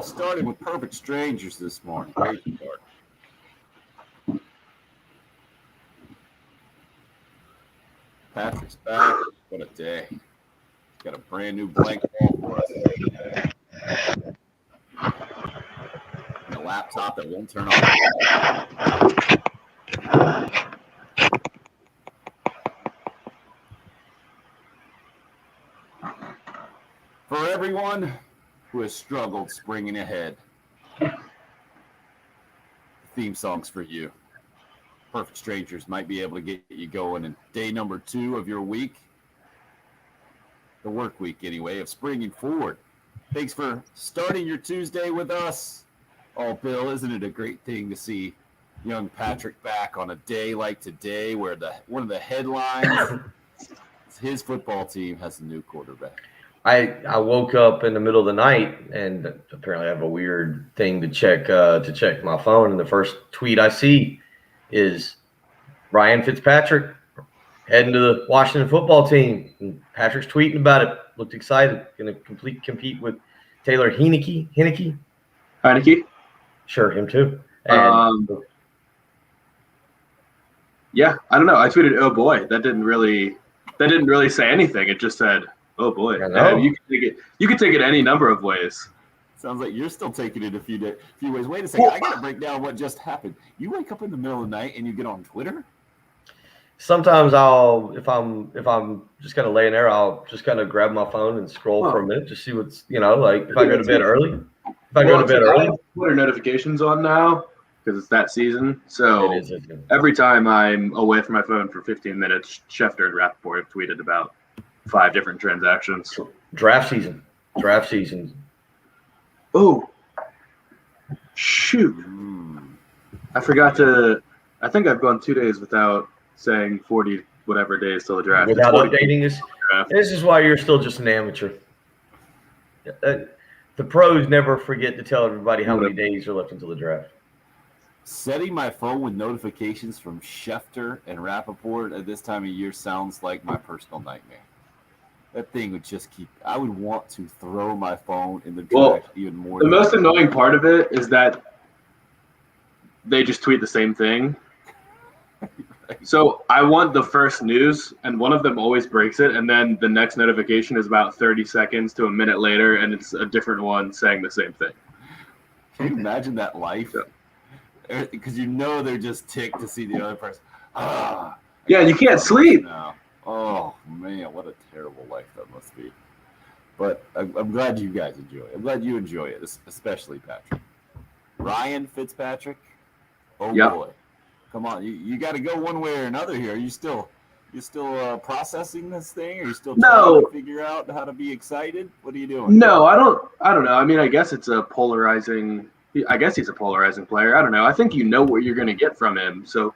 starting with Perfect Strangers this morning. Great start. Patrick's back. What a day. He's got a brand new blank wall for us. And a laptop that won't turn on. For everyone who has struggled springing ahead, the theme song's for you. Perfect Strangers might be able to get you going in day number 2 of your week. The work week, anyway, of springing forward. Thanks for starting your Tuesday with us. Oh, Bill, isn't it a great thing to see young Patrick back on a day like today where one of the headlines is his football team has a new quarterback? I woke up in the middle of the night and apparently I have a weird thing to check my phone, and the first tweet I see is Ryan Fitzpatrick heading to the Washington football team. And Patrick's tweeting about it. Looked excited. Going to compete with Taylor Heineke. Sure, him too. And yeah, I don't know. I tweeted, "Oh boy," that didn't really say anything. It just said, "Oh boy." You could take it any number of ways. Sounds like you're still taking it a few ways. Wait a second. I got to break down what just happened. You wake up in the middle of the night and you get on Twitter? Sometimes if I'm just kind of laying there, I'll just kind of grab my phone and scroll for a minute to see what's, like if I go to bed early. I have Twitter notifications on now because it's that season. So every time I'm away from my phone for 15 minutes, Schefter and Rappaport have tweeted about 5 different transactions. Draft season. Oh, shoot. I forgot to – I think I've gone 2 days without saying 40 whatever days till the draft. Without updating this? This is why you're still just an amateur. The pros never forget to tell everybody how many days are left until the draft. Setting my phone with notifications from Schefter and Rappaport at this time of year sounds like my personal nightmare. That thing would just I would want to throw my phone in the trash even more. The most annoying part of it is that they just tweet the same thing. Right. So I want the first news, and one of them always breaks it, and then the next notification is about 30 seconds to a minute later, and it's a different one saying the same thing. Can you imagine that life? Because they're just ticked to see the other person. Yeah, you can't sleep. Now. Oh, man, what a terrible life that must be. But I'm glad you guys enjoy it. I'm glad you enjoy it, especially Patrick. Ryan Fitzpatrick? Oh, yep. Boy. Come on. You got to go one way or another here. Are you still processing this thing? Are you still trying to figure out how to be excited? What are you doing? No, I don't know. I mean, I guess he's a polarizing player. I don't know. I think you know what you're going to get from him. So,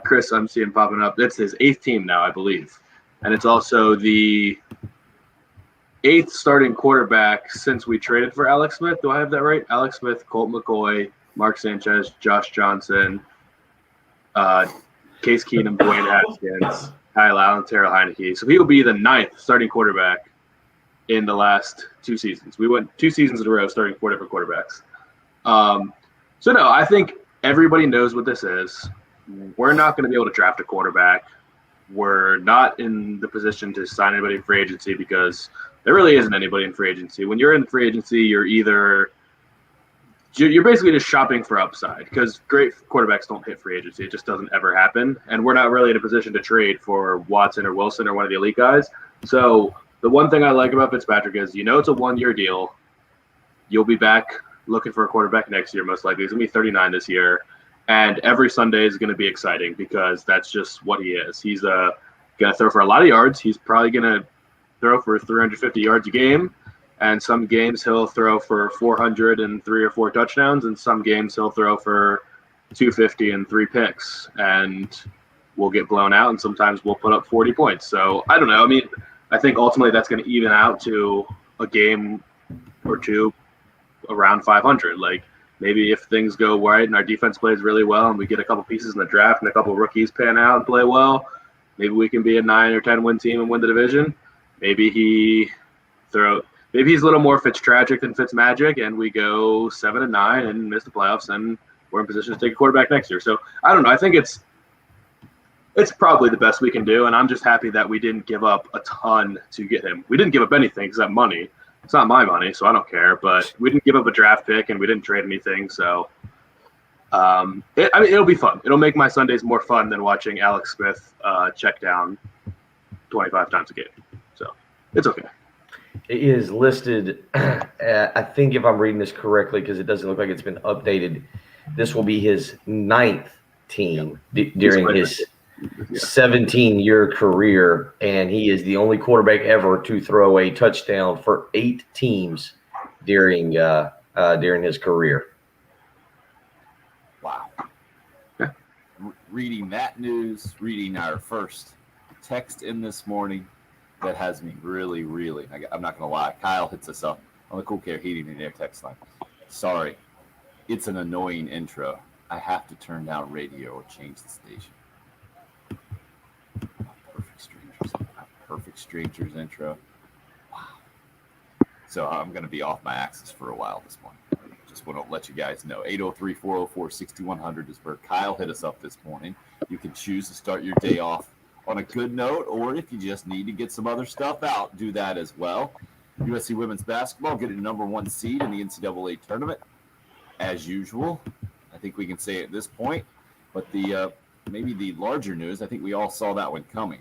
Chris, I'm seeing popping up. That's his 8th team now, I believe. And it's also the 8th starting quarterback since we traded for Alex Smith. Do I have that right? Alex Smith, Colt McCoy, Mark Sanchez, Josh Johnson, Case Keenum, Dwayne Haskins, Kyle Allen, Taylor Heineke. So he will be the 9th starting quarterback in the last 2 seasons. We went 2 seasons in a row starting 4 different quarterbacks. So, no, I think everybody knows what this is. We're not going to be able to draft a quarterback. We're not in the position to sign anybody in free agency because there really isn't anybody in free agency. When you're in free agency, you're basically just shopping for upside because great quarterbacks don't hit free agency. It just doesn't ever happen. And we're not really in a position to trade for Watson or Wilson or one of the elite guys. So the one thing I like about Fitzpatrick is, it's a 1-year deal. You'll be back looking for a quarterback next year, most likely. He's going to be 39 this year. And every Sunday is going to be exciting because that's just what he is. He's going to throw for a lot of yards. He's probably going to throw for 350 yards a game. And some games he'll throw for 400 and 3 or 4 touchdowns. And some games he'll throw for 250 and 3 picks. And we'll get blown out. And sometimes we'll put up 40 points. So I don't know. I mean, I think ultimately that's going to even out to a game or two around 500. Like, maybe if things go right and our defense plays really well and we get a couple pieces in the draft and a couple rookies pan out and play well, maybe we can be a 9 or 10 win team and win the division. Maybe he maybe he's a little more Fitztragic than Fitzmagic, and we go 7-9 and miss the playoffs, and we're in position to take a quarterback next year. So I don't know. I think it's probably the best we can do, and I'm just happy that we didn't give up a ton to get him. We didn't give up anything because that money, it's not my money, so I don't care. But we didn't give up a draft pick, and we didn't trade anything. So, it'll be fun. It'll make my Sundays more fun than watching Alex Smith check down 25 times a game. So it's okay. It is listed, I think if I'm reading this correctly, because it doesn't look like it's been updated, this will be his 9th team during his 17-year career, and he is the only quarterback ever to throw a touchdown for 8 teams during his career. Wow. Reading that news, reading our first text in this morning, that has me really, really, I'm not going to lie. Kyle hits us up on the Cool Care Heating and Air text line. Sorry, it's an annoying intro. I have to turn down radio or change the station. Perfect Strangers intro. Wow. So I'm going to be off my axis for a while this morning. Just want to let you guys know. 803-404-6100 is where Kyle hit us up this morning. You can choose to start your day off on a good note, or if you just need to get some other stuff out, do that as well. USC women's basketball getting the number 1 seed in the NCAA tournament, as usual. I think we can say at this point. But the maybe the larger news, I think we all saw that one coming.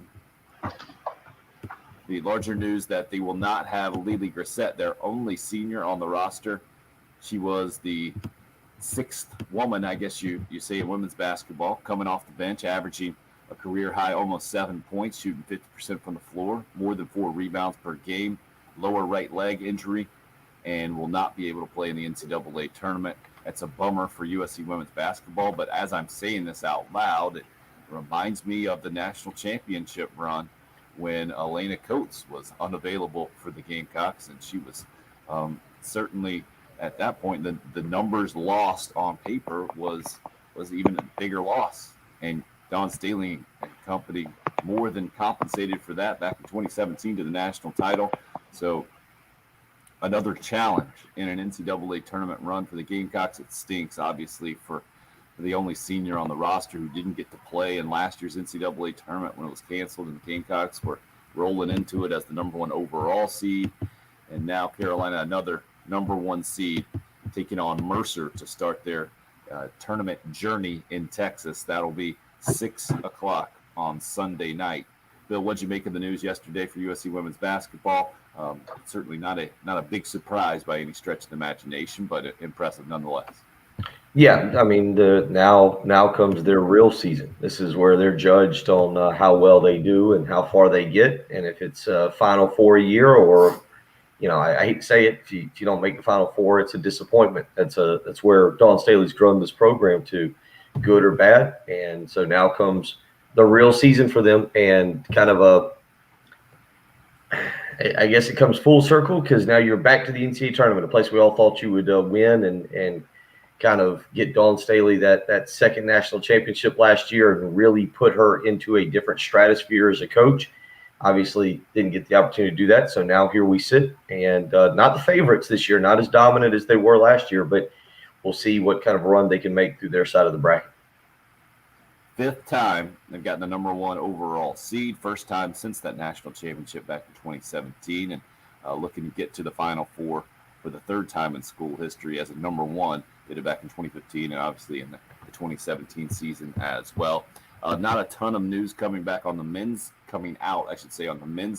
The larger news that they will not have Lily Grissett, their only senior on the roster. She was the 6th woman, I guess you say, in women's basketball, coming off the bench, averaging a career high almost 7 points, shooting 50% from the floor, more than 4 rebounds per game, lower right leg injury, and will not be able to play in the NCAA tournament. That's a bummer for USC women's basketball, but as I'm saying this out loud, it reminds me of the national championship run when Elena Coates was unavailable for the Gamecocks, and she was certainly at that point, the numbers lost on paper was even a bigger loss. And Dawn Staley and company more than compensated for that back in 2017 to the national title. So another challenge in an NCAA tournament run for the Gamecocks. It stinks, obviously, for the only senior on the roster who didn't get to play in last year's NCAA tournament when it was canceled, and the Gamecocks were rolling into it as the number 1 overall seed. And now Carolina, another number 1 seed, taking on Mercer to start their tournament journey in Texas. That'll be 6 o'clock on Sunday night. Bill, what'd you make of the news yesterday for USC women's basketball? Certainly not a big surprise by any stretch of the imagination, but impressive nonetheless. Yeah, I mean, now comes their real season. This is where they're judged on how well they do and how far they get, and if it's Final Four a year, or I hate to say it, if you don't make the Final Four, it's a disappointment. That's where Dawn Staley's grown this program to, good or bad. And so now comes the real season for them, and kind of I guess it comes full circle, because now you're back to the NCAA tournament, a place we all thought you would win and kind of get Dawn Staley that second national championship last year and really put her into a different stratosphere as a coach. Obviously didn't get the opportunity to do that. So now here we sit, and not the favorites this year, not as dominant as they were last year, but we'll see what kind of run they can make through their side of the bracket. 5th time they've gotten the number 1 overall seed. First time since that national championship back in 2017, and looking to get to the Final Four for the 3rd time in school history as a number 1. Did it back in 2015 and obviously in the 2017 season as well. Not a ton of news coming out, on the men's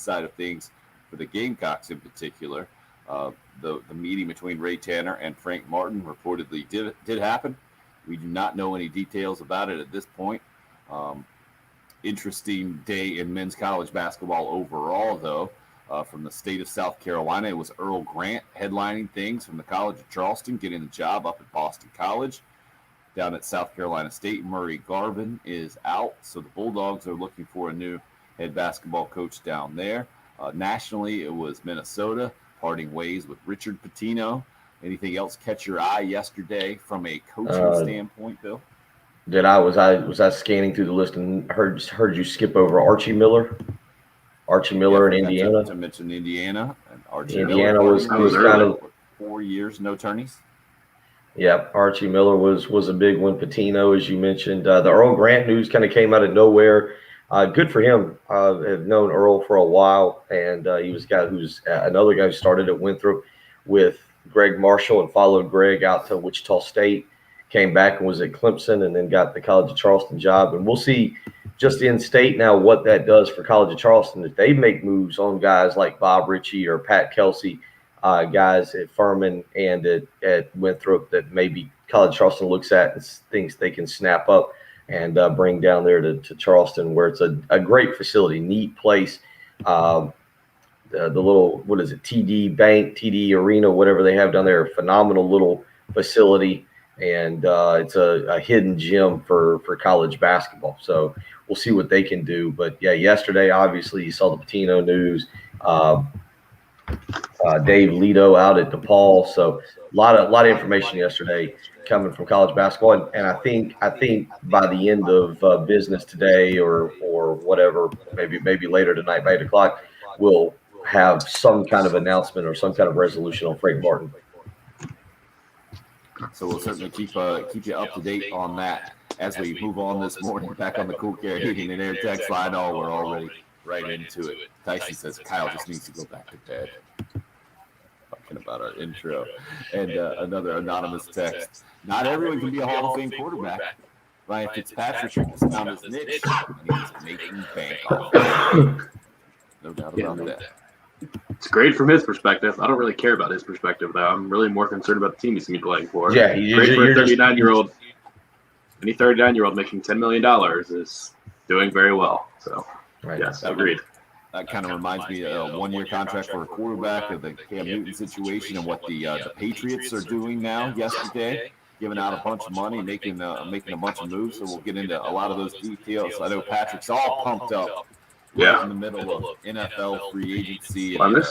side of things for the Gamecocks in particular. The meeting between Ray Tanner and Frank Martin reportedly did happen. We do not know any details about it at this point. Interesting day in men's college basketball overall, though. From the state of South Carolina, it was Earl Grant headlining things from the College of Charleston, getting the job up at Boston College. Down at South Carolina State, Murray Garvin is out, so the Bulldogs are looking for a new head basketball coach down there. Nationally, it was Minnesota parting ways with Richard Pitino. Anything else catch your eye yesterday from a coaching standpoint, Bill? Was I scanning through the list and heard you skip over Archie Miller? Archie Miller in Yeah, Indiana. to mention Indiana. And Archie Indiana Miller was early. kind of 4 years, no tourneys. yeah. Archie Miller was a big one. Patino, as you mentioned, the Earl Grant news kind of came out of nowhere. Good for him. I've known Earl for a while, and he was a guy who's another guy who started at Winthrop with Greg Marshall and followed Greg out to Wichita State. Came back and was at Clemson, and then got the College of Charleston job. And we'll see just in state now what that does for College of Charleston if they make moves on guys like Bob Ritchie or Pat Kelsey, guys at Furman and at Winthrop that maybe College of Charleston looks at and thinks they can snap up and bring down there to Charleston, where it's a great facility, neat place. The little, what is it, TD Bank, TD Arena, whatever they have down there, phenomenal little facility. And it's a hidden gem for college basketball. So we'll see what they can do. But yeah, yesterday, obviously, you saw the Patino news. Dave Leto out at DePaul. So a lot of information yesterday coming from college basketball. And I think by the end of business today or whatever, maybe later tonight by 8 o'clock, we'll have some kind of announcement or some kind of resolution on Frank Martin. So we'll certainly keep you up to date on that as we move on this morning. Back on the Cool Care Heating and Air text line. Oh, we're already right into it. Tyson says Kyle just needs to go back to bed. Talking about our intro. And another anonymous text. Not everyone can be a Hall of Fame quarterback. Ryan Fitzpatrick has found his niche. He's making bank off it. No doubt about that. It's great from his perspective. I don't really care about his perspective, though. I'm really more concerned about the team he's going to be playing for. Yeah, great for a 39-year-old. Any 39-year-old making $10 million is doing very well. So, Right. yes, agreed. That kind of reminds me of a one-year contract for a quarterback of the Cam Newton situation and what the Patriots are doing now yesterday, giving out a bunch of money, making a bunch of moves. So we'll get into a lot of those details. I know Patrick's all pumped up. Yeah. In the middle of NFL free agency and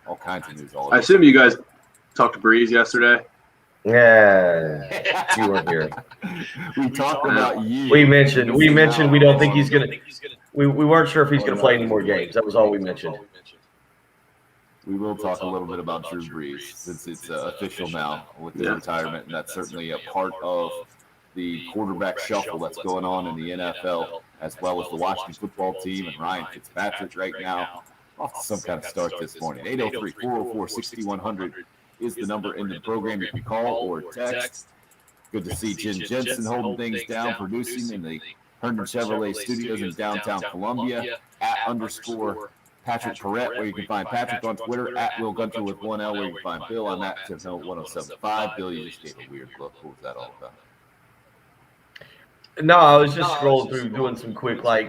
all kinds of news. I assume you guys talked to Breeze yesterday. Yeah, you weren't here. We talked about you. We mentioned we don't think he's gonna. We weren't sure if he's gonna play any more games. That was all we mentioned. We will talk a little bit about Drew Brees since it's official now with the retirement, and that's certainly a part of the quarterback shuffle that's going on in the NFL, as well as the Washington football team and Ryan Fitzpatrick right now. Off to some kind of start this morning. 803-404-6100 is the number in the program you can call or text. Good to see Jen Jensen holding things down, producing in the Herndon Chevrolet studios in downtown Columbia. @_ Patrick Perrette, where you can find Patrick on Twitter. @Will Gunter with 1L, where you can find Bill on that. Tipno 1075. Bill, you just gave a weird look. What was that all about? No, I was just scrolling through, doing some quick whatever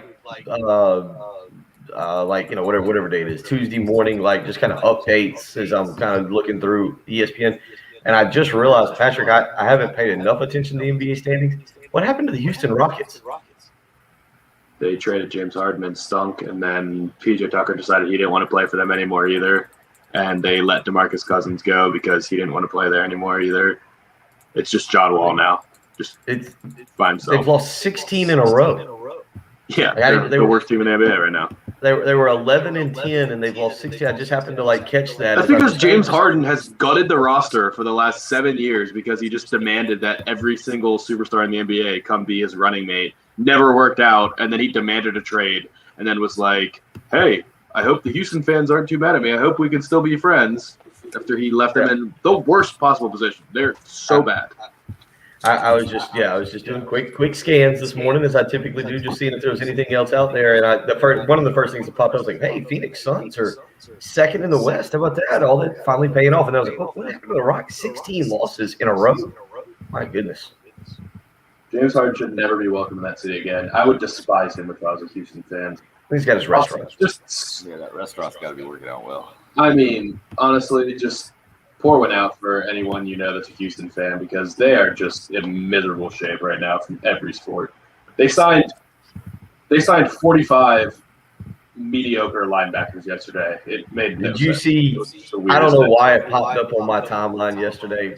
day it is, Tuesday morning, just kind of updates as I'm kind of looking through ESPN, and I just realized, Patrick, I haven't paid enough attention to the NBA standings. What happened to the Houston Rockets? They traded James Harden and stunk, and then PJ Tucker decided he didn't want to play for them anymore either, and they let DeMarcus Cousins go because he didn't want to play there anymore either. It's just John Wall now. It's by himself. They've lost 16 in a row. Yeah, they're the worst team in the NBA right now. They were 11-10, and they've lost 16. I just happened to catch that. That's because James Harden has gutted the roster for the last 7 years because he just demanded that every single superstar in the NBA come be his running mate. Never worked out, and then he demanded a trade, and then was like, "Hey, I hope the Houston fans aren't too mad at me. I hope we can still be friends." After he left them in the worst possible position, they're so bad. I was just doing quick scans this morning, as I typically do, just seeing if there was anything else out there. And one of the first things that popped up was like, "Hey, Phoenix Suns are second in the West. How about that? All that finally paying off." And I was like, "What happened to the Rockets? 16 losses in a row. My goodness." James Harden should never be welcome in that city again. I would despise him if I was a Houston fan. He's got his restaurant. That restaurant's got to be working out well. I mean, honestly, just pour one out for anyone that's a Houston fan, because they are just in miserable shape right now from every sport. They signed 45 mediocre linebackers yesterday. It made no sense. Did you see? I don't know why it popped up on my timeline yesterday,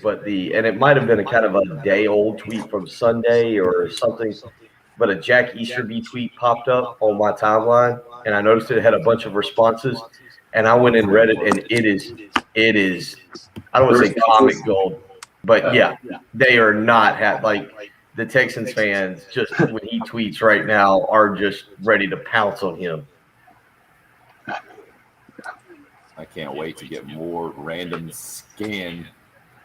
and it might have been a kind of a day-old tweet from Sunday or something. but a Jack Easterby tweet popped up on my timeline, and I noticed it had a bunch of responses, and I went and read it, and it is I don't want to say comic gold, but yeah, they are not like the Texans fans. Just when he tweets right now, are just ready to pounce on him. I can't wait to get more random scan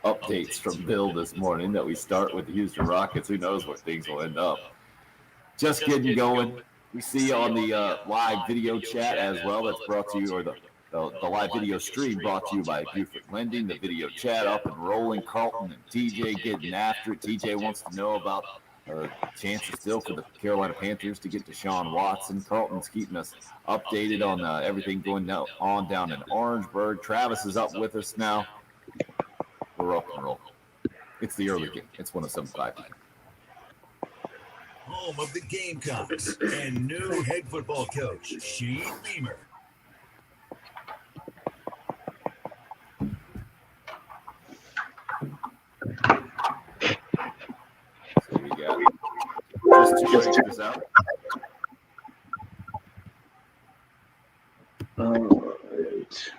updates from Bill this morning that we start with the Houston Rockets. Who knows what things will end up. Just getting going. We see you on the live video chat as well. That's brought to you, or the live video stream brought to you by Buford Lending. The video chat up and rolling. Carlton and TJ getting after it. TJ wants to know about chances still for the Carolina Panthers to get Deshaun Watson. Carlton's keeping us updated on everything going on down in Orangeburg. Travis is up with us now. We're up and roll. It's the early game. It's 107.5. Home of the Gamecocks and new head football coach Shane Beamer. So we got just check this out. All right.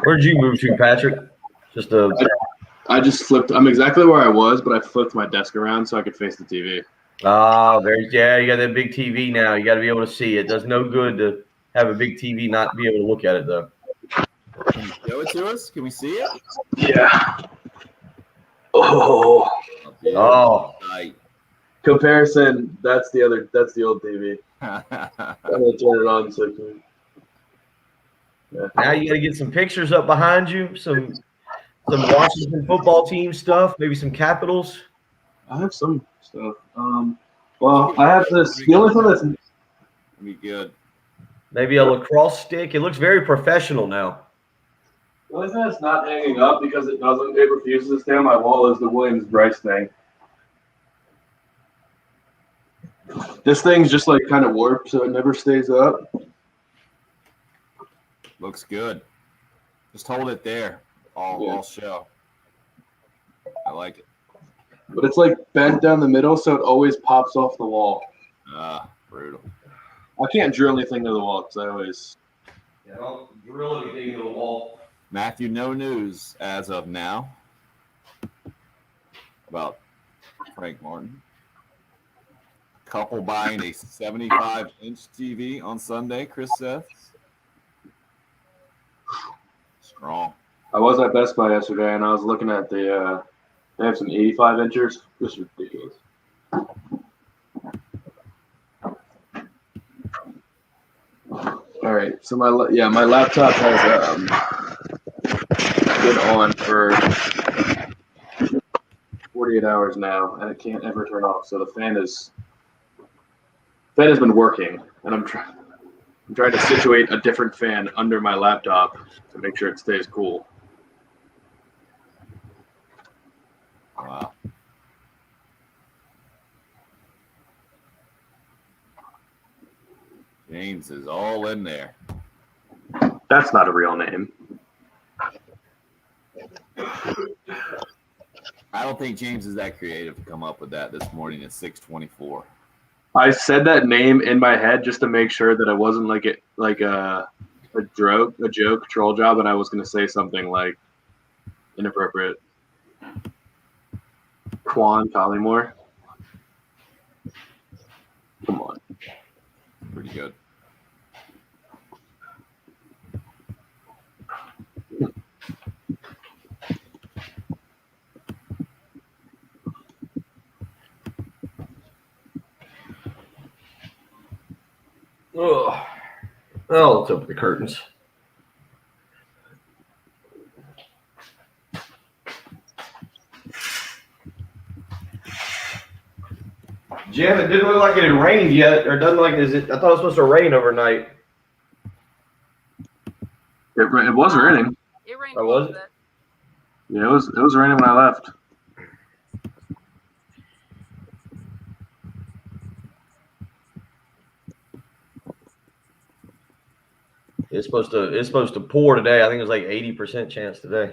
Where'd you move to, Patrick? I just flipped. I'm exactly where I was, but I flipped my desk around so I could face the TV. Oh, you got that big TV now. You got to be able to see it. Does no good to have a big TV, not be able to look at it, though. Can you show it to us? Can we see it? Yeah. Oh. Night. Comparison. That's the old TV. I'm gonna turn it on so quick. Yeah. Now you got to get some pictures up behind you, some Washington football team stuff, maybe some Capitals. I have some stuff. Well, I have this. The only thing that's Be good. Maybe a lacrosse stick. It looks very professional now. The only thing that's not hanging up because it refuses to stay on my wall is the Williams Bryce thing. This thing's just like kind of warped, so it never stays up. Looks good. Just hold it there. All show. I like it. But it's like bent down the middle, so it always pops off the wall. Brutal. I can't drill anything to the wall because I always. Yeah, don't drill anything to the wall. Matthew, no news as of now about Frank Martin. Couple buying a 75-inch TV on Sunday, Chris says. Strong. I was at Best Buy yesterday, and I was looking at they have some 85 inches. This is ridiculous. All right, so my laptop has been on for 48 hours now, and it can't ever turn off. So the fan has been working, and I'm trying to situate a different fan under my laptop to make sure it stays cool. Wow. James is all in there. That's not a real name. I don't think James is that creative to come up with that this morning at 6:24. I said that name in my head just to make sure that it wasn't like a joke, troll job, and I was going to say something like inappropriate. Quan Collymore. Come on. Pretty good. Oh, let's open the curtains. Jim, it didn't look like it had rained yet, or doesn't like is it? I thought it was supposed to rain overnight. It was raining. It rained. Oh, was it? Yeah, it was raining when I left. It's supposed to pour today. I think it was like 80% chance today.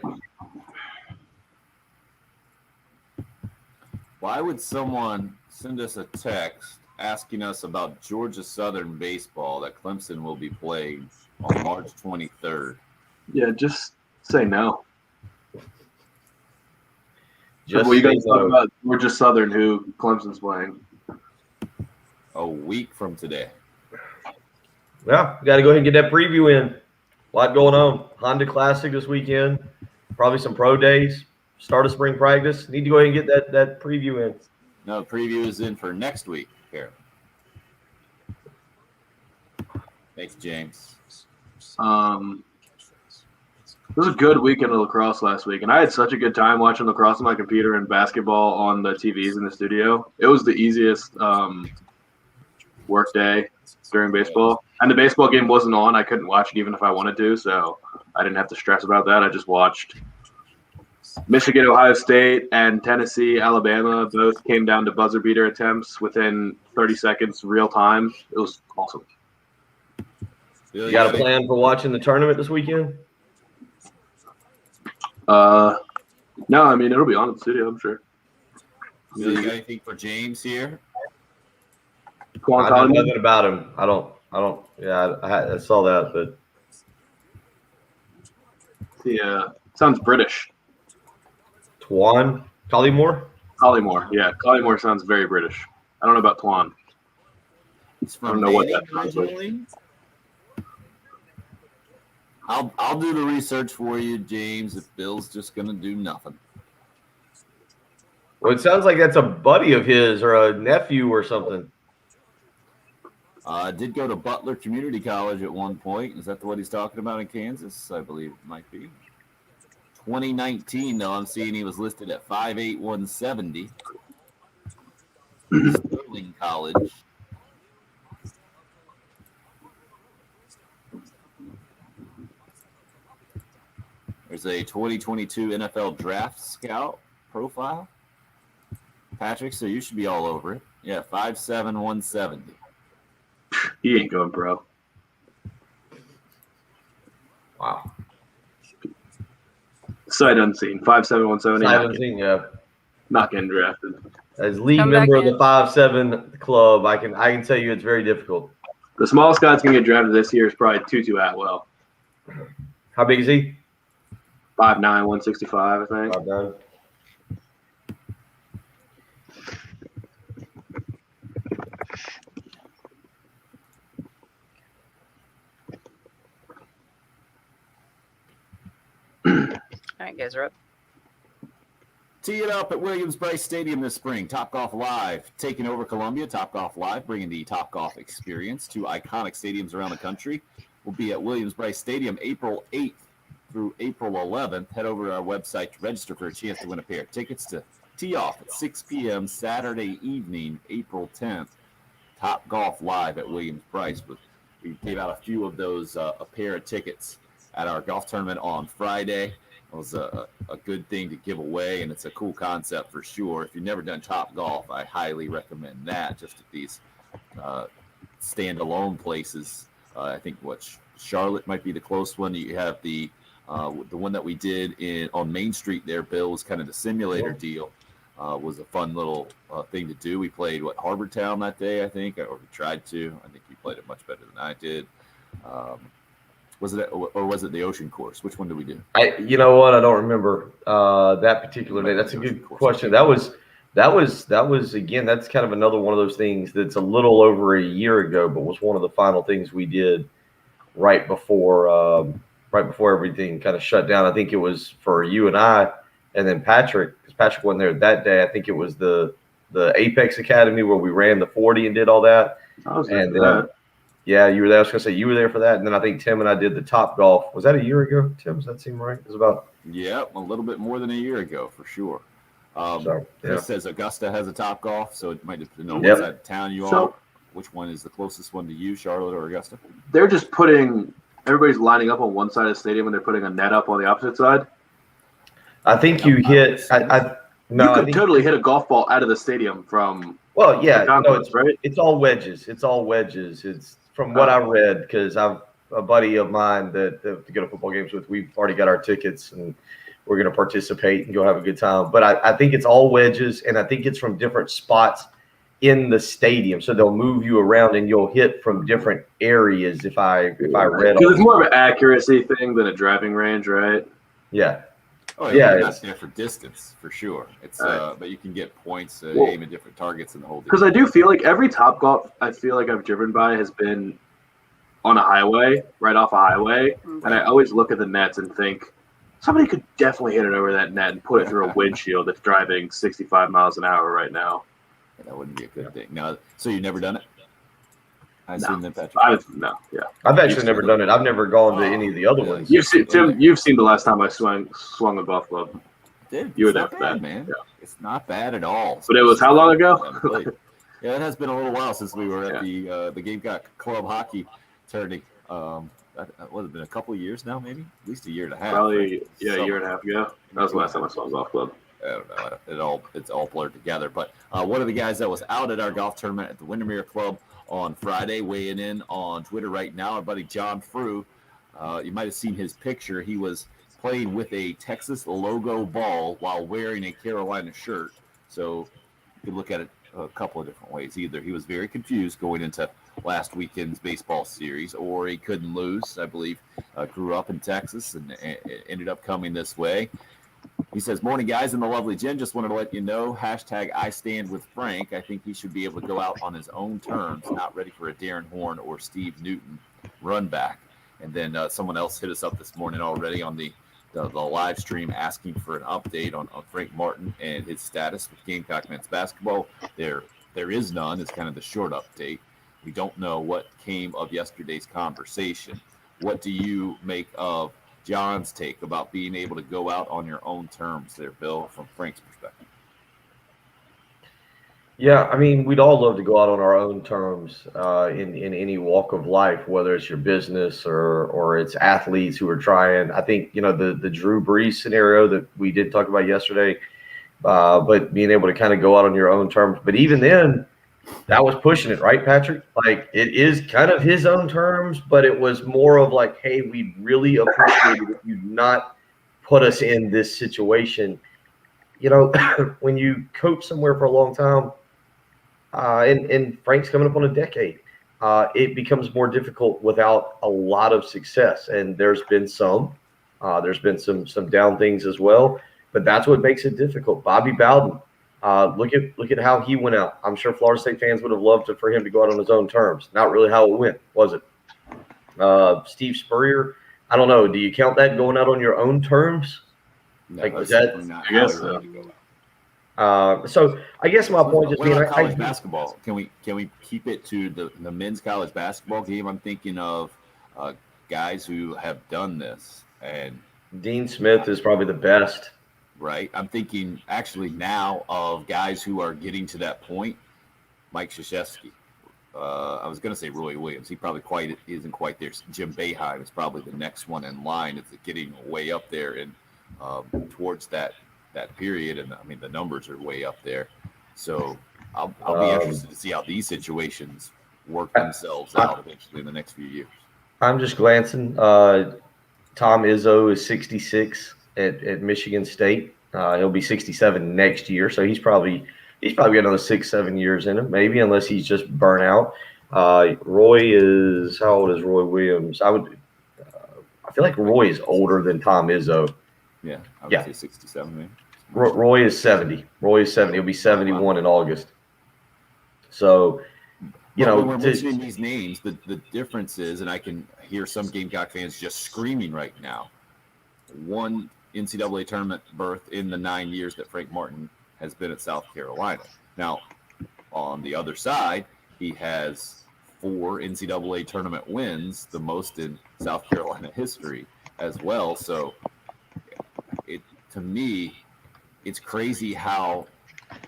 Why would someone send us a text asking us about Georgia Southern baseball that Clemson will be playing on March 23rd. Yeah, just say no. Just Well, you say guys talk no. about Georgia Southern, who Clemson's playing. A week from today. Yeah, got to go ahead and get that preview in. A lot going on. Honda Classic this weekend. Probably some pro days. Start of spring practice. Need to go ahead and get that preview in. No, the preview is in for next week, Karen. Thanks, James. It was a good weekend of lacrosse last week, and I had such a good time watching lacrosse on my computer and basketball on the TVs in the studio. It was the easiest work day during baseball. And the baseball game wasn't on. I couldn't watch it even if I wanted to, so I didn't have to stress about that. I just watched Michigan, Ohio State, and Tennessee, Alabama both came down to buzzer beater attempts within 30 seconds real time. It was awesome. You got a plan for watching the tournament this weekend? No, I mean, it'll be on in the studio, I'm sure. Bill, you got anything for James here? I know nothing about him. I don't. Yeah, I saw that, but Yeah, sounds British. Twan Collymore? Collymore, yeah. Collymore sounds very British. I don't know about Twan. It's I don't from know what Manning that sounds like. originally. I'll do the research for you, James, if Bill's just going to do nothing. Well, it sounds like that's a buddy of his or a nephew or something. Did go to Butler Community College at one point. Is that what he's talking about in Kansas? I believe it might be. 2019, though, I'm seeing he was listed at 5'8", 170. Sterling College. There's a 2022 NFL Draft Scout profile. Patrick, so you should be all over it. Yeah, 5'7", 170. He ain't going pro. Wow. Sight unseen. 5'7", 170. Simon Singh, yeah. Not getting drafted. As lead Come member back of the 5'7" club, I can tell you it's very difficult. The smallest guy that's going to get drafted this year is probably Tutu Atwell. How big is he? 5'9", 165, I think. 5'9". All right, guys, we're up. Tee it up at Williams-Brice Stadium this spring. Topgolf Live taking over Columbia. Topgolf Live bringing the Topgolf experience to iconic stadiums around the country. We'll be at Williams-Brice Stadium April 8th through April 11th. Head over to our website to register for a chance to win a pair of tickets to tee off at 6 p.m. Saturday evening, April 10th. Topgolf Live at Williams-Brice. We gave out a few of those, a pair of tickets at our golf tournament on Friday. It was a good thing to give away, and it's a cool concept for sure. If you've never done Top Golf, I highly recommend that. Just at these standalone places, I think Charlotte might be the close one. You have the one that we did on Main Street there, Bill, was kind of the simulator deal. Was a fun little thing to do. We played Harbor Town that day, I think, or we tried to. I think you played it much better than I did. Was it the Ocean Course? Which one did we do? You know what? I don't remember that particular day. That's a good question. That was again. That's kind of another one of those things that's a little over a year ago, but was one of the final things we did right before everything kind of shut down. I think it was for you and I, and then Patrick, because Patrick wasn't there that day. I think it was the Apex Academy where we ran the 40 and did all that. I was there for that. Yeah, you were there. I was going to say you were there for that. And then I think Tim and I did the Top Golf. Was that a year ago, Tim? Does that seem right? It was about. Yeah, a little bit more than a year ago for sure. Yeah. Chris says Augusta has a Top Golf, so it might depend on what side of town you are. Which one is the closest one to you, Charlotte or Augusta? They're just everybody's lining up on one side of the stadium and they're putting a net up on the opposite side. I think you hit. You could totally hit a golf ball out of the stadium from. Well, yeah, concourse, right? It's all wedges. It's from what I read, because I'm a buddy of mine that to go to football games with. We've already got our tickets and we're going to participate and go have a good time. But I think it's all wedges, and I think it's from different spots in the stadium, so they'll move you around and you'll hit from different areas. If I read, because it's more of an accuracy thing than a driving range, right? yeah. Oh Yeah, you're not there for distance for sure. It's but you can get points aim at different targets in the whole. Because I do feel like every Top Golf I feel like I've driven by has been on a highway, right off a highway, and I always look at the nets and think somebody could definitely hit it over that net and put it through a windshield that's driving 65 miles an hour right now. That wouldn't be a good thing. Now, so you've never done it? I assume that, Patrick. I've actually never done it. I've never gone to any of the other ones. You've seen Tim. You've seen the last time I swung a golf club. Dude, You were it's there not for bad, that, man. yeah. It's not bad at all. But it was how long ago? Yeah, it has been a little while since we were at the Gamecock Club hockey tourney. That would have been a couple of years now, maybe at least a year and a half. Probably, a year and a half ago. That was the last time I swung a golf club. I don't know. It's all blurred together. But one of the guys that was out at our golf tournament at the Windermere Club on Friday, weighing in on Twitter right now, our buddy John Frew. You might have seen his picture. He was playing with a Texas logo ball while wearing a Carolina shirt. So you could look at it a couple of different ways. Either he was very confused going into last weekend's baseball series, or he couldn't lose. I believe grew up in Texas and ended up coming this way. He says, morning, guys, and the lovely Jen. Just wanted to let you know, hashtag I stand with Frank. I think he should be able to go out on his own terms, not ready for a Darren Horn or Steve Newton run back. And then someone else hit us up this morning already on the live stream asking for an update on Frank Martin and his status with Gamecock men's basketball. There is none. It's kind of the short update. We don't know what came of yesterday's conversation. What do you make of John's take about being able to go out on your own terms there, Bill, from Frank's perspective? Yeah, I mean, we'd all love to go out on our own terms in any walk of life, whether it's your business or it's athletes who are trying. I think, the Drew Brees scenario that we did talk about yesterday, but being able to kind of go out on your own terms. But even then, that was pushing it, right, Patrick? Like, it is kind of his own terms, but it was more of like, hey, we really appreciate it if you not put us in this situation. When you coach somewhere for a long time, and Frank's coming up on a decade, it becomes more difficult without a lot of success. And there's been some down things as well, but that's what makes it difficult. Bobby Bowden, look at how he went out. I'm sure Florida State fans would have loved for him to go out on his own terms. Not really how it went, was it? Steve Spurrier, I don't know. Do you count that going out on your own terms? No, Like, was certainly that? not I guess how so. we wanted to go out. So I guess my point is What being about college I basketball? Can we keep it to the men's college basketball game? I'm thinking of guys who have done this, and Dean Smith is probably the best. right. I'm thinking actually now of guys who are getting to that point. Mike Krzyzewski. I was going to say Roy Williams. He probably isn't quite there. Jim Boeheim is probably the next one in line. It's getting way up there and towards that period. And I mean, the numbers are way up there. So I'll be interested to see how these situations work themselves out eventually in the next few years. I'm just glancing. Tom Izzo is 66 at Michigan State. He'll be 67 next year, so he's probably got another 6-7 years in him, maybe, unless he's just burnt out. Roy is, how old is Roy Williams? I feel like Roy is older than Tom Izzo. Yeah, I would say 67 maybe. Roy is 70. Roy is 70. He'll be 71 in August. So, when we're mentioning these names, the difference is, and I can hear some Gamecock fans just screaming right now, one NCAA tournament berth in the 9 years that Frank Martin has been at South Carolina. Now, on the other side, he has 4 NCAA tournament wins, the most in South Carolina history as well. So, to me, it's crazy how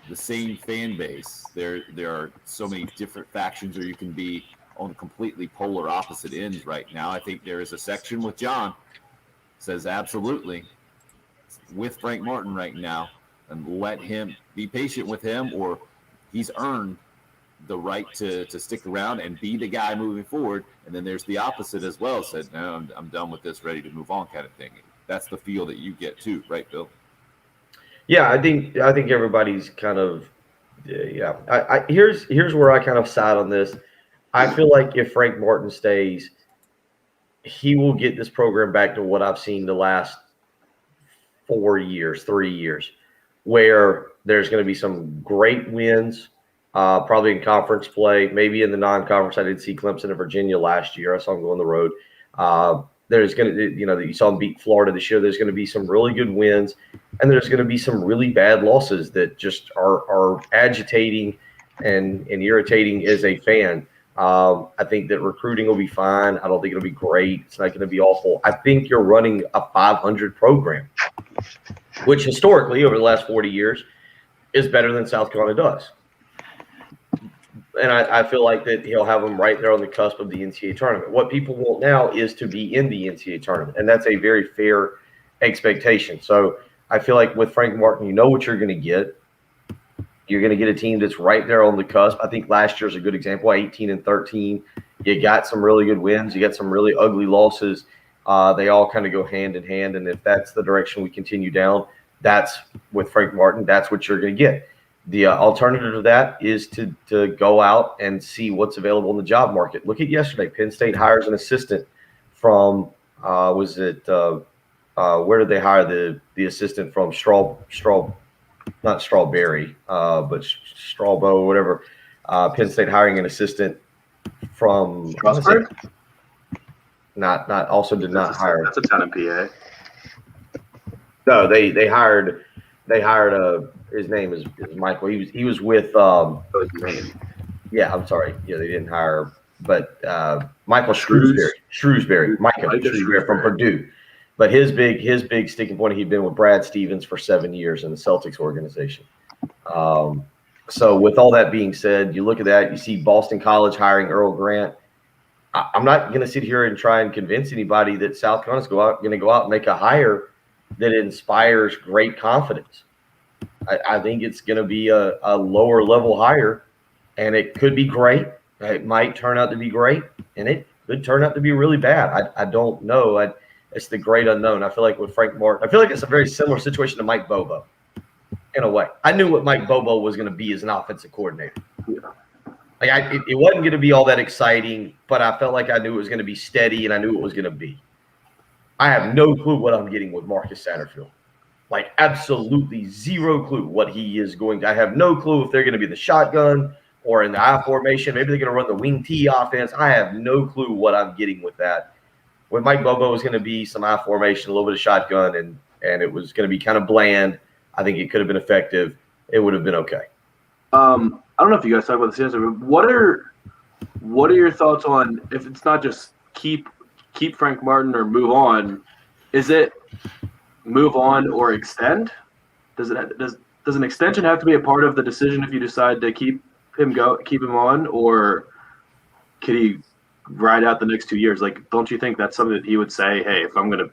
the same fan base, there are so many different factions, or you can be on completely polar opposite ends right now. I think there is a section with John says absolutely with Frank Martin right now, and let him be patient with him, or he's earned the right to stick around and be the guy moving forward. And then there's the opposite as well, said, no, I'm done with this, ready to move on kind of thing. That's the feel that you get too, right, Bill? Yeah, I think everybody's kind of Here's where I kind of side on this. I feel like if Frank Martin stays, he will get this program back to what I've seen the last 3 years, where there's going to be some great wins, probably in conference play, maybe in the non-conference. I did see Clemson and Virginia last year. I saw them go on the road. There's going to, you saw them beat Florida this year. There's going to be some really good wins, and there's going to be some really bad losses that just are agitating and irritating as a fan. I think that recruiting will be fine. I don't think it'll be great. It's not going to be awful. I think you're running a 500 program, which historically over the last 40 years is better than South Carolina does. And I feel like that he'll have them right there on the cusp of the NCAA tournament. What people want now is to be in the NCAA tournament, and that's a very fair expectation. So I feel like with Frank Martin, you know what you're going to get. You're going to get a team that's right there on the cusp. I think last year's a good example, 18-13. You got some really good wins. You got some really ugly losses. They all kind of go hand in hand, and if that's the direction we continue down, that's with Frank Martin, that's what you're going to get. The alternative to that is to go out and see what's available in the job market. Look at yesterday. Penn State hires an assistant from where did they hire the assistant from? Not Strawberry, but Strawbo, whatever. Penn State hiring an assistant from Strasburg? Not hire. That's a town in PA. No, they hired his name is Michael. He was with yeah, I'm sorry. Yeah, they didn't hire, but Michael Shrewsbury from Purdue. But his big sticking point, he'd been with Brad Stevens for 7 years in the Celtics organization. So with all that being said, you look at that, you see Boston College hiring Earl Grant. I'm not going to sit here and try and convince anybody that South Carolina's going to go out and make a hire that inspires great confidence. I think it's going to be a lower level hire, and it could be great. It might turn out to be great, and it could turn out to be really bad. I don't know. It's the great unknown. I feel like with Frank Martin, I feel like it's a very similar situation to Mike Bobo in a way. I knew what Mike Bobo was going to be as an offensive coordinator. Like it wasn't going to be all that exciting, but I felt like I knew it was going to be steady, and I knew it was going to be. I have no clue what I'm getting with Marcus Satterfield. Like absolutely zero clue what he is going to. I have no clue if they're going to be the shotgun or in the I formation. Maybe they're going to run the wing T offense. I have no clue what I'm getting with that. With Mike Bobo, was going to be some I formation, a little bit of shotgun, and it was going to be kind of bland. I think it could have been effective. It would have been okay. I don't know if you guys talk about this answer, but what are your thoughts on if it's not just keep Frank Martin or move on? Is it move on or extend? Does an extension have to be a part of the decision if you decide to keep him on, or could he ride out the next 2 years? Like, don't you think that's something that he would say, hey, if I'm going to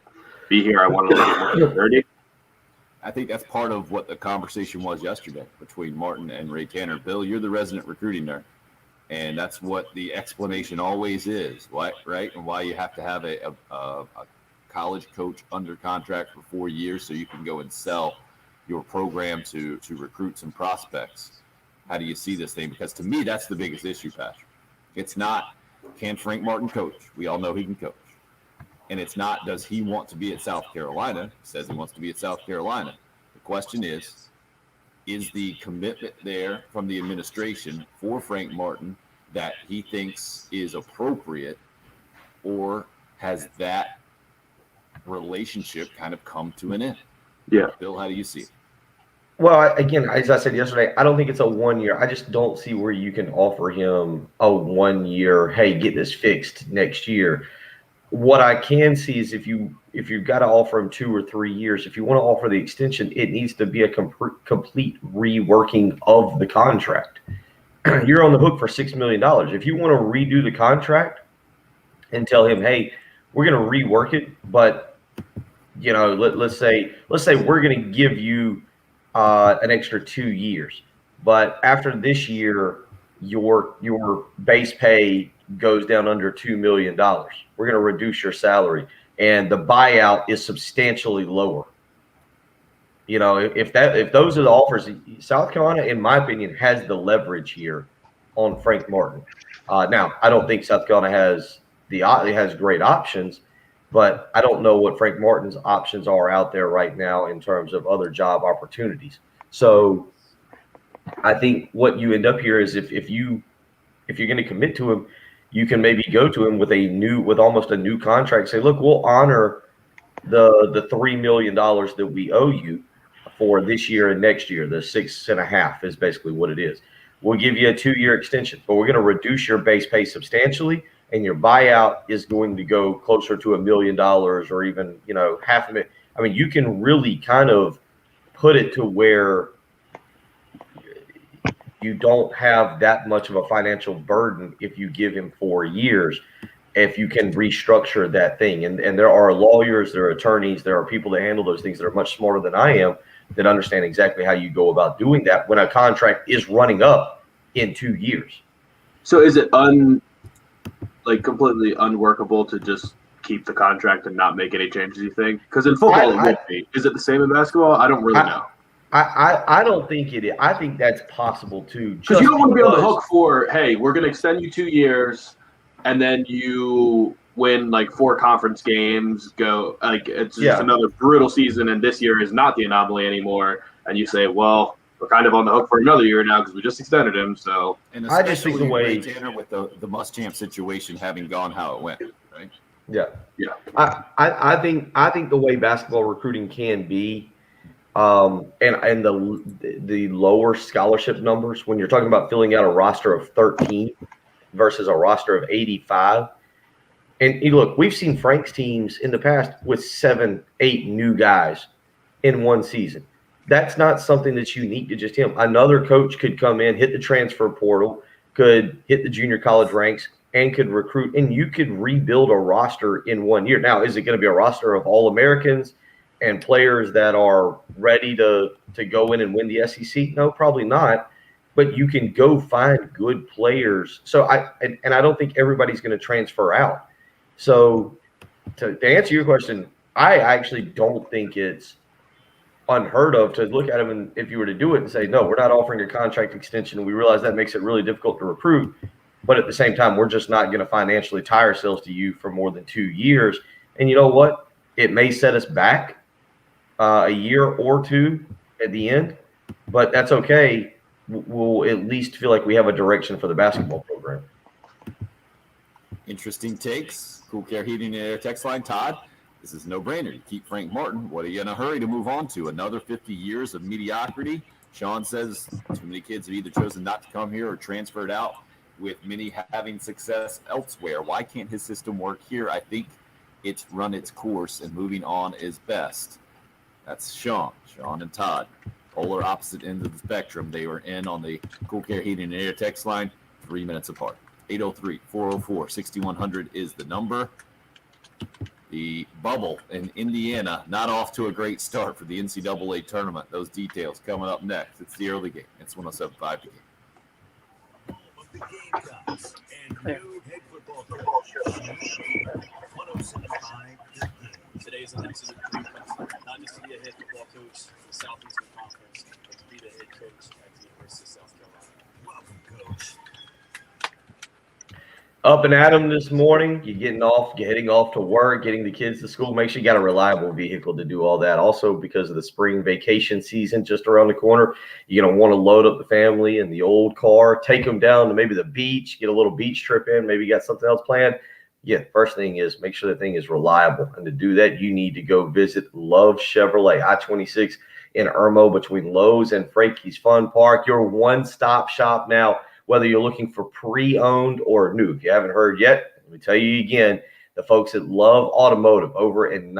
be here, I want to let it more than 30? I think that's part of what the conversation was yesterday between Martin and Ray Tanner. Bill, you're the resident recruiting nerd, and that's what the explanation always is, right? And why you have to have a college coach under contract for 4 years so you can go and sell your program to recruit some prospects. How do you see this thing? Because to me, that's the biggest issue, Patrick. It's not, can Frank Martin coach? We all know he can coach. And it's not, does he want to be at South Carolina? He says he wants to be at South Carolina. The question is the commitment there from the administration for Frank Martin that he thinks is appropriate, or has that relationship kind of come to an end? Yeah. Bill, how do you see it? Well, again, as I said yesterday, I don't think it's a 1 year. I just don't see where you can offer him a 1 year, hey, get this fixed next year. What I can see is if you've got to offer him 2 or 3 years, if you want to offer the extension, it needs to be a complete reworking of the contract. You're on the hook for $6 million. If you want to redo the contract and tell him, hey, we're going to rework it, but let's say we're going to give you an extra 2 years, but after this year, your base pay goes down under $2 million. We're going to reduce your salary, and the buyout is substantially lower. You know, if those are the offers, South Carolina, in my opinion, has the leverage here on Frank Martin. Now, I don't think South Carolina has great options, but I don't know what Frank Martin's options are out there right now in terms of other job opportunities. So I think what you end up here is if you're going to commit to him, you can maybe go to him with almost a new contract. Say, look, we'll honor the $3 million that we owe you for this year and next year. The 6.5 is basically what it is. We'll give you a 2-year extension, but we're going to reduce your base pay substantially, and your buyout is going to go closer to $1 million or even, $500,000. I mean, you can really kind of put it to where you don't have that much of a financial burden if you give him 4 years, if you can restructure that thing. And there are lawyers, there are attorneys, there are people that handle those things that are much smarter than I am, that understand exactly how you go about doing that when a contract is running up in 2 years. So is it completely unworkable to just keep the contract and not make any changes, you think? Because in football, it would be. Is it the same in basketball? I don't really know. I don't think it is. I think that's possible too. Because you don't want to be on the hook for, hey, we're going to extend you 2 years, and then you win 4 conference games, it's just another brutal season, and this year is not the anomaly anymore. And you say, well, we're kind of on the hook for another year now because we just extended him. So I just think the way Tanner with the Muschamp situation having gone how it went, right? Yeah. I think the way basketball recruiting can be, and the lower scholarship numbers when you're talking about filling out a roster of 13 versus a roster of 85. And look, we've seen Frank's teams in the past with 7, 8 new guys in one season. That's not something that's unique to just him. Another coach could come in, hit the transfer portal, could hit the junior college ranks, and could recruit, and you could rebuild a roster in 1 year. Now, is it going to be a roster of All-Americans and players that are ready to go in and win the SEC? No, probably not. But you can go find good players. So I don't think everybody's going to transfer out. So to answer your question, I actually don't think it's unheard of to look at him, and if you were to do it and say, no, we're not offering a contract extension, we realize that makes it really difficult to recruit, but at the same time, we're just not going to financially tie ourselves to you for more than 2 years. And you know what? It may set us back a year or two at the end, but that's okay. We'll at least feel like we have a direction for the basketball program. Interesting takes. Cool Care Heating and Air text line. Todd, this is no brainer. You keep Frank Martin. What are you in a hurry to move on to? Another 50 years of mediocrity? Sean says too many kids have either chosen not to come here or transferred out, with many having success elsewhere. Why can't his system work here? I think it's run its course and moving on is best. That's Sean and Todd. Polar opposite ends of the spectrum. They were in on the Cool Care Heating and Air text line 3 minutes apart. 803-404-6100 is the number. The bubble in Indiana, not off to a great start for the NCAA tournament. Those details coming up next. It's the early game. It's 107.5 the game. The Gamecocks and new head football coach, 107.5 the game. Today's announcement not just to be a head football coach for the Southeastern Conference, but to be the head coach at the University of South Carolina. Welcome, coach. Up and at 'em this morning. You're heading off to work, getting the kids to school. Make sure you got a reliable vehicle to do all that. Also, because of the spring vacation season just around the corner, you're going to want to load up the family in the old car, take them down to maybe the beach, get a little beach trip in. Maybe you got something else planned. Yeah, first thing is make sure the thing is reliable. And to do that, you need to go visit Love Chevrolet, I-26 in Irmo between Lowe's and Frankie's Fun Park. Your one-stop shop now, whether you're looking for pre-owned or new. If you haven't heard yet, let me tell you again, the folks at Love Automotive over in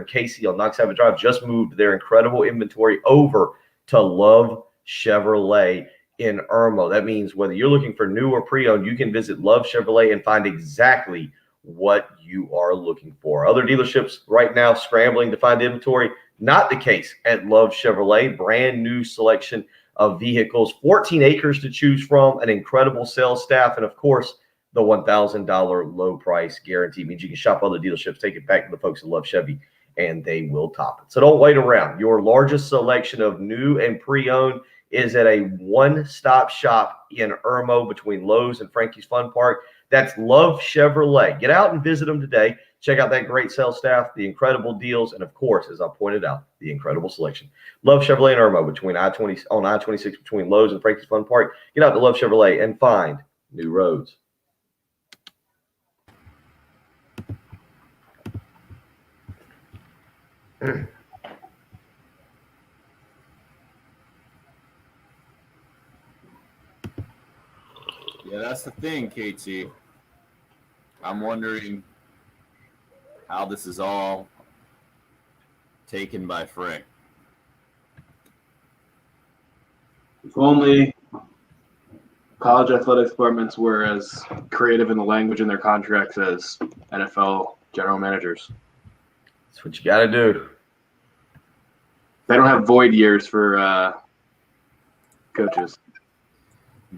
Casey on Knox Avenue Drive just moved their incredible inventory over to Love Chevrolet in Irmo. That means whether you're looking for new or pre-owned, you can visit Love Chevrolet and find exactly what you are looking for. Other dealerships right now scrambling to find inventory. Not the case at Love Chevrolet. Brand new selection of vehicles, 14 acres to choose from, an incredible sales staff, and of course, the $1,000 low price guarantee means you can shop other dealerships, take it back to the folks that love Chevy and they will top it. So don't wait around. Your largest selection of new and pre-owned is at a one-stop shop in Irmo between Lowe's and Frankie's Fun Park. That's Love Chevrolet. Get out and visit them today. Check out that great sales staff, the incredible deals, and of course, as I pointed out, the incredible selection. Love Chevrolet and Irmo between on I-26 between Lowe's and Frankie's Fun Park. Get out to Love Chevrolet and find new roads. Yeah, that's the thing, KT. I'm wondering how this is all taken by Frank. If only college athletics departments were as creative in the language in their contracts as NFL general managers. That's what you got to do. They don't have void years for coaches.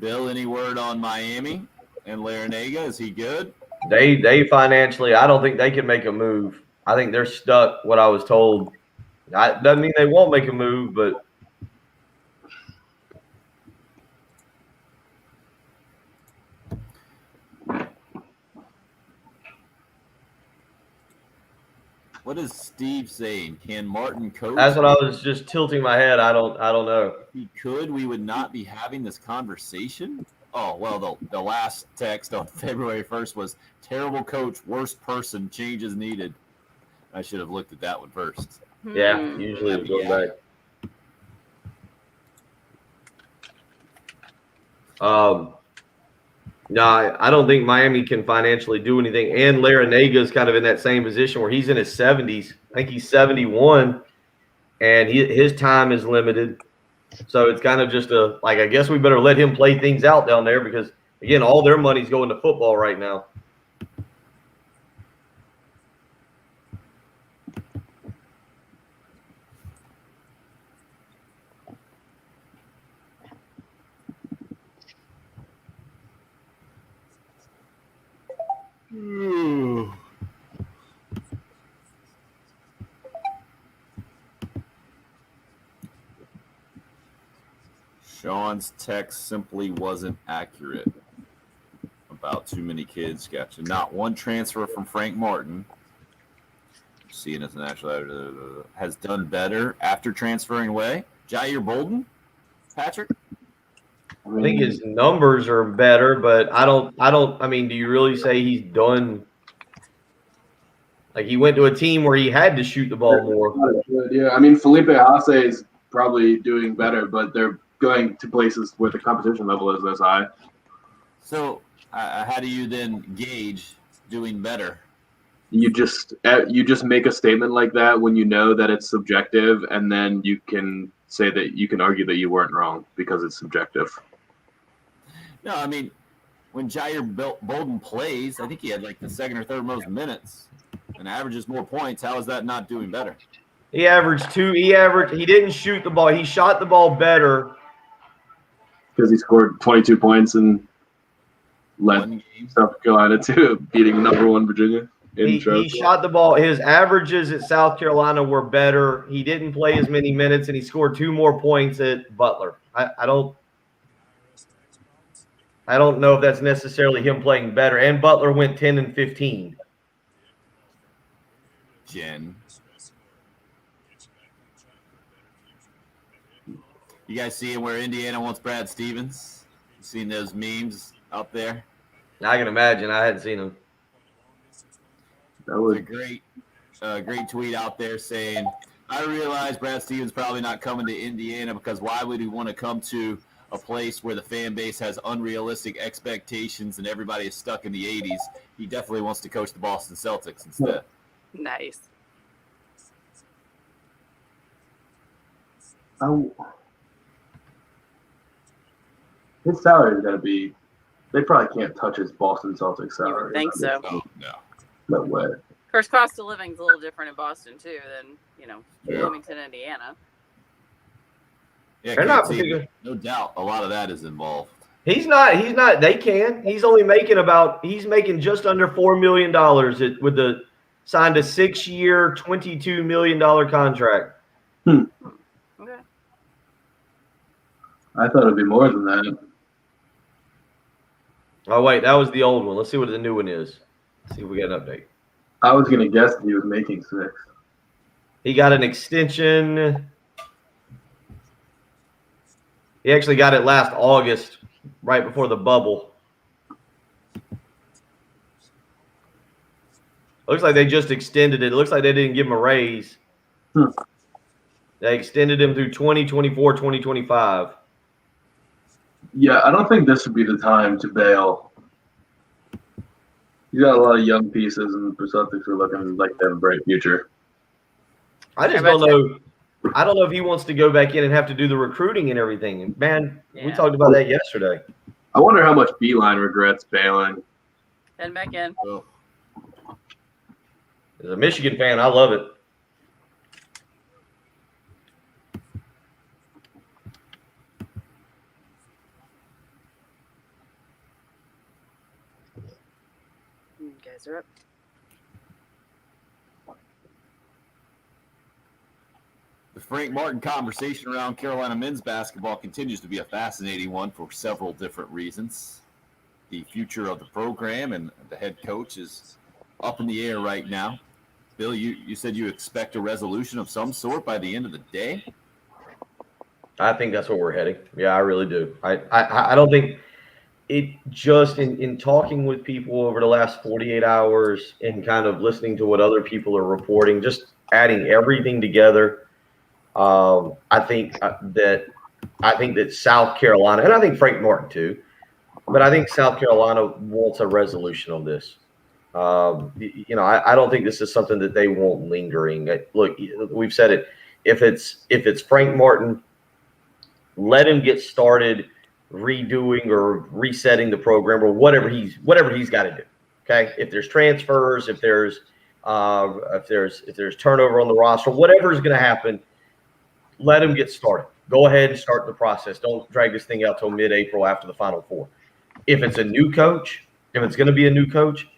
Bill, any word on Miami and Larinaga? Is he good? They financially, I don't think they can make a move. I think they're stuck, what I was told. Doesn't mean they won't make a move, but what is Steve saying? Can Martin coach? that's what I was just tilting my head. I don't know. If he could, we would not be having this conversation. Oh, well, the last text on February 1st was terrible coach, worst person, changes needed. I should have looked at that one first. Yeah, usually it goes back. No, I don't think Miami can financially do anything. And Larinaga is kind of in that same position where he's in his 70s. I think he's 71, and his time is limited. So it's kind of just I guess we better let him play things out down there because, again, all their money's going to football right now. Sean's text simply wasn't accurate about too many kids. Gotcha. Not one transfer from Frank Martin. Seeing as an actual has done better after transferring away. Jair Bolden, Patrick. I think his numbers are better, but I mean, do you really say he's done? Like he went to a team where he had to shoot the ball more. Yeah, I mean, Felipe Haase is probably doing better, but they're going to places where the competition level is as high. So how do you then gauge doing better? You just make a statement like that when you know that it's subjective, and then you can say that you can argue that you weren't wrong because it's subjective. No, I mean, when Jair Bolden plays, I think he had like the second or third most minutes and averages more points. How is that not doing better? He averaged two. He didn't shoot the ball. He shot the ball better. Because he scored 22 points and led South Carolina to beating number one Virginia. He shot the ball. His averages at South Carolina were better. He didn't play as many minutes, and he scored 2 more points at Butler. I don't know if that's necessarily him playing better. And Butler went 10-15. Jen. You guys seeing where Indiana wants Brad Stevens? You seen those memes out there? I can imagine. I hadn't seen them. That was a great tweet out there saying, I realize Brad Stevens probably not coming to Indiana because why would he want to come to a place where the fan base has unrealistic expectations and everybody is stuck in the 80s? He definitely wants to coach the Boston Celtics instead. Nice. His salary is going to be – they probably can't touch his Boston Celtics salary. You would think so. No. No way. Of course, cost of living is a little different in Boston, too, than, Bloomington, Indiana. Yeah, They're not no doubt a lot of that is involved. He's not. They can. He's only making he's making just under $4 million with the signed a 6-year, $22 million contract. Okay. I thought it'd be more than that. Oh, wait, that was the old one. Let's see what the new one is. See if we got an update. I was gonna guess that he was making 6. He got an extension. He actually got it last August, right before the bubble. Looks like they just extended it. It looks like they didn't give him a raise. They extended him through 2024, 2025. Yeah, I don't think this would be the time to bail. You got a lot of young pieces, and the Celtics are looking like they have a bright future. I just don't know. I don't know if he wants to go back in and have to do the recruiting and everything. Man, we Yeah. talked about that yesterday. I wonder how much Beeline regrets bailing. Head back in. Well, As a Michigan fan, I love it. You guys are up. the Frank Martin conversation around Carolina men's basketball continues to be a fascinating one for several different reasons. The future of the program and the head coach is up in the air right now. Bill, you said you expect a resolution of some sort by the end of the day? I think that's where we're heading. Yeah, I really do. I don't think it just in talking with people over the last 48 hours and kind of listening to what other people are reporting, just adding everything together. I think that South Carolina, and I think Frank Martin too, but I think South Carolina wants a resolution on this. I don't think this is something that they want lingering. Look, we've said it. If it's Frank Martin, let him get started redoing or resetting the program or whatever he's got to do. Okay, if there's transfers, if there's turnover on the roster, whatever is going to happen, let him get started. Go ahead and start the process. Don't drag this thing out till mid-April after the Final Four. If it's a new coach, if it's going to be a new coach,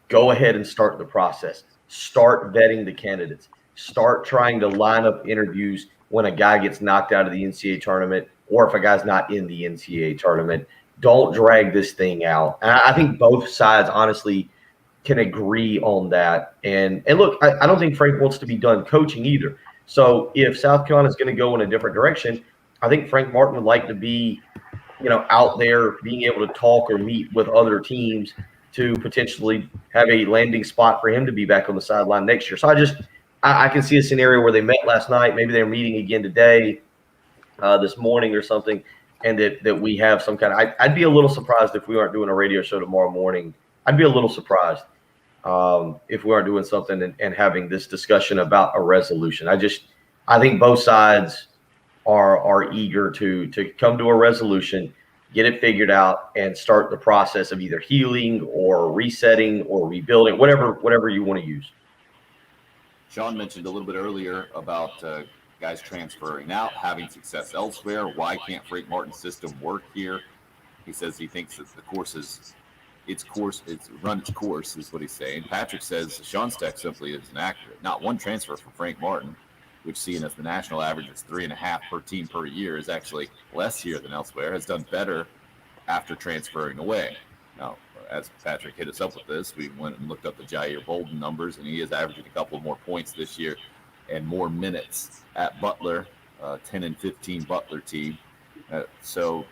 go ahead and start the process. Start vetting the candidates. Start trying to line up interviews when a guy gets knocked out of the NCAA tournament or if a guy's not in the NCAA tournament. Don't drag this thing out. And I think both sides, honestly, can agree on that. And look, I don't think Frank wants to be done coaching either. So if South Carolina is going to go in a different direction, I think Frank Martin would like to be, out there being able to talk or meet with other teams to potentially have a landing spot for him to be back on the sideline next year. So I can see a scenario where they met last night. Maybe they're meeting again today, this morning or something, and that we have some kind of – I'd be a little surprised if we aren't doing a radio show tomorrow morning. I'd be a little surprised if we aren't doing something and having this discussion about a resolution. I think both sides are eager to come to a resolution, get it figured out, and start the process of either healing or resetting or rebuilding, whatever you want to use. Sean mentioned a little bit earlier about guys transferring out, having success elsewhere. Why can't Frank Martin's system work here? He says he thinks that the course is it's run its course, is what he's saying. Patrick says Sean's text simply is inaccurate. Not one transfer for Frank Martin, which, seeing as the national average is 3.5 per team per year, is actually less here than elsewhere, has done better after transferring away. Now, as Patrick hit us up with this, we went and looked up the Jair Bolden numbers, and he is averaging a couple more points this year and more minutes at Butler, 10 and 15 Butler team. So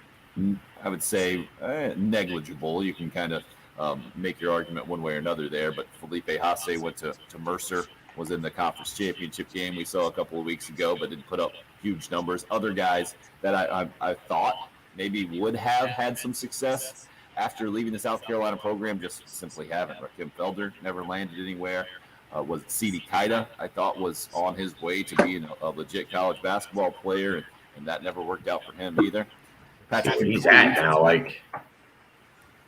I would say negligible. You can kind of make your argument one way or another there, but Felipe Haase went to Mercer, was in the conference championship game we saw a couple of weeks ago, but didn't put up huge numbers. Other guys that I thought maybe would have had some success after leaving the South Carolina program just simply haven't. Rakim Felder never landed anywhere. Was Sidi Kaida, I thought, was on his way to being a legit college basketball player, and that never worked out for him either. Patrick, Where he's at now, like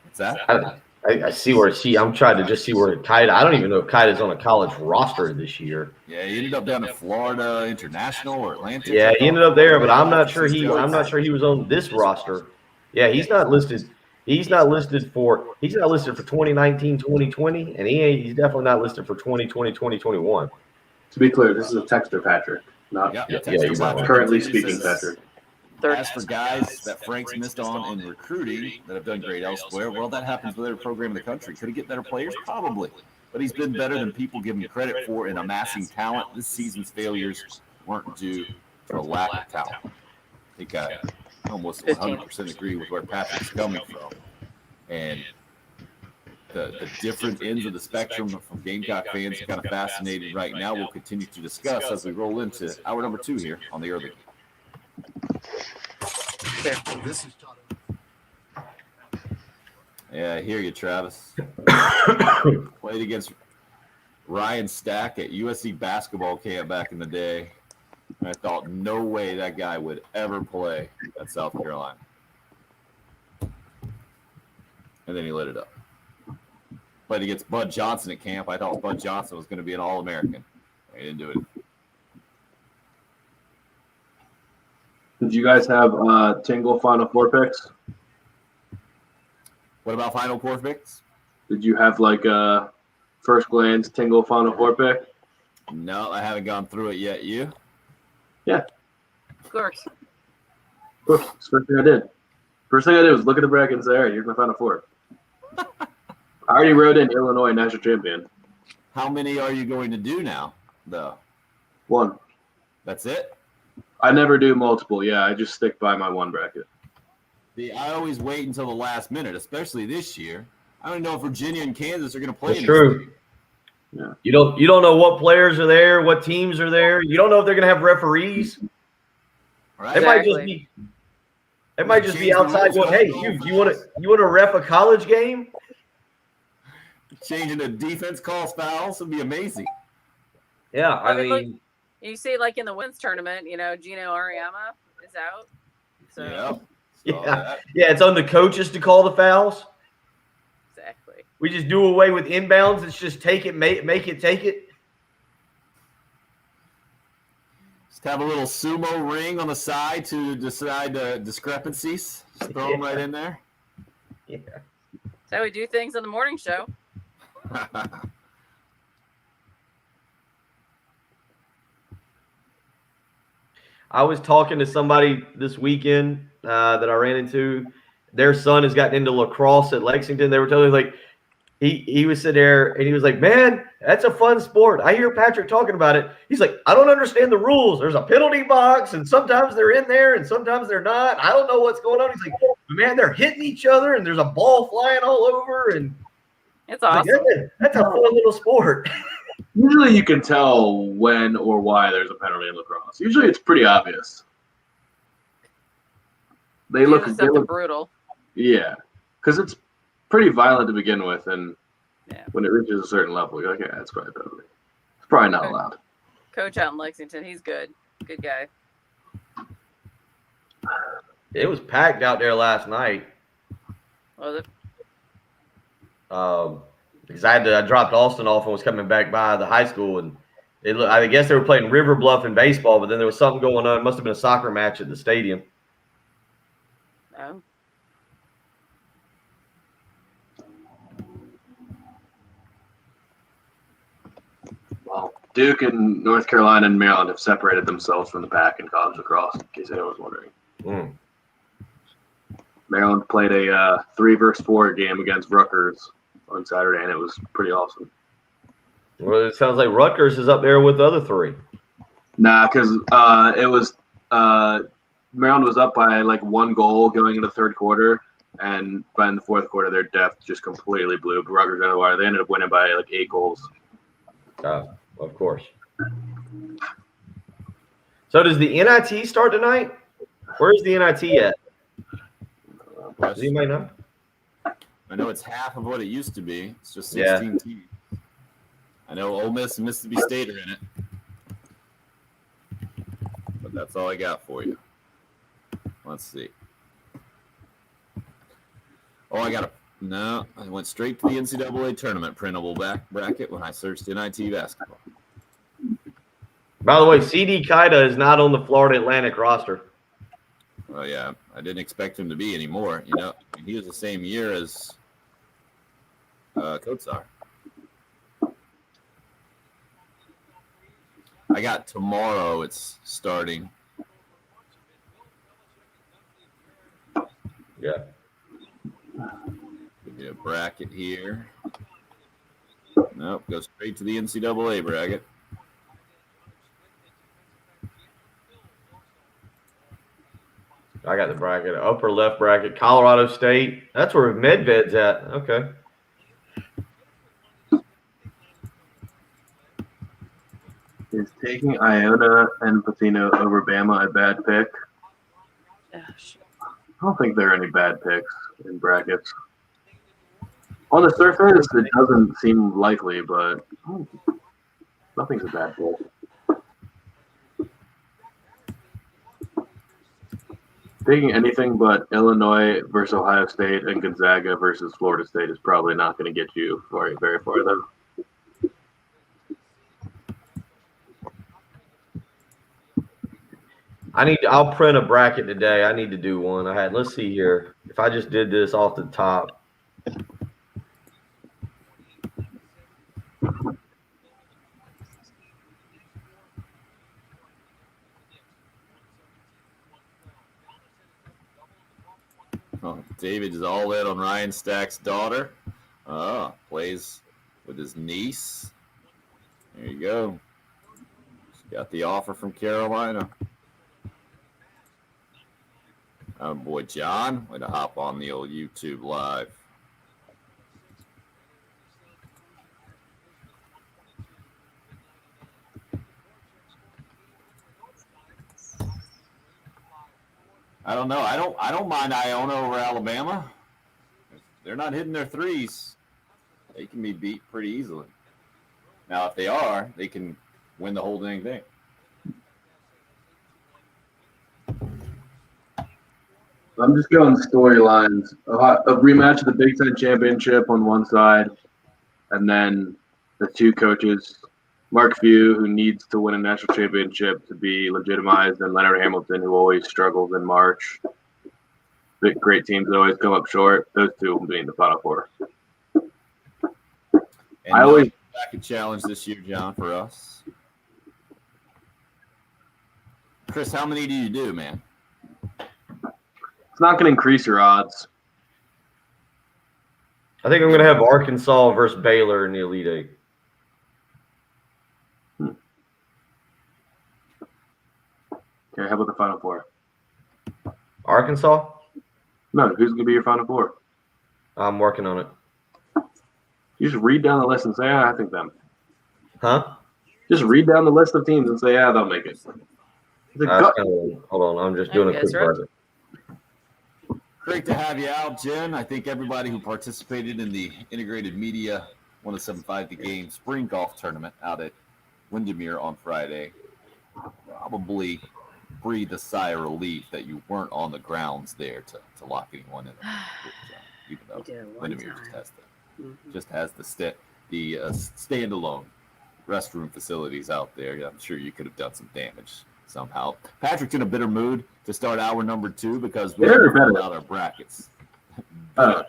what's that? I see where I'm trying to just see where Kaida. I don't even know if Kaida's on a college roster this year. Yeah, he ended up down at Florida International or Atlantic. Yeah, he ended up there, but I'm not sure he was on this roster. Yeah, he's not listed. He's not listed for 2019, 2020, and he's definitely not listed for 2020, 2021. To be clear, this is a texter, Patrick, not Yeah, Yeah, Texas you might Patrick currently continues speaking, to- Patrick. As for guys that Frank's missed on in recruiting that have done great elsewhere, well, that happens with every program in the country. Could he get better players? Probably. But he's been better than people give him credit for in amassing talent. This season's failures weren't due to a lack of talent. I think I almost 100% agree with where Patrick's coming from. And the different ends of the spectrum from Gamecock fans are kind of fascinating right now. We'll continue to discuss as we roll into hour number 2 here on the early. This is Todd. Yeah, I hear you, Travis. Played against Ryan Stack at USC basketball camp back in the day. And I thought, no way that guy would ever play at South Carolina. And then he lit it up. Played against Bud Johnson at camp. I thought Bud Johnson was going to be an All-American. He didn't do it. Did you guys have Tingle Final Four picks? What about Final Four picks? Did you have like a first glance Tingle Final Four pick? No, I haven't gone through it yet. You? Of course. First thing I did. First thing I did was look at the bracket and say, all right, here's my Final Four. I already wrote in Illinois national champion. How many are you going to do now, though? One. That's it? I never do multiple. Yeah, I just stick by my one bracket. See, I always wait until the last minute, especially this year. I don't know if Virginia and Kansas are going to play. That's true. Yeah. You don't know what players are there, what teams are there. You don't know if they're going to have referees. Right? It might just be outside going, hey, you want to ref a college game? Changing the defense calls fouls would be amazing. Yeah, I mean, mean, You see, like in the women's tournament, Gino Ariama is out. So yeah, it's on the coaches to call the fouls. exactly. We just do away with inbounds. It's just take it, make it, take it. Just have a little sumo ring on the side to decide discrepancies. Just throw them right in there. Yeah. That's how we do things on the morning show. I was talking to somebody this weekend that I ran into. Their son has gotten into lacrosse at Lexington. They were telling me, like, he was sitting there and he was like, man, that's a fun sport. I hear Patrick talking about it. He's like, I don't understand the rules. There's a penalty box and sometimes they're in there and sometimes they're not. I don't know what's going on. He's like, man, they're hitting each other and there's a ball flying all over. And It's awesome. like, that's a fun little sport. Usually you can tell when or why there's a penalty in lacrosse. Usually it's pretty obvious. They look brutal. Yeah, because it's pretty violent to begin with, and Yeah. when it reaches a certain level, you're like, yeah, that's probably a penalty. It's probably not allowed. Coach out in Lexington, he's good. Good guy. It was packed out there last night. Was it? Because I dropped Austin off and was coming back by the high school, and I guess they were playing River Bluff in baseball, but then there was something going on. It must have been a soccer match at the stadium. No. Well, Duke and North Carolina and Maryland have separated themselves from the pack in college lacrosse, in case anyone was wondering. Mm. Maryland played a 3-versus-4 game against Rutgers on Saturday, and it was pretty awesome. Well, it sounds like Rutgers is up there with the other three. Nah, because it was Maryland was up by like 1 goal going into the third quarter, and by in the fourth quarter, their depth just completely blew Rutgers out of the wire. They ended up winning by like 8 goals. Of course. So does the NIT start tonight? Where's the NIT at? Does anybody know? I know it's half of what it used to be. It's just 16 teams. I know Ole Miss and Mississippi State are in it. But that's all I got for you. Let's see. Oh, no, I went straight to the NCAA tournament printable bracket when I searched NIT basketball. By the way, CD Kaida is not on the Florida Atlantic roster. Oh, yeah. I didn't expect him to be anymore. You know, he was the same year as Kotsar. I got tomorrow. It's starting. Yeah. Give you a bracket here. Nope, go straight to the NCAA bracket. I got the bracket, upper left bracket, Colorado State. That's where Medved's at. Okay. Is taking Iona and Patino over Bama a bad pick? Gosh. I don't think there are any bad picks in brackets. On the surface, it doesn't seem likely, but nothing's a bad pick. Taking anything but Illinois versus Ohio State and Gonzaga versus Florida State is probably not going to get you very far, though. I'll print a bracket today. I need to do one. Let's see here. If I just did this off the top. Oh, David is all in on Ryan Stack's daughter. Plays with his niece. There you go. She got the offer from Carolina. Oh, boy, John. Way to hop on the old YouTube live. I don't know. I don't mind Iona over Alabama. If they're not hitting their threes, they can be beat pretty easily. Now, if they are, they can win the whole dang thing. I'm just going storylines. A rematch of the Big Ten championship on one side, and then the two coaches, Mark Few, who needs to win a national championship to be legitimized, and Leonard Hamilton, who always struggles in March. Big, great teams that always come up short. Those two will be in the Final Four. And I always back a challenge this year, John, for us. Chris, how many do you do, man? It's not going to increase your odds. I think I'm going to have Arkansas versus Baylor in the Elite Eight. Okay, how about the Final Four? Arkansas? No, who's going to be your Final Four? I'm working on it. You just read down the list and say, I think them. Huh? Just read down the list of teams and say, they'll make it. It's a gut. Hold on. I'm just doing a quick bracket. Great to have you out, Jen. I think everybody who participated in the Integrated Media 1075 The Game Spring Golf Tournament out at Windermere on Friday probably breathed a sigh of relief that you weren't on the grounds there to lock anyone in. Even though Windermere just has the standalone restroom facilities out there. I'm sure you could have done some damage somehow. Patrick's in a bitter mood to start hour number 2 because we haven't filled out our brackets. Because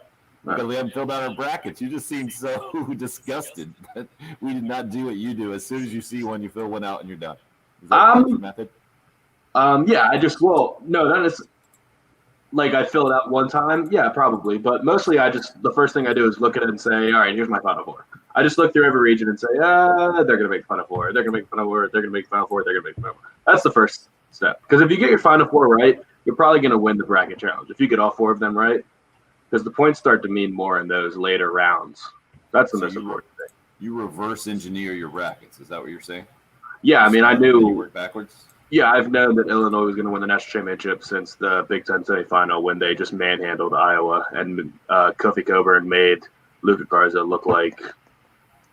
we haven't filled out our brackets. You just seem so disgusted that we did not do what you do. As soon as you see one, you fill one out and you're done. Is that your method? Yeah, that is like I fill it out one time. Yeah, probably. But mostly the first thing I do is look at it and say, all right, here's my Final Four. I just look through every region and say, they're going to make Final Four. They're going to make Final Four. They're going to make Final Four. They're going to make Final Four. That's the first step. Because if you get your Final Four right, you're probably going to win the bracket challenge. If you get all 4 of them right, because the points start to mean more in those later rounds. That's the most important thing. You reverse engineer your brackets. Is that what you're saying? Yeah, I mean, I knew. You work backwards? Yeah, I've known that Illinois was going to win the national championship since the Big Ten semifinal when they just manhandled Iowa, and Kofi Coburn made Luka Garza look like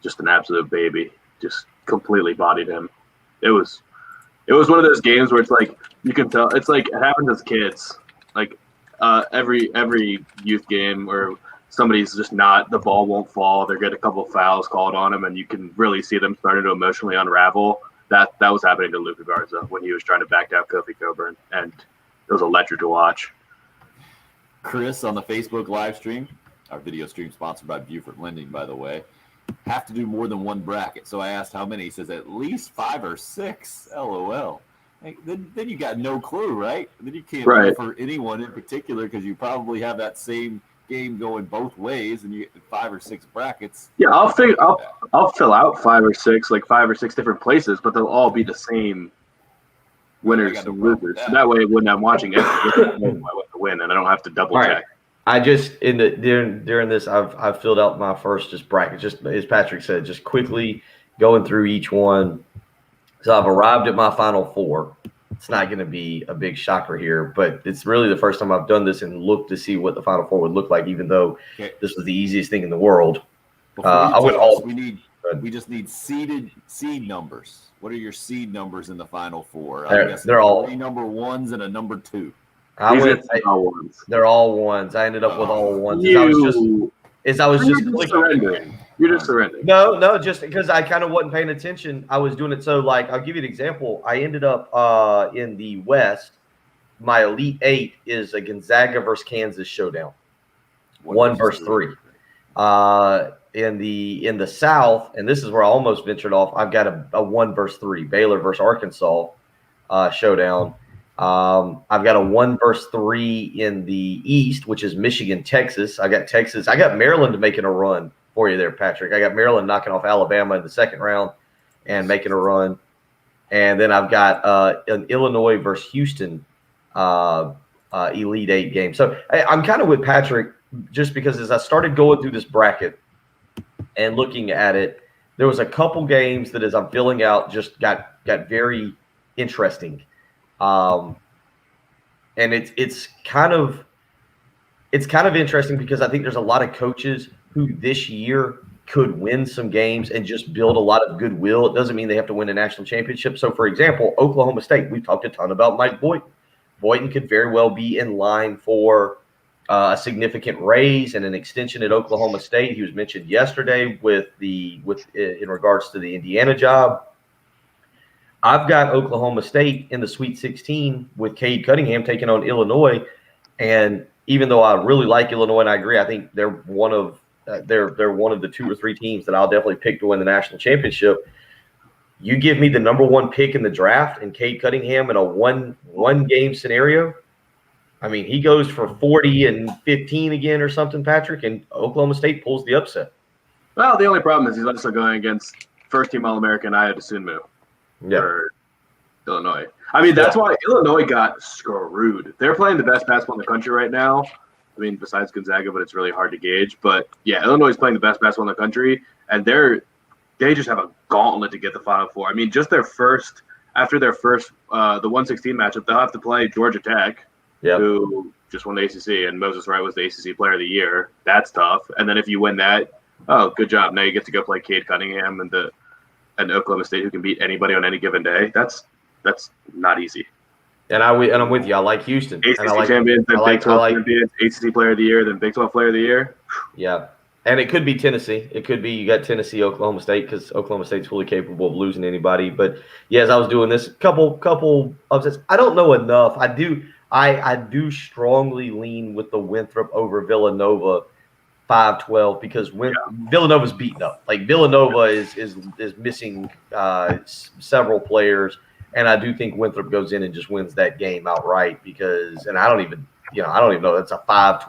just an absolute baby, just completely bodied him. It was one of those games where it's like you can tell. It's like it happens as kids, like every youth game where somebody's just the ball won't fall. They get a couple of fouls called on them, and you can really see them starting to emotionally unravel. That was happening to Luka Garza when he was trying to back down Kofi Coburn, and it was electric to watch. Chris on the Facebook live stream, our video stream sponsored by Buford Lending, by the way, have to do more than one bracket. So I asked how many. He says at least 5 or 6. LOL. Hey, then you got no clue, right? Then you can't Right. root for anyone in particular because you probably have that same game going both ways, and you get 5 or 6 brackets. Yeah, I'll fill out 5 or 6, like 5 or 6 different places, but they'll all be the same winners got no and problem with losers. that. So that way, when I'm watching it, I know what to win, and I don't have to double All check. right. I just during this I've filled out my first just bracket, just as Patrick said, just quickly going through each one. So I've arrived at my final 4. It's not going to be a big shocker here, but it's really the first time I've done this and looked to see what the final 4 would look like, even though Okay. this was the easiest thing in the world. Before you I would tell all- us, we just need seed numbers. What are your seed numbers in the final 4? They're all- 3 number 1s and a number 2. These are all ones. They're all ones. I ended up with all ones. You're Just clicking. surrendering. You're just surrendering. No, just because I kind of wasn't paying attention. I was doing it so, like, I'll give you an example. I ended up in the West. My Elite 8 is a Gonzaga versus Kansas showdown, 1 versus 3. In the South, and this is where I almost ventured off, I've got a 1 versus 3, Baylor versus Arkansas showdown. I've got a 1 versus 3 in the East, which is Michigan, Texas. I got Maryland making a run for you there, Patrick. I got Maryland knocking off Alabama in the second round and making a run. And then I've got an Illinois versus Houston Elite 8 game. So I'm kind of with Patrick just because as I started going through this bracket and looking at it, there was a couple games that as I'm filling out just got very interesting. And it's kind of interesting because I think there's a lot of coaches who this year could win some games and just build a lot of goodwill. It doesn't mean they have to win a national championship. So, for example, Oklahoma State, we've talked a ton about Mike Boynton. Boynton could very well be in line for a significant raise and an extension at Oklahoma State. He was mentioned yesterday in regards to the Indiana job. I've got Oklahoma State in the Sweet 16 with Cade Cunningham taking on Illinois, and even though I really like Illinois and I agree, I think they're one of the 2 or 3 teams that I'll definitely pick to win the national championship. You give me the number 1 pick in the draft and Cade Cunningham in a one game scenario. I mean, he goes for 40 and 15 again or something, Patrick, and Oklahoma State pulls the upset. Well, the only problem is he's also going against first-team All-American Aya DeSunmu for Illinois. I mean, that's why Illinois got screwed. They're playing the best basketball in the country right now. I mean, besides Gonzaga, but it's really hard to gauge. But, yeah, Illinois is playing the best basketball in the country, and they just have a gauntlet to get the Final Four. I mean, just after their first the 116 matchup, they'll have to play Georgia Tech, who just won the ACC, and Moses Wright was the ACC Player of the Year. That's tough. And then if you win that, oh, good job. Now you get to go play Cade Cunningham and Oklahoma State, who can beat anybody on any given day. That's not easy. And I'm with you. I like Houston. ACC champions, then Big 12 champions, ACC Player of the Year, then Big 12 Player of the Year. Yeah. And it could be Tennessee. It could be you got Tennessee, Oklahoma State, because Oklahoma State's fully capable of losing anybody. But, yeah, as I was doing this, couple upsets. I don't know enough. I do strongly lean with the Winthrop over Villanova 5-12 because Villanova's beaten up. Like, Villanova is missing several players. And I do think Winthrop goes in and just wins that game outright because, and I don't even know that's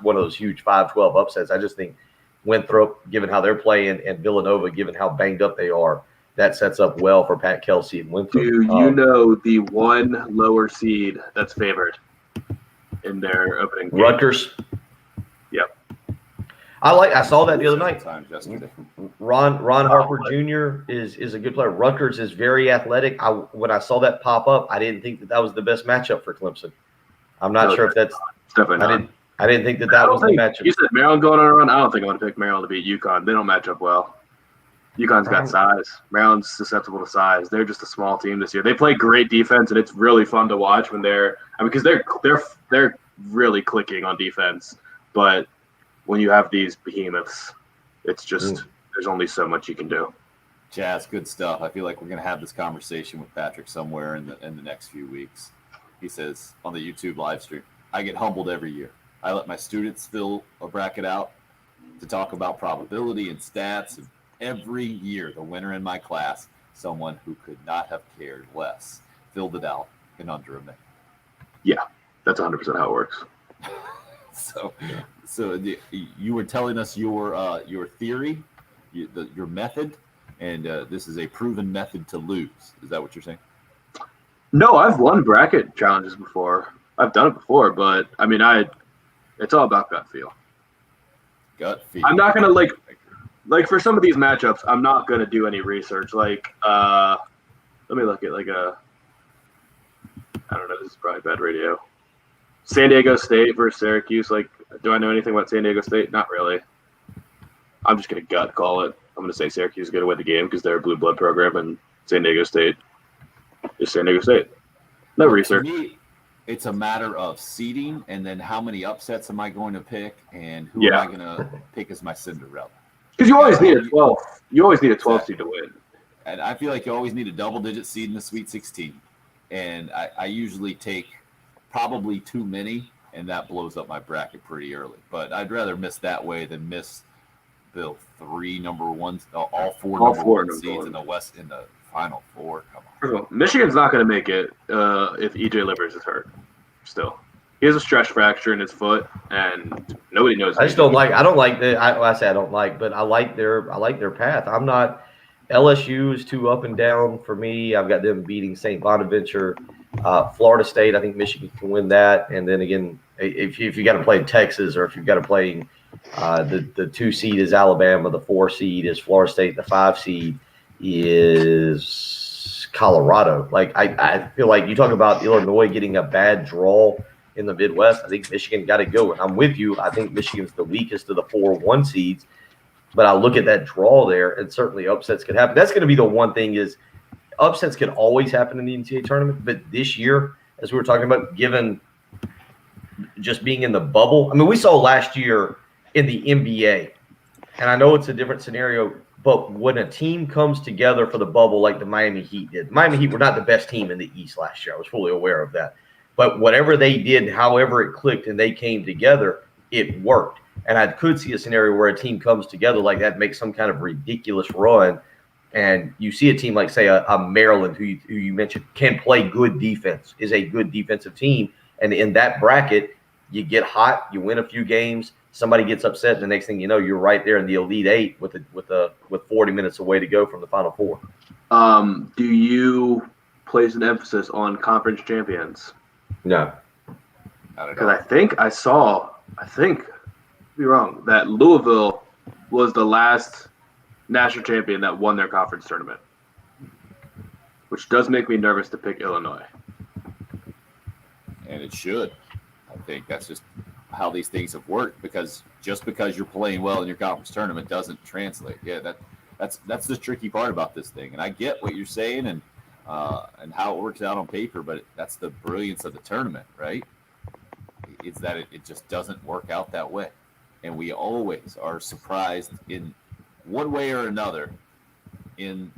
one of those huge 5-12 upsets. I just think Winthrop, given how they're playing, and Villanova, given how banged up they are, that sets up well for Pat Kelsey and Winthrop. Do you know the one lower seed that's favored in their opening game? Rutgers? Yep. I saw that the other night. Times yesterday. Ron Harper Jr. is a good player. Rutgers is very athletic. When I saw that pop up, I didn't think that was the best matchup for Clemson. I'm not sure if that's definitely not. I didn't think that was the matchup. You said Maryland going on a run. I don't think I'm going to pick Maryland to beat UConn. They don't match up well. UConn's got size. Maryland's susceptible to size. They're just a small team this year. They play great defense, and it's really fun to watch when because they're really clicking on defense. But when you have these behemoths, it's just there's only so much you can do. Jazz, good stuff. I feel like we're going to have this conversation with Patrick somewhere in the next few weeks. He says on the YouTube live stream, I get humbled every year. I let my students fill a bracket out to talk about probability and stats. And every year, the winner in my class, someone who could not have cared less, filled it out in under a minute. Yeah, that's 100% how it works. So you were telling us your theory, your method, and this is a proven method to lose. Is that what you're saying? No, I've won bracket challenges before. I've done it before, but I mean, it's all about gut feel. Gut feel. I'm not gonna like for some of these matchups, I'm not gonna do any research. Like, let me look at I don't know. This is probably bad radio. San Diego State versus Syracuse. Like, do I know anything about San Diego State? Not really. I'm just gonna gut call it. I'm gonna say Syracuse is gonna win the game because they're a blue blood program, and San Diego State is San Diego State. No research. To me, it's a matter of seeding, and then how many upsets am I going to pick, and who Yeah. am I going to pick as my Cinderella? Because you always need a 12. You always need a 12 seed to win. And I feel like you always need a double-digit seed in the Sweet 16. And I usually take probably too many, and that blows up my bracket pretty early. But I'd rather miss that way than miss the all four number one seeds in the West in the Final Four. Come on. First of all, Michigan's not going to make it if EJ Livers is hurt. Still, he has a stress fracture in his foot, and nobody knows. I just don't like. I don't like the. I say I don't like, but I like their path. I'm not. LSU is too up and down for me. I've got them beating St. Bonaventure, Florida State. I think Michigan can win that. And then again, if you got to play Texas, or if you've got to play the 2 seed is Alabama, the 4 seed is Florida State, the 5 seed is Colorado. Like I feel like you talk about Illinois getting a bad draw in the Midwest. I think Michigan got to go. And I'm with you. I think Michigan's the weakest of the 4-1 seeds. But I look at that draw there, and certainly upsets could happen. That's going to be the one thing is upsets can always happen in the NCAA tournament. But this year, as we were talking about, given just being in the bubble, I mean, we saw last year in the NBA, and I know it's a different scenario, but when a team comes together for the bubble like the Miami Heat did, Miami Heat were not the best team in the East last year. I was fully aware of that. But whatever they did, however it clicked and they came together, it worked. And I could see a scenario where a team comes together like that, makes some kind of ridiculous run, and you see a team like, say, a Maryland, who you mentioned, can play good defense, is a good defensive team. And in that bracket, you get hot, you win a few games, somebody gets upset, and the next thing you know, you're right there in the Elite Eight with 40 minutes away to go from the Final Four. Do you place an emphasis on conference champions? No. Because I think be wrong, that Louisville was the last national champion that won their conference tournament, which does make me nervous to pick Illinois. And it should. I think that's just how these things have worked, because just because you're playing well in your conference tournament doesn't translate. Yeah, that's the tricky part about this thing. And I get what you're saying and how it works out on paper, but that's the brilliance of the tournament, right? It's that it just doesn't work out that way. And we always are surprised in one way or another in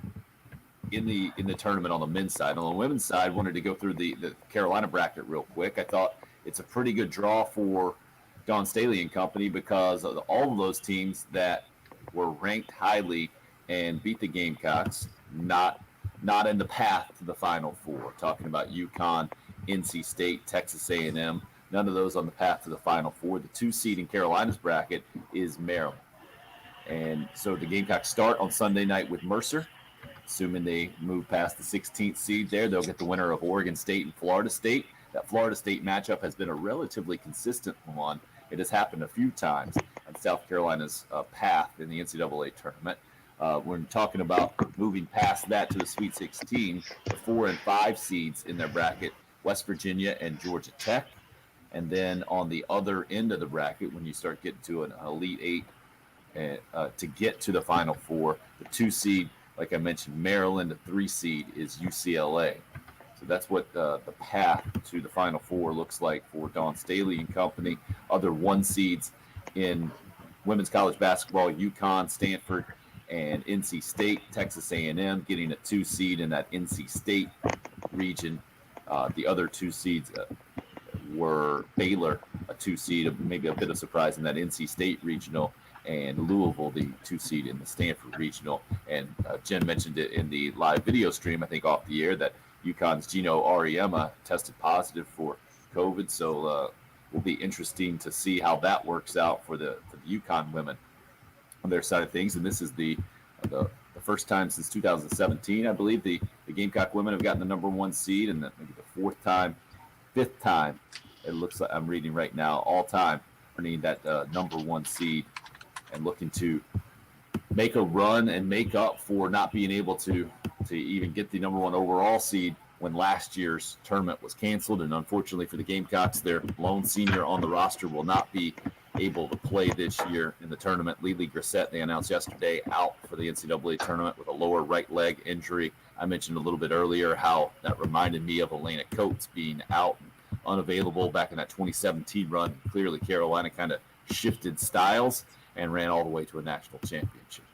the tournament on the men's side. On the women's side, wanted to go through the Carolina bracket real quick. I thought it's a pretty good draw for Dawn Staley and company because of all of those teams that were ranked highly and beat the Gamecocks, not in the path to the Final Four. Talking about UConn, NC State, Texas A&M. None of those on the path to the Final Four. The 2 seed in Carolina's bracket is Maryland. And so the Gamecocks start on Sunday night with Mercer. Assuming they move past the 16th seed there, they'll get the winner of Oregon State and Florida State. That Florida State matchup has been a relatively consistent one. It has happened a few times on South Carolina's path in the NCAA tournament. When talking about moving past that to the Sweet 16, the 4 and 5 seeds in their bracket, West Virginia and Georgia Tech. And then on the other end of the bracket, when you start getting to an Elite Eight to get to the Final Four, the 2 seed, like I mentioned, Maryland, the 3 seed is UCLA. So that's what the path to the Final Four looks like for Dawn Staley and company. Other 1 seeds in women's college basketball, UConn, Stanford, and NC State. Texas A&M getting a 2 seed in that NC State region. The other 2 seeds were Baylor, a 2 seed, maybe a bit of surprise in that NC State regional, and Louisville, the 2 seed in the Stanford regional. And Jen mentioned it in the live video stream, I think off the air, that UConn's Gino Auriemma tested positive for COVID. So will be interesting to see how that works out for the UConn women on their side of things. And this is the first time since 2017, I believe, the Gamecock women have gotten the number 1 seed, and maybe the fifth time, it looks like I'm reading right now, all time, earning that number 1 seed and looking to make a run and make up for not being able to even get the number 1 overall seed when last year's tournament was canceled. And unfortunately for the Gamecocks, their lone senior on the roster will not be able to play this year in the tournament. Lily Grissett, they announced yesterday, out for the NCAA tournament with a lower right leg injury. I mentioned a little bit earlier how that reminded me of Elena Coates being out and unavailable back in that 2017 run. Clearly Carolina kind of shifted styles and ran all the way to a national championship.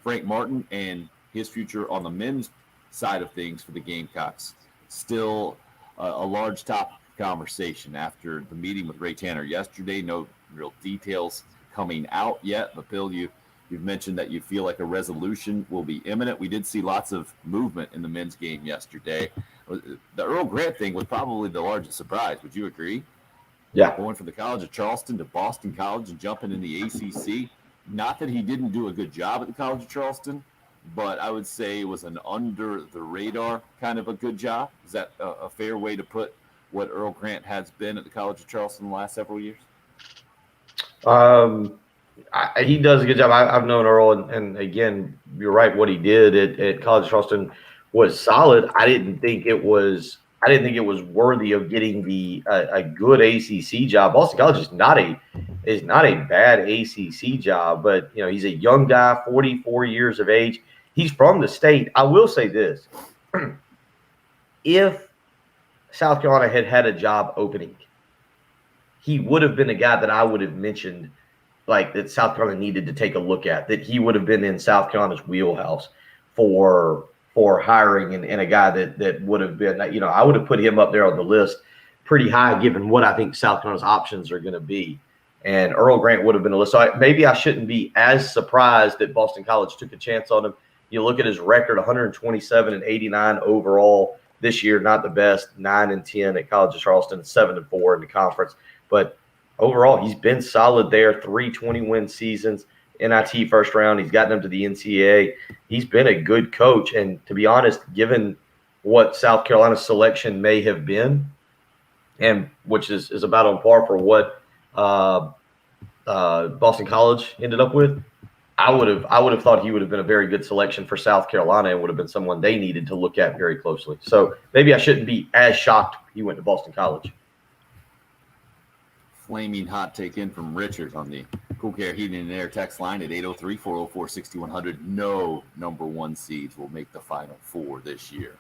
Frank Martin and his future on the men's side of things for the Gamecocks, still a large topic of conversation after the meeting with Ray Tanner yesterday. No real details coming out yet, but Bill, you've mentioned that you feel like a resolution will be imminent. We did see lots of movement in the men's game yesterday. The Earl Grant thing was probably the largest surprise. Would you agree? Yeah. Going from the College of Charleston to Boston College and jumping in the ACC. Not that he didn't do a good job at the College of Charleston, but I would say it was an under the radar kind of a good job. Is that a fair way to put what Earl Grant has been at the College of Charleston in the last several years? He does a good job. I've known Earl, and again, you're right. What he did at College of Charleston was solid. I didn't think it was worthy of getting a good ACC job. Boston College is not a bad ACC job, but he's a young guy, 44 years of age. He's from the state. I will say this: if South Carolina had a job opening, he would have been a guy that I would have mentioned, like that South Carolina needed to take a look at. That he would have been in South Carolina's wheelhouse for hiring, and a guy that would have been, I would have put him up there on the list pretty high, given what I think South Carolina's options are going to be. And Earl Grant would have been a list. So maybe I shouldn't be as surprised that Boston College took a chance on him. You look at his record, 127 and 89 overall this year, not the best, 9-10 at College of Charleston, 7-4 in the conference. But overall, he's been solid there, 3 20-win seasons, NIT first round. He's gotten them to the NCAA. He's been a good coach. And to be honest, given what South Carolina's selection may have been, and which is about on par for what Boston College ended up with, I would have thought he would have been a very good selection for South Carolina and would have been someone they needed to look at very closely. So maybe I shouldn't be as shocked he went to Boston College. Flaming hot take in from Richard on the Cool Care Heating and Air text line at 803-404-6100. No number 1 seeds will make the Final Four this year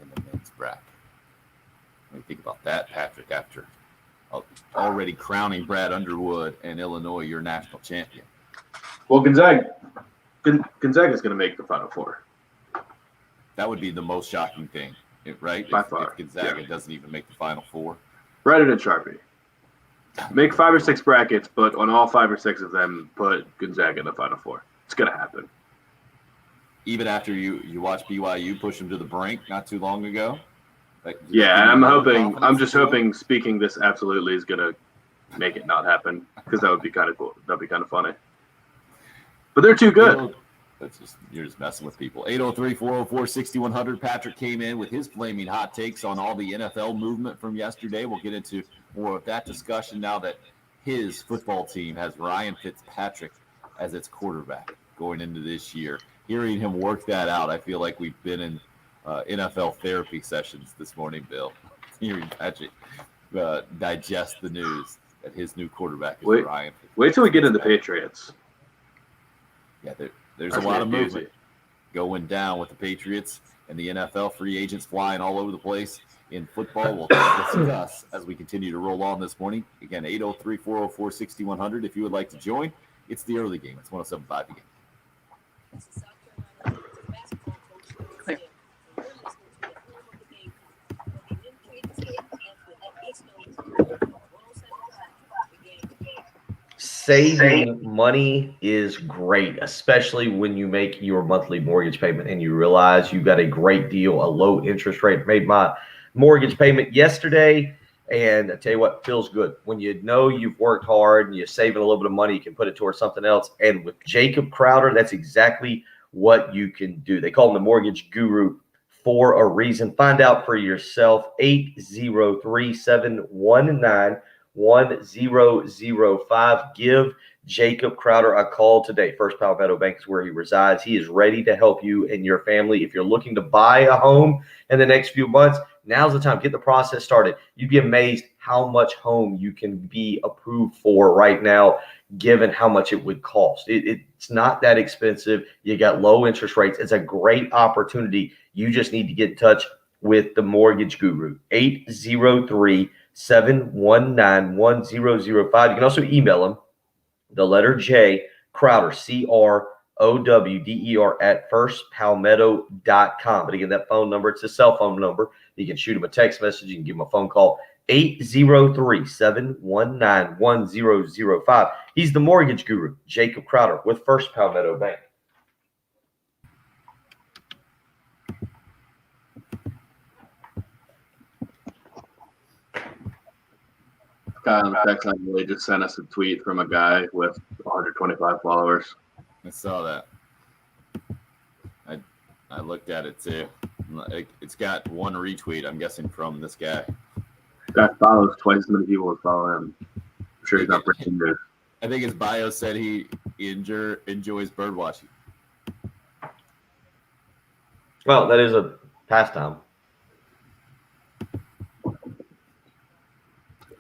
in the men's bracket. What do you think about that, Patrick, after already crowning Brad Underwood and Illinois your national champion? Well, Gonzaga is going to make the Final Four. That would be the most shocking thing, right? By far, if Gonzaga doesn't even make the Final Four. Write it in Sharpie. Make 5 or 6 brackets, but on all 5 or 6 of them, put Gonzaga in the Final Four. It's going to happen. Even after you watch BYU push them to the brink not too long ago? Yeah, and I'm just hoping speaking this absolutely is going to make it not happen, because that would be kind of cool. That would be kind of funny. But they're too good. You're just messing with people. 803-404-6100. Patrick came in with his flaming hot takes on all the NFL movement from yesterday. We'll get into more of that discussion now that his football team has Ryan Fitzpatrick as its quarterback going into this year. Hearing him work that out, I feel like we've been in NFL therapy sessions this morning, Bill. Hearing Patrick digest the news that his new quarterback is Ryan Fitzpatrick. Wait till we get into the Patriots. Yeah, there's a lot of movement going down with the Patriots and the NFL. Free agents flying all over the place. In football, we'll discuss as we continue to roll on this morning. Again, 803-404-6100. If you would like to join, it's the early game. It's 107.5 again. Clear. Saving money is great, especially when you make your monthly mortgage payment and you realize you got a great deal, a low interest rate. Made my mortgage payment yesterday, and I tell you what, feels good. When you know you've worked hard and you're saving a little bit of money, you can put it towards something else. And with Jacob Crowder, that's exactly what you can do. They call him the mortgage guru for a reason. Find out for yourself. 803-719-1005. Give Jacob Crowder a call today. First Palmetto Bank is where he resides. He is ready to help you and your family. If you're looking to buy a home in the next few months, now's the time. Get the process started. You'd be amazed how much home you can be approved for right now, given how much it would cost. It's not that expensive. You got low interest rates. It's a great opportunity. You just need to get in touch with the mortgage guru. 803-719-1005. You can also email him, the letter J, Crowder, Crowder, at firstpalmetto.com. But again, that phone number, it's a cell phone number. You can shoot him a text message. You can give him a phone call. 803-719-1005. He's the mortgage guru, Jacob Crowder, with First Palmetto Bank. Guy on the text line really just sent us a tweet from a guy with 125 followers. I saw that. I looked at it too. It's got one retweet, I'm guessing, from this guy. Guy follows twice as many people as follow him. I'm sure he's not breaking news. I think his bio said he enjoys bird watching. Well, that is a pastime.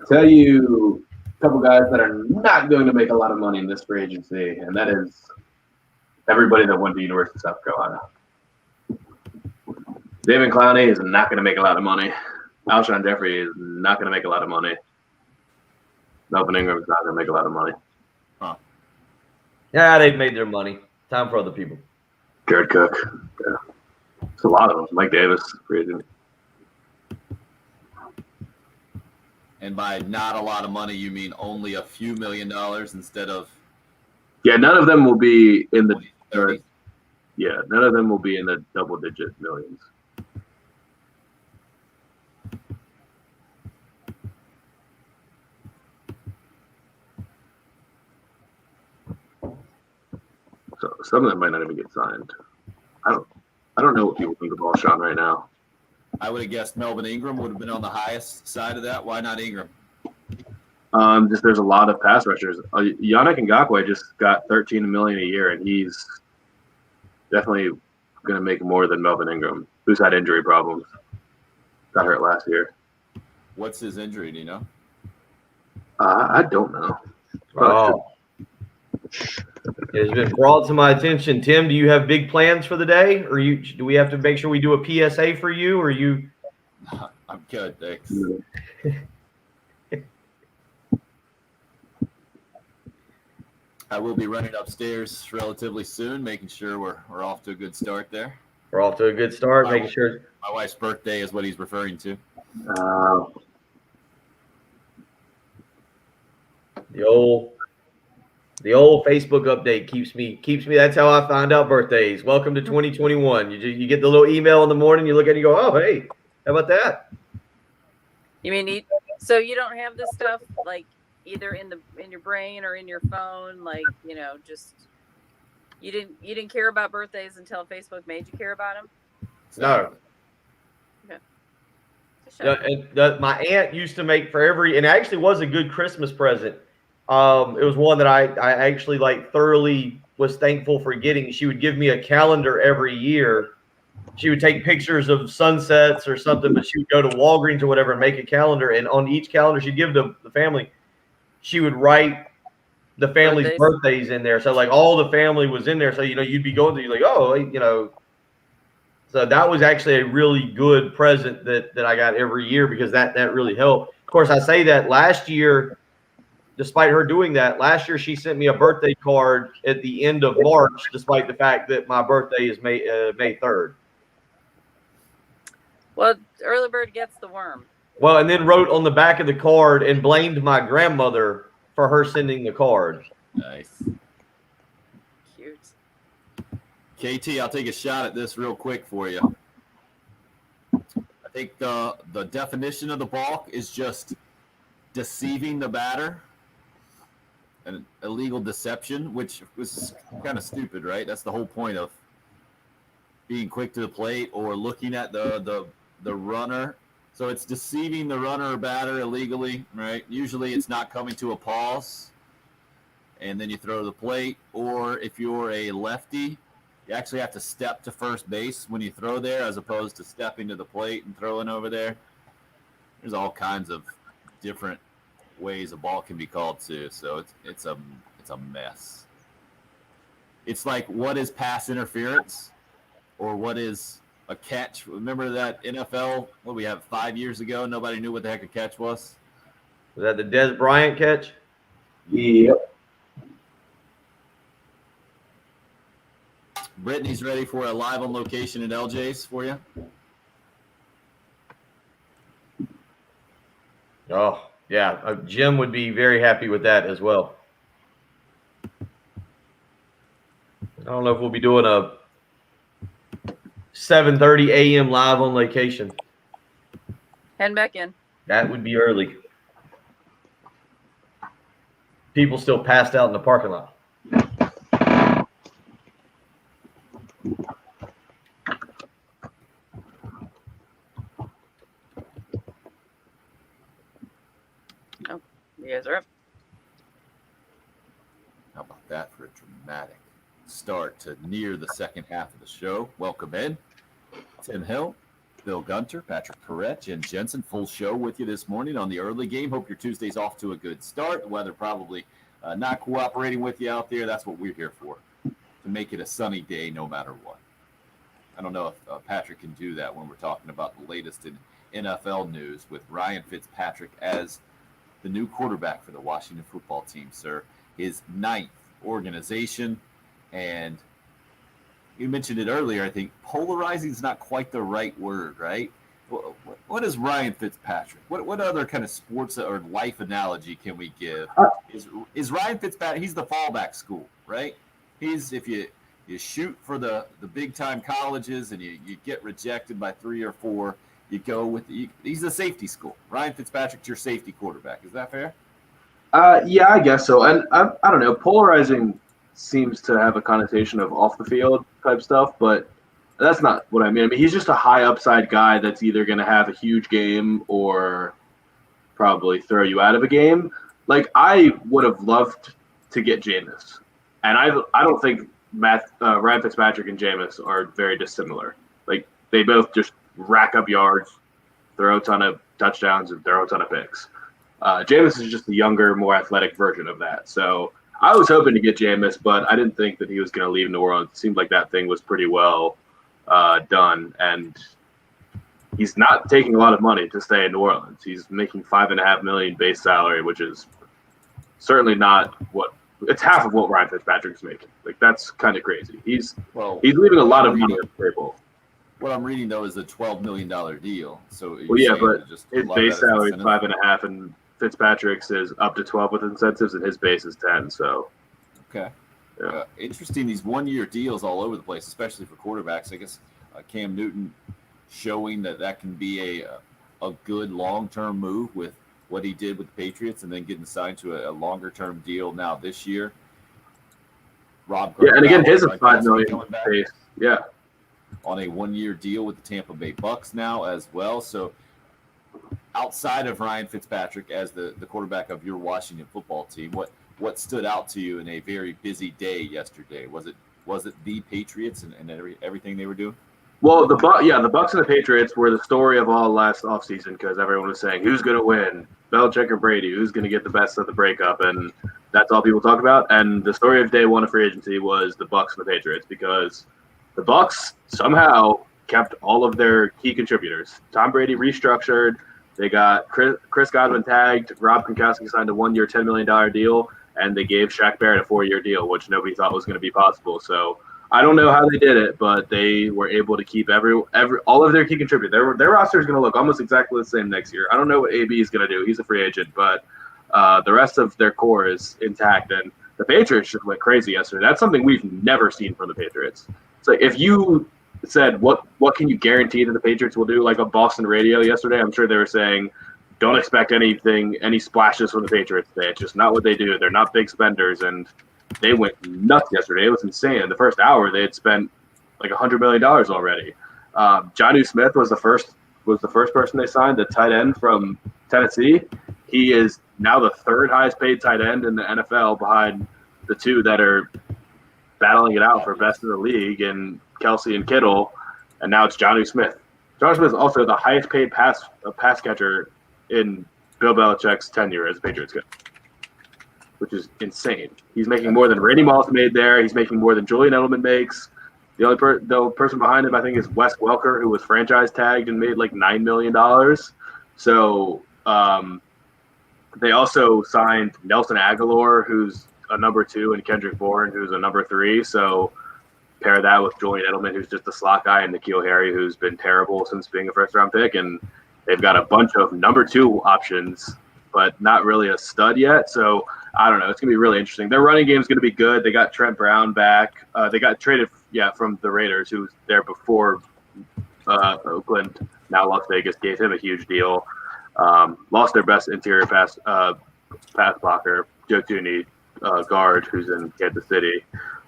Tell you a couple guys that are not going to make a lot of money in this free agency, and that is everybody that went to University of South Carolina. David Clowney is not going to make a lot of money. Alshon Jeffrey is not going to make a lot of money. Melvin Ingram is not going to make a lot of money. Huh. Yeah, they've made their money. Time for other people. Jared Cook. Yeah. It's a lot of them. Mike Davis, free agent. And by not a lot of money, you mean only a few $1 million instead of Yeah, none of them will be in the 30. none of them will be in the double-digit millions. So some of them might not even get signed. I don't know what people think of Alshon right now. I would have guessed Melvin Ingram would have been on the highest side of that. Why not Ingram? Just there's a lot of pass rushers. Yannick Ngakoue just got $13 million a year, and he's definitely going to make more than Melvin Ingram, who's had injury problems. Got hurt last year. What's his injury? Do you know? I don't know. Oh. It has been brought to my attention. Tim, do you have big plans for the day? Or do we have to make sure we do a PSA for you? Or you? I'm good, thanks. I will be running upstairs relatively soon, making sure we're off to a good start there. We're off to a good start, making sure. My wife's birthday is what he's referring to. The old Facebook update keeps me. That's how I find out birthdays. Welcome to 2021. You get the little email in the morning. You look at it, you go, oh, hey, how about that? You mean so you don't have this stuff like either in your brain or in your phone, like, you know, just you didn't care about birthdays until Facebook made you care about them? No. Okay. My aunt used to make for every, and it actually was a good Christmas present. It was one that I actually thoroughly was thankful for getting. She would give me a calendar every year. She would take pictures of sunsets or something, but she would go to Walgreens or whatever and make a calendar. And on each calendar she'd give to the family, she would write the family's birthdays in there. So all the family was in there. So, you'd be going through oh, so that was actually a really good present that I got every year because that really helped. Of course, I say that last year, despite her doing that, last year she sent me a birthday card at the end of March, despite the fact that my birthday is May 3rd. Well, early bird gets the worm. Well, and then wrote on the back of the card and blamed my grandmother for her sending the card. Nice. Cute. KT, I'll take a shot at this real quick for you. I think the definition of the balk is just deceiving the batter, an illegal deception, which was kind of stupid, right? That's the whole point of being quick to the plate or looking at the runner. So it's deceiving the runner or batter illegally, right? Usually it's not coming to a pause, and then you throw the plate. Or if you're a lefty, you actually have to step to first base when you throw there, as opposed to stepping to the plate and throwing over there. There's all kinds of different ways a ball can be called too. So it's a mess. It's like, what is pass interference, or what is a catch? Remember that NFL, what we have 5 years ago, nobody knew what the heck a catch was? Was that the Des Bryant catch? Yep. Brittany's ready for a live on location at LJ's for you. Oh, yeah. Jim would be very happy with that as well. I don't know if we'll be doing a 7:30 a.m. live on location. Heading back in. That would be early. People still passed out in the parking lot. You guys are up. How about that for a dramatic start to near the second half of the show? Welcome in. Tim Hill, Bill Gunter, Patrick Perrett, Jen Jensen. Full show with you this morning on the early game. Hope your Tuesday's off to a good start. The weather probably not cooperating with you out there. That's what we're here for, to make it a sunny day no matter what. I don't know if Patrick can do that when we're talking about the latest in NFL news with Ryan Fitzpatrick as the new quarterback for the Washington football team, sir. His 9th organization. And you mentioned it earlier, I think polarizing is not quite the right word, right? What is Ryan Fitzpatrick? What other kind of sports or life analogy can we give? Is Ryan Fitzpatrick, he's the fallback school, right? He's, if you shoot for the big time colleges and you get rejected by 3 or 4, you go with he's the safety school. Ryan Fitzpatrick's your safety quarterback. Is that fair? Yeah, I guess so. And I don't know. Polarizing seems to have a connotation of off the field type stuff, but that's not what I mean. I mean, he's just a high upside guy that's either going to have a huge game or probably throw you out of a game. Like, I would have loved to get Jameis, and I don't think Ryan Fitzpatrick and Jameis are very dissimilar. Like, they both just rack up yards, throw a ton of touchdowns, and throw a ton of picks. Jameis is just the younger, more athletic version of that. So I was hoping to get Jameis, but I didn't think that he was going to leave New Orleans. It seemed like that thing was pretty well done, and he's not taking a lot of money to stay in New Orleans. He's making $5.5 million base salary, which is certainly not what it's half of what Ryan Fitzpatrick's making. Like, that's kind of crazy. He's leaving a lot of money on the table. What I'm reading though is a $12 million deal. So well, yeah, but his base salary is 5.5, and Fitzpatrick's is up to 12 with incentives, and his base is 10. So, okay, yeah. Interesting. These 1-year deals all over the place, especially for quarterbacks. I guess Cam Newton showing that can be a good long-term move with what he did with the Patriots, and then getting signed to a longer-term deal now this year. Rob, yeah, and again, his is $5 million base. Yeah. On a 1-year deal with the Tampa Bay Bucks now as well. So outside of Ryan Fitzpatrick as the quarterback of your Washington football team, what stood out to you in a very busy day yesterday? Was it the Patriots and everything they were doing? Well, the Bucks and the Patriots were the story of all last offseason, because everyone was saying, who's going to win, Belichick or Brady? Who's going to get the best of the breakup? And that's all people talk about. And the story of day one of free agency was the Bucks and the Patriots, because the Bucks somehow kept all of their key contributors. Tom Brady restructured. They got Chris Godwin tagged. Rob Gronkowski signed a 1-year, $10 million deal, and they gave Shaq Barrett a 4-year deal, which nobody thought was going to be possible. So I don't know how they did it, but they were able to keep all of their key contributors. Their roster is going to look almost exactly the same next year. I don't know what AB is going to do. He's a free agent, but The rest of their core is intact, and the Patriots just went crazy yesterday. That's something we've never seen from the Patriots. So if you said what can you guarantee that the Patriots will do, like on Boston radio yesterday, I'm sure they were saying, don't expect any splashes from the Patriots today. It's just not what they do. They're not big spenders, and they went nuts yesterday. It was insane. In the first hour, they had spent like $100 million already. Jonnu Smith was the first person they signed, the tight end from Tennessee. He is now the third highest paid tight end in the NFL behind the two that are battling it out for best in the league, and Kelsey and Kittle, and now it's Jonnu Smith. Jonnu Smith is also the highest paid pass catcher in Bill Belichick's tenure as a Patriots coach, which is insane. He's making more than Randy Moss made there. He's making more than Julian Edelman makes. The only person behind him, I think, is Wes Welker, who was franchise tagged and made like $9 million. So they also signed Nelson Aguilar, who's a number 2, and Kendrick Bourne, who's a number 3. So pair that with Julian Edelman, who's just a slot guy, and N'Keal Harry, who's been terrible since being a first-round pick. And they've got a bunch of number 2 options, but not really a stud yet. So I don't know. It's going to be really interesting. Their running game is going to be good. They got Trent Brown back. They got traded, from the Raiders, who was there before Oakland. Now Las Vegas gave him a huge deal. Lost their best interior pass blocker, Joe Thuney, guard, who's in Kansas City.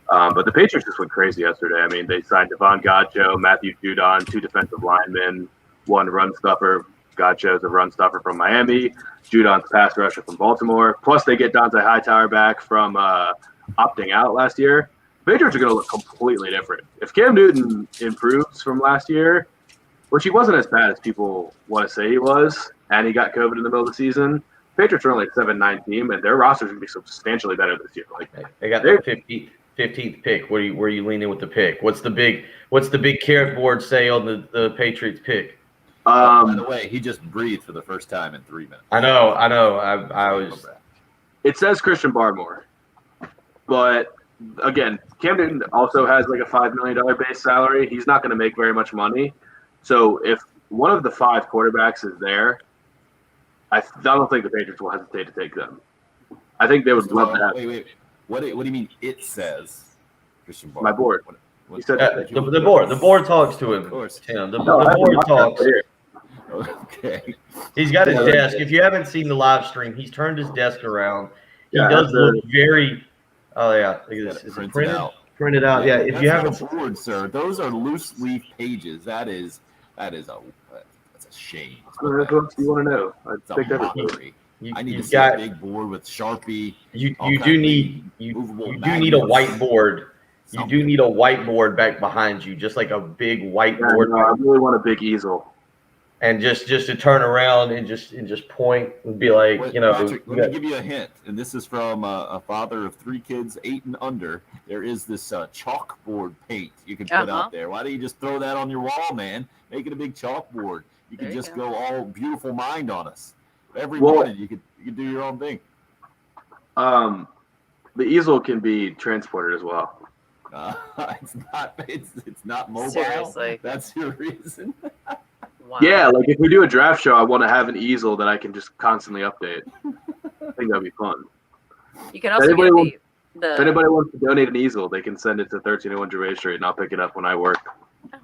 But the Patriots just went crazy yesterday. I mean, they signed Devon Godchaux, Matthew Judon, 2 defensive linemen, 1 run stuffer. Godchaux's a run stuffer from Miami. Judon's pass rusher from Baltimore. Plus, they get Dante Hightower back from opting out last year. The Patriots are going to look completely different. If Cam Newton improves from last year, which he wasn't as bad as people want to say he was, and he got COVID in the middle of the season, Patriots are only a 7-9 team, and their roster is going to be substantially better this year. Like They got the 15th pick. Where are you leaning with the pick? What's the big carrot board say on the Patriots pick? By the way, he just breathed for the first time in 3 minutes. I know. I was. It says Christian Barmore, but again, Cam Newton also has like a $5 million base salary. He's not going to make very much money. So if one of the 5 quarterbacks is there, I don't think the Patriots will hesitate to take them. I think they would love to have. Wait. What do you mean? It says Christian Barmore. My board. What He said The board talks to him. Of course. Tim. The board talks. Okay. He's got his desk. If you haven't seen the live stream, he's turned his desk around. He Yeah, does that's look very. Oh yeah, look at this. Is it Printed printed? out. Printed out. Yeah. If That's you not haven't. a board, sir, those are loose leaf pages. That's a shame. What else do you want to know? I It's a picked everything. mockery. I need to You've see got. a big board with Sharpie. You all do kinds of need movable you do need a magnets, whiteboard. You do something. need a whiteboard back behind you, just like a big Yeah, whiteboard, no, I really want a big easel. and just to turn around and just point and be like, Wait, you know, Patrick, you let got- me give you a hint, and this is from a father of 3 kids, 8 and under. There is this chalkboard paint you can put Uh-huh. out there. Why don't you just throw that on your wall, man? Make it a big chalkboard. You can There you just go. go all beautiful mind on us. Every Well- morning you could do your own thing. The easel can be transported as well. It's not mobile. Seriously. That's your reason. Wow. Yeah, like if we do a draft show, I want to have an easel that I can just constantly update. I think that'd be fun. You can also Anybody get want- the If anybody wants to donate an easel, they can send it to 1301 Gervais Street, and I'll pick it up when I work.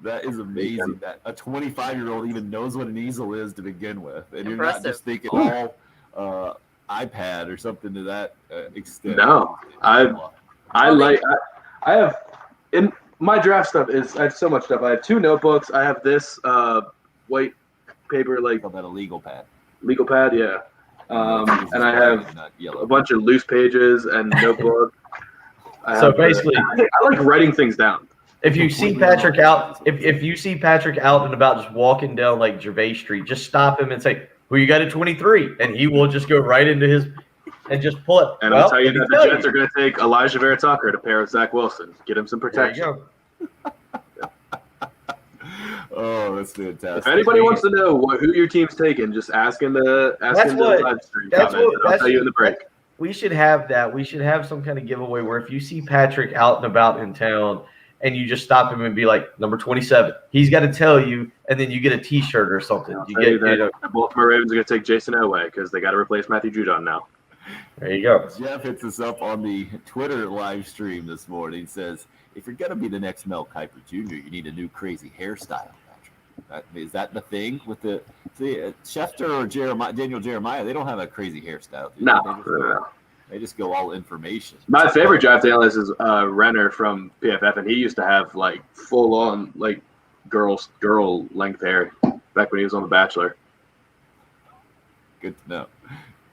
That is amazing that a 25-year-old even knows what an easel is to begin with. And you're not Impressive. just thinking all iPad or something to that extent. No, I have in my draft stuff I have so much stuff. I have 2 notebooks. I have this white paper like call that a legal pad. legal pad, yeah. And I have not a yellow. bunch of loose pages and notebook. So basically, I like writing things down. if you see Patrick out, if you see Patrick out and about just walking down like Gervais Street, just stop him and say, "Who you got at 23?" And he will just go right into his and just pull it. And Well, I'll tell you let me that tell the Jets are going to take Elijah Vera Tucker to pair with Zach Wilson. Get him some There you protection. go. Oh, that's fantastic. If anybody wants to know who your team's taking, just ask in the live stream that's comment. what- and I'll tell you in the break. We should have that. We should have some kind of giveaway where if you see Patrick out and about in town and you just stop him and be like, number 27, he's got to tell you, and then you get a T-shirt or something. I'll You tell you get, that the Baltimore Ravens are going to take Jason Elway because they got to replace Matthew Judon now. There you go. Jeff hits us up on the Twitter live stream this morning. Says, if you're gonna be the next Mel Kiper Jr., you need a new crazy hairstyle. Is that the thing with the Schefter or Daniel Jeremiah? They don't have a crazy hairstyle. No. They just go all information. My favorite draft analyst is Renner from PFF, and he used to have like full on like girl length hair back when he was on The Bachelor. Good to know.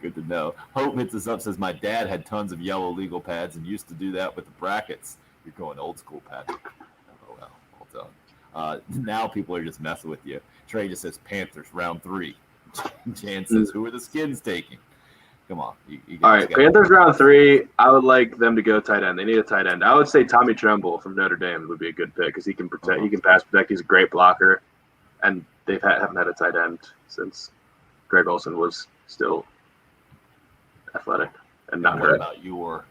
Good to know. Hope hits us up, says, my dad had tons of yellow legal pads and used to do that with the brackets. You're going old school, Patrick. Oh, well done. Now people are just messing with you. Trey just says Panthers, round 3. Jan says, who are the Skins taking? Come on. You All right, Panthers round 3. I would like them to go tight end. They need a tight end. I would say Tommy Tremble from Notre Dame would be a good pick because he can protect. He can pass protect. He's a great blocker, and they haven't had a tight end since Greg Olson was still athletic and not What hurt. about your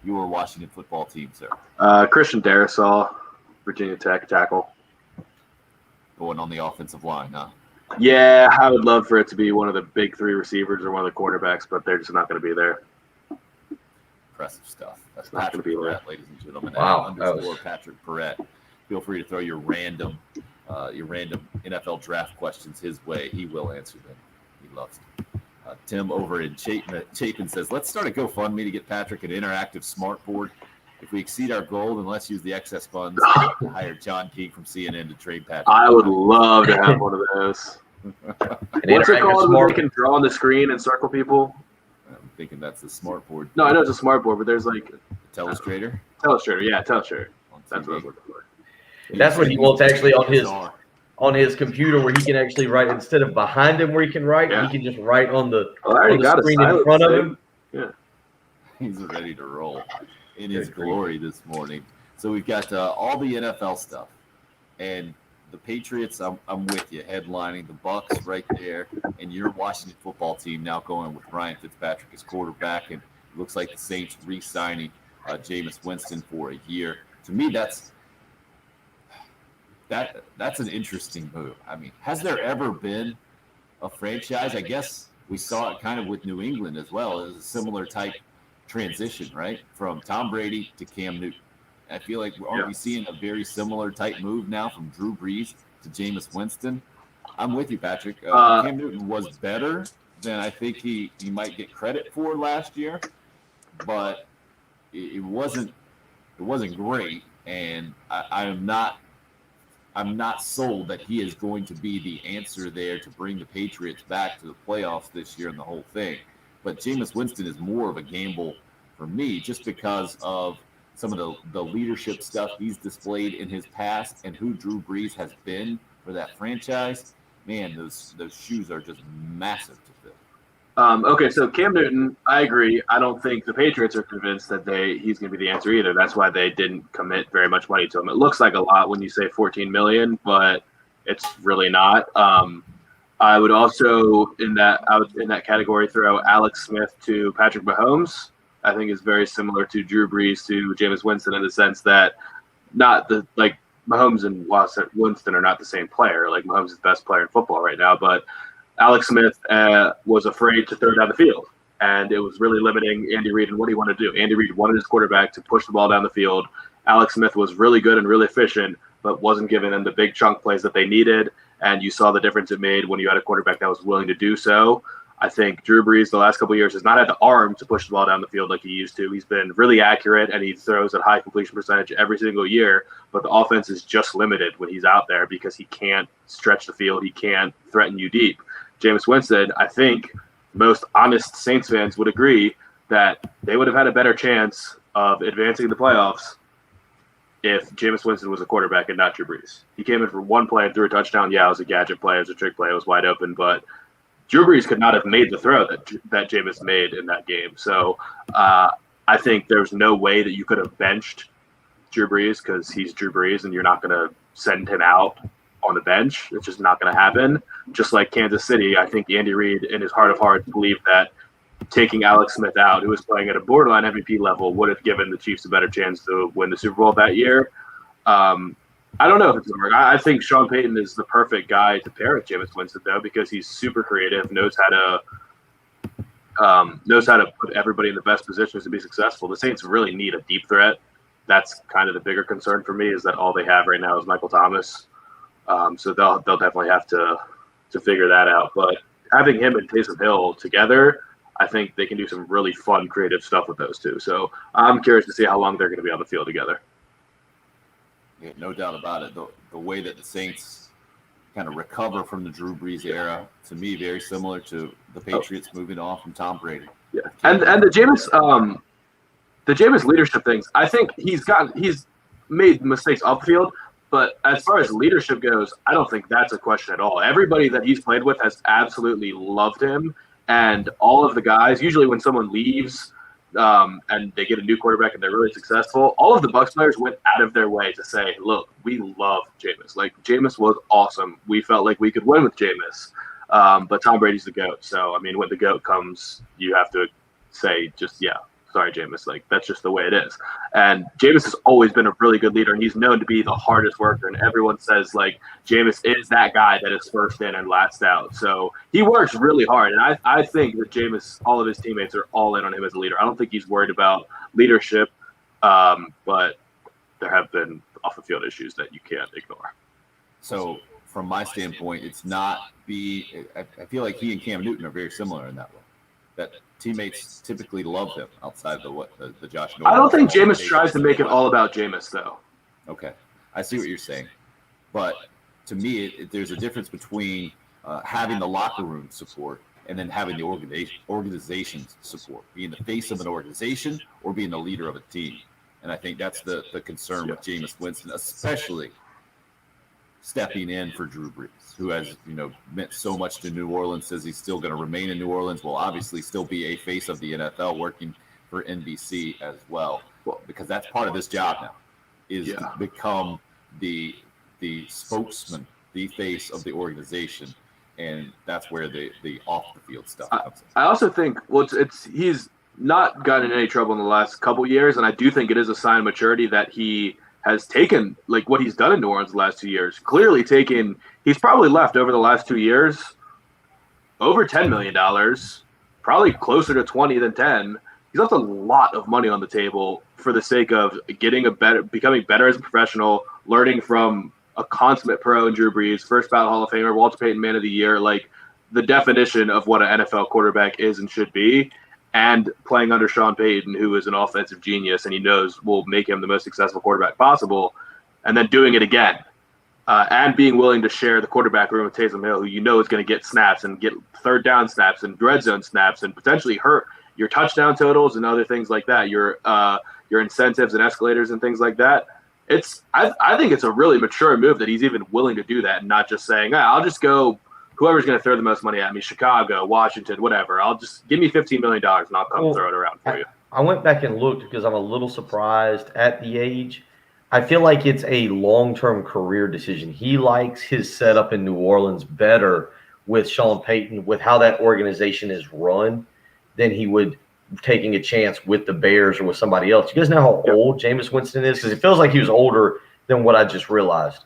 Washington football team, sir? Christian Darrisaw, Virginia Tech tackle. Going on the offensive line, huh? Yeah, I would love for it to be one of the big 3 receivers or one of the quarterbacks, but they're just not going to be there. Impressive stuff. That's Not Patrick gonna be Perrette, ladies and gentlemen. Wow, that _ was- Patrick Perrette. Feel free to throw your random NFL draft questions his way. He will answer them. He loves them. Tim over in Chapin says, let's start a GoFundMe to get Patrick an interactive smart board. If we exceed our goal, then let's use the excess funds to hire John King from CNN to trade Patrick. I would love to have one of those. An What's it interactive called when smart- they can draw on the screen and circle people? I'm thinking that's the smart board. No, I know it's a smart board, but there's like Telestrator. Telestrator. Yeah, Telestrator. On That's what I was TV. looking for. That's what he wants actually Bizarre. on his computer, where he can actually write instead of behind him where he can write. Yeah. He can just write on the, Well, I already on the got a screen in silent front of thing. him. He's ready to roll in his Good grief. glory this morning. So we've got all the NFL stuff, and the Patriots. I'm with you, headlining the Bucks right there, and your Washington football team now going with Ryan Fitzpatrick as quarterback, and it looks like the Saints re-signing Jameis Winston for a year. To me, that's an interesting move. I mean, has there ever been a franchise? I guess we saw it kind of with New England as well. It was a similar type transition, right? From Tom Brady to Cam Newton. I feel like aren't we seeing a very similar type move now from Drew Brees to Jameis Winston? I'm with you, Patrick. Cam Newton was better than I think he might get credit for last year, but it wasn't great, and I'm not sold that he is going to be the answer there to bring the Patriots back to the playoffs this year and the whole thing. But Jameis Winston is more of a gamble for me just because of some of the leadership stuff he's displayed in his past and who Drew Brees has been for that franchise. Man, those shoes are just massive to fill. Okay, so Cam Newton, I agree. I don't think the Patriots are convinced that he's going to be the answer either. That's why they didn't commit very much money to him. It looks like a lot when you say $14 million, but it's really not. I would also in that category throw Alex Smith to Patrick Mahomes. I think is very similar to Drew Brees to Jameis Winston in the sense that Mahomes and Winston are not the same player. Like Mahomes is the best player in football right now, but Alex Smith was afraid to throw down the field, and it was really limiting Andy Reid and what he wanted to do. Andy Reid wanted his quarterback to push the ball down the field. Alex Smith was really good and really efficient, but wasn't giving them the big chunk plays that they needed, and you saw the difference it made when you had a quarterback that was willing to do so. I think Drew Brees the last couple of years has not had the arm to push the ball down the field like he used to. He's been really accurate, and he throws at high completion percentage every single year, but the offense is just limited when he's out there because he can't stretch the field. He can't threaten you deep. Jameis Winston, I think most honest Saints fans would agree that they would have had a better chance of advancing the playoffs if Jameis Winston was a quarterback and not Drew Brees. He came in for one play and threw a touchdown. Yeah, it was a gadget play. It was a trick play. It was wide open, but Drew Brees could not have made the throw that Jameis made in that game. So I think there's no way that you could have benched Drew Brees because he's Drew Brees and you're not going to send him out on the bench. It's just not going to happen. Just like Kansas City, I think Andy Reid in his heart of hearts believed that taking Alex Smith out, who was playing at a borderline MVP level, would have given the Chiefs a better chance to win the Super Bowl that year. I don't know if it's going to work. I think Sean Payton is the perfect guy to pair with Jameis Winston, though, because he's super creative, knows how to knows how to put everybody in the best positions to be successful. The Saints really need a deep threat. That's kind of the bigger concern for me, is that all they have right now is Michael Thomas. So they'll definitely have to figure that out. But having him and Taysom Hill together, I think they can do some really fun, creative stuff with those two. So I'm curious to see how long they're going to be on the field together. Yeah, no doubt about it. The way that the Saints kind of recover from the Drew Brees era, to me, very similar to the Patriots moving on from Tom Brady. Yeah, and the Jameis leadership things, I think he's made mistakes off the field, but as far as leadership goes, I don't think that's a question at all. Everybody that he's played with has absolutely loved him, and all of the guys, usually when someone leaves and they get a new quarterback and they're really successful, all of the Bucs players went out of their way to say, look, we love Jameis. Like, Jameis was awesome. We felt like we could win with Jameis. But Tom Brady's the GOAT. So, I mean, when the GOAT comes, you have to say just, yeah, sorry, Jameis. Like, that's just the way it is. And Jameis has always been a really good leader, and he's known to be the hardest worker. And everyone says, like, Jameis is that guy that is first in and last out. So he works really hard. And I think that Jameis, all of his teammates are all in on him as a leader. I don't think he's worried about leadership, but there have been off-the-field issues that you can't ignore. So from my standpoint, it's not I feel like he and Cam Newton are very similar in that way. That teammates typically love him outside the Josh Norman. I don't think Jameis tries to make it all about Jameis, though. Okay, I see what you're saying, but to me, there's a difference between having the locker room support and then having the organization's support, being the face of an organization or being the leader of a team. And I think that's the concern with Jameis Winston, especially stepping in for Drew Brees, who has, meant so much to New Orleans, says he's still going to remain in New Orleans, will obviously still be a face of the NFL, working for NBC as well, because that's part of his job now, is to become the spokesman, the face of the organization, and that's where the off the field stuff comes in. I also think, he's not gotten in any trouble in the last couple years, and I do think it is a sign of maturity that he has taken, like, what he's done in New Orleans the last 2 years. Clearly he's probably left over the last 2 years over $10 million, probably closer to 20 than 10. He's left a lot of money on the table for the sake of becoming better as a professional, learning from a consummate pro in Drew Brees, first ballot Hall of Famer, Walter Payton Man of the Year, like the definition of what an NFL quarterback is and should be. And playing under Sean Payton, who is an offensive genius and he knows will make him the most successful quarterback possible, and then doing it again, and being willing to share the quarterback room with Taysom Hill, who is going to get snaps and get third down snaps and red zone snaps and potentially hurt your touchdown totals and other things like that, your incentives and escalators and things like that. I think it's a really mature move that he's even willing to do that and not just saying, I'll just go – whoever's going to throw the most money at me, Chicago, Washington, whatever. I'll just give me $15 million and I'll come throw it around for you. I went back and looked because I'm a little surprised at the age. I feel like it's a long-term career decision. He likes his setup in New Orleans better with Sean Payton, with how that organization is run, than he would taking a chance with the Bears or with somebody else. You guys know how old Jameis Winston is? Because it feels like he was older than what I just realized.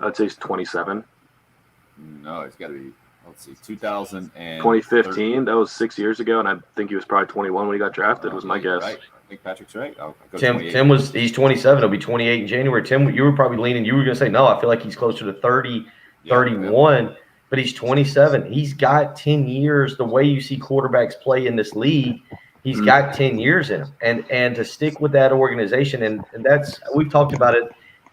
I'd say he's 27. No, it's got to be, 2015. That was 6 years ago, and I think he was probably 21 when he got drafted, was my guess. Right. I think Patrick's right. Tim he's 27. He'll be 28 in January. Tim, you were probably leaning. You were going to say, no, I feel like he's closer to 30, 31, but he's 27. He's got 10 years. The way you see quarterbacks play in this league, he's got 10 years in him. And to stick with that organization, and that's – we've talked about it.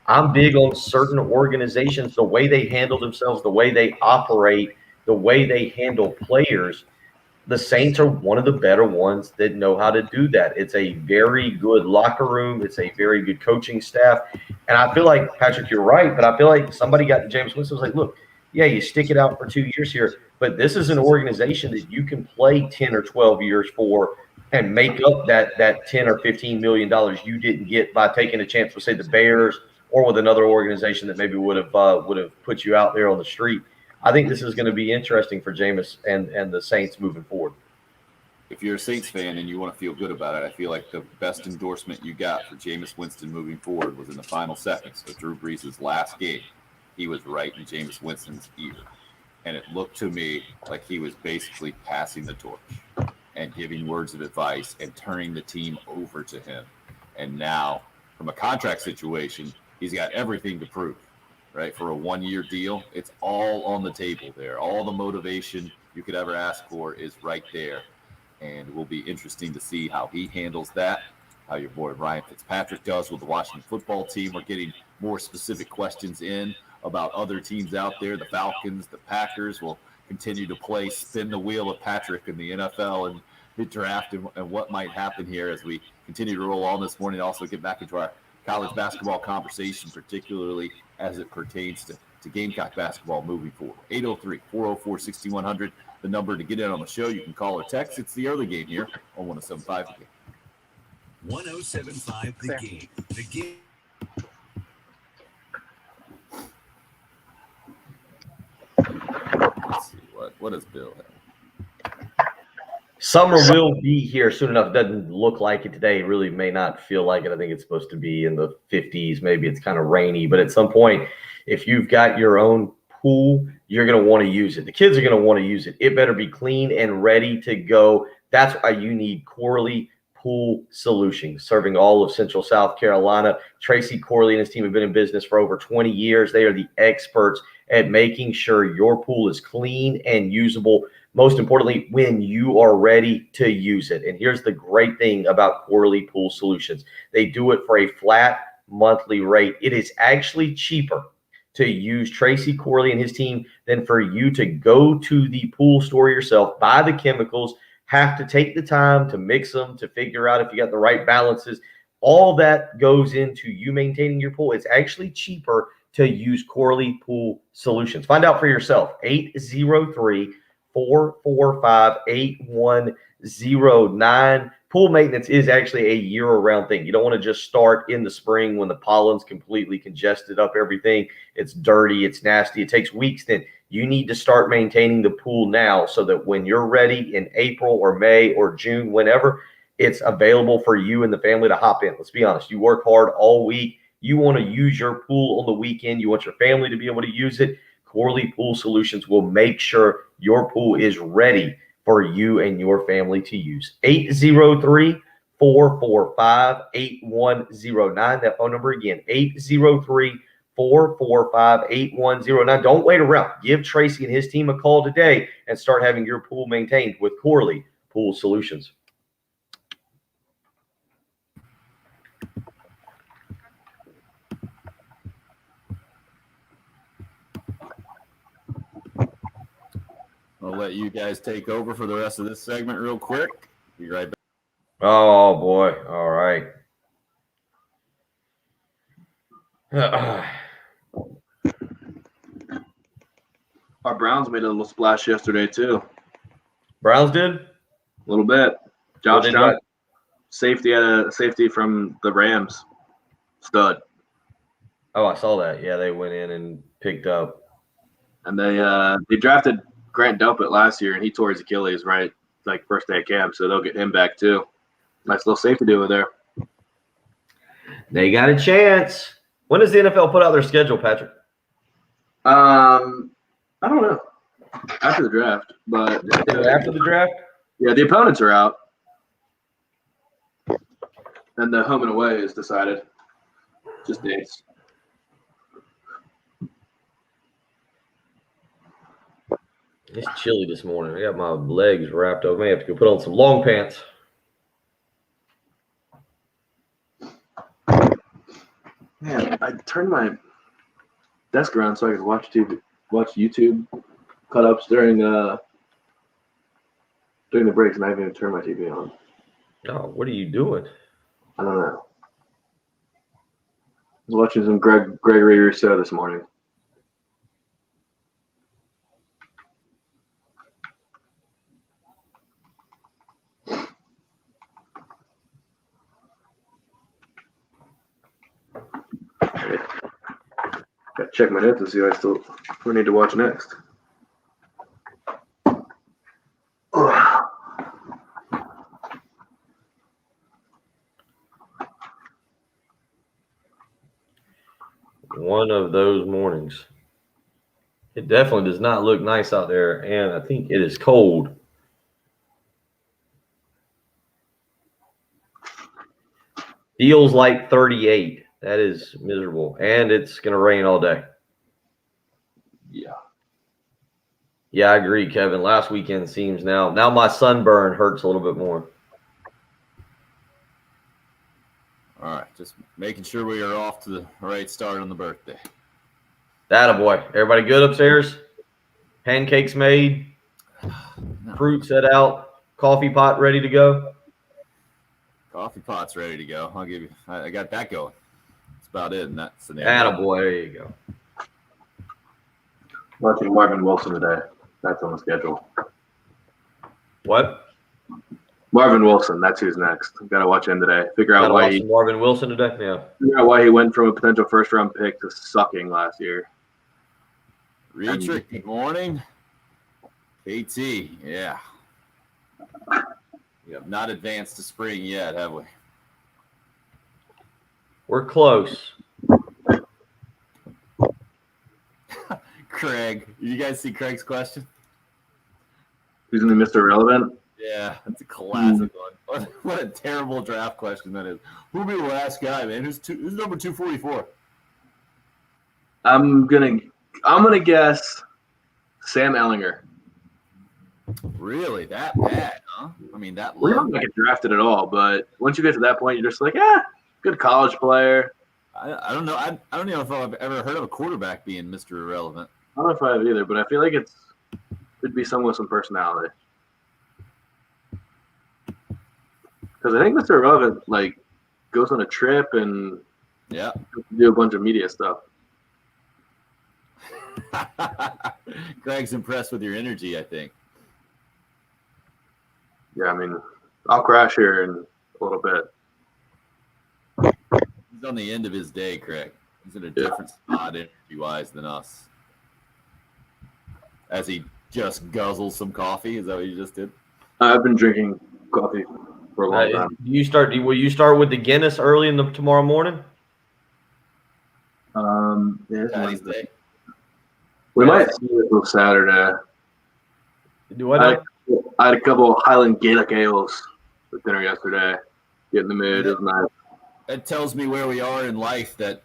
I'm big on certain organizations, the way they handle themselves, the way they operate, the way they handle players. The Saints are one of the better ones that know how to do that. It's a very good locker room. It's a very good coaching staff. And I feel like, Patrick, you're right, but I feel like somebody got to Jameis Winston was like, look, yeah, you stick it out for 2 years here, but this is an organization that you can play 10 or 12 years for and make up that $10 or $15 million you didn't get by taking a chance with, say, the Bears or with another organization that maybe would have put you out there on the street. I think this is going to be interesting for Jameis and the Saints moving forward. If you're a Saints fan and you want to feel good about it, I feel like the best endorsement you got for Jameis Winston moving forward was in the final seconds of Drew Brees' last game. He was right in Jameis Winston's ear. And it looked to me like he was basically passing the torch. and giving words of advice and turning the team over to him. And now, from a contract situation, he's got everything to prove, right? For a one-year deal, it's all on the table there. All the motivation you could ever ask for is right there. And it will be interesting to see how he handles that, how your boy Ryan Fitzpatrick does with the Washington football team. We're getting more specific questions in about other teams out there. The Falcons, the Packers will continue to play spin the wheel of Patrick in the NFL and the draft and what might happen here as we continue to roll on this morning. Also get back into our college basketball conversation, particularly as it pertains to Gamecock basketball moving forward. 803-404-6100, the number to get in on the show. You can call or text. It's the early game here on 107.5 The Game. 107.5 The Game. The Game. Let's see, what does Bill have? Summer will be here soon enough. It doesn't look like it today. It really may not feel like it. I think it's supposed to be in the 50s. Maybe it's kind of rainy. But at some point, if you've got your own pool, you're going to want to use it. The kids are going to want to use it. It better be clean and ready to go. That's why you need Corley Pool Solutions, serving all of Central South Carolina. Tracy Corley and his team have been in business for over 20 years. They are the experts at making sure your pool is clean and usable. Most importantly, when you are ready to use it. And here's the great thing about Corley Pool Solutions. They do it for a flat monthly rate. It is actually cheaper to use Tracy Corley and his team than for you to go to the pool store yourself, buy the chemicals, have to take the time to mix them, to figure out if you got the right balances. All that goes into you maintaining your pool. It's actually cheaper to use Corley Pool Solutions. Find out for yourself. 803-445-8109. Pool maintenance is actually a year-round thing. You don't want to just start in the spring when the pollen's completely congested up everything. It's dirty, it's nasty, it takes weeks. Then you need to start maintaining the pool now so that when you're ready in April or May or June, whenever, it's available for you and the family to hop in. Let's be honest. You work hard all week. You want to use your pool on the weekend. You want your family to be able to use it. Corley Pool Solutions will make sure your pool is ready for you and your family to use. 803-445-8109. That phone number again, 803-445-8109. Don't wait around. Give Tracy and his team a call today and start having your pool maintained with Corley Pool Solutions. I'll let you guys take over for the rest of this segment real quick. Be right back. Oh, boy. All right. Our Browns made a little splash yesterday too. Browns did? A little bit. Josh did Johnson, what? safety from the Rams, stud. Oh, I saw that. Yeah, they went in and picked up. And they drafted Grant Delpit last year, and he tore his Achilles right like first day of camp, so they'll get him back too. Nice little safety over there. They got a chance. When does the NFL put out their schedule, Patrick? I don't know. After the draft, but After the draft? yeah, the opponents are out, and the home and away is decided. Just dates. It's chilly this morning. I got my legs wrapped up. I may have to go put on some long pants. Man, I turned my desk around so I could watch YouTube cut-ups during the breaks, and I haven't even turned my TV on. Oh, what are you doing? I don't know. I was watching some Gregory Rousseau this morning. Got to check my notes and see what we need to watch next. One of those mornings. It definitely does not look nice out there, and I think it is cold. Feels like 38. That is miserable. And it's going to rain all day. Yeah. Yeah, I agree, Kevin. Last weekend seems now my sunburn hurts a little bit more. All right, just making sure we are off to the right start on the birthday. Attaboy. Everybody good upstairs? Pancakes made, No. fruit set out, coffee pot ready to go. Coffee pot's ready to go. I'll give you. I got that going. That's about it. And that's the name. Attaboy. There you go. Watching Marvin Wilson today. That's on the schedule. What? Marvin Wilson, that's who's next. Got to watch him today. Figure out Gotta watch some Marvin Wilson today. Yeah. why he went from a potential first-round pick to sucking last year. Retrick, good morning. KT, yeah. We have not advanced to spring yet, have we? We're close. Craig, you guys see Craig's question? Who's going to be Mr. Irrelevant? Yeah, that's a classic one. What a terrible draft question that is. Who'll be the last guy, man? Who's number 244? I'm gonna guess Sam Ellinger. Really? That bad, huh? I mean, that We low. don't get drafted at all, but once you get to that point, you're just like, good college player. I don't know. I don't know if I've ever heard of a quarterback being Mr. Irrelevant. I don't know if I have either, but I feel like could be someone with some personality. Because I think Mr. Irrelevant goes on a trip and Yeah. do a bunch of media stuff. Greg's impressed with your energy, I think. Yeah, I mean, I'll crash here in a little bit. He's on the end of his day, Craig. He's in a different spot energy-wise than us. As he just guzzles some coffee. Is that what you just did? I've been drinking coffee for a long time. Will you start with the Guinness early in the tomorrow morning? Patty's Day. We might see it till Saturday. Do what now? I had a couple of Highland Gaelic ales for dinner yesterday. Get in the mood. It was nice. That tells me where we are in life, that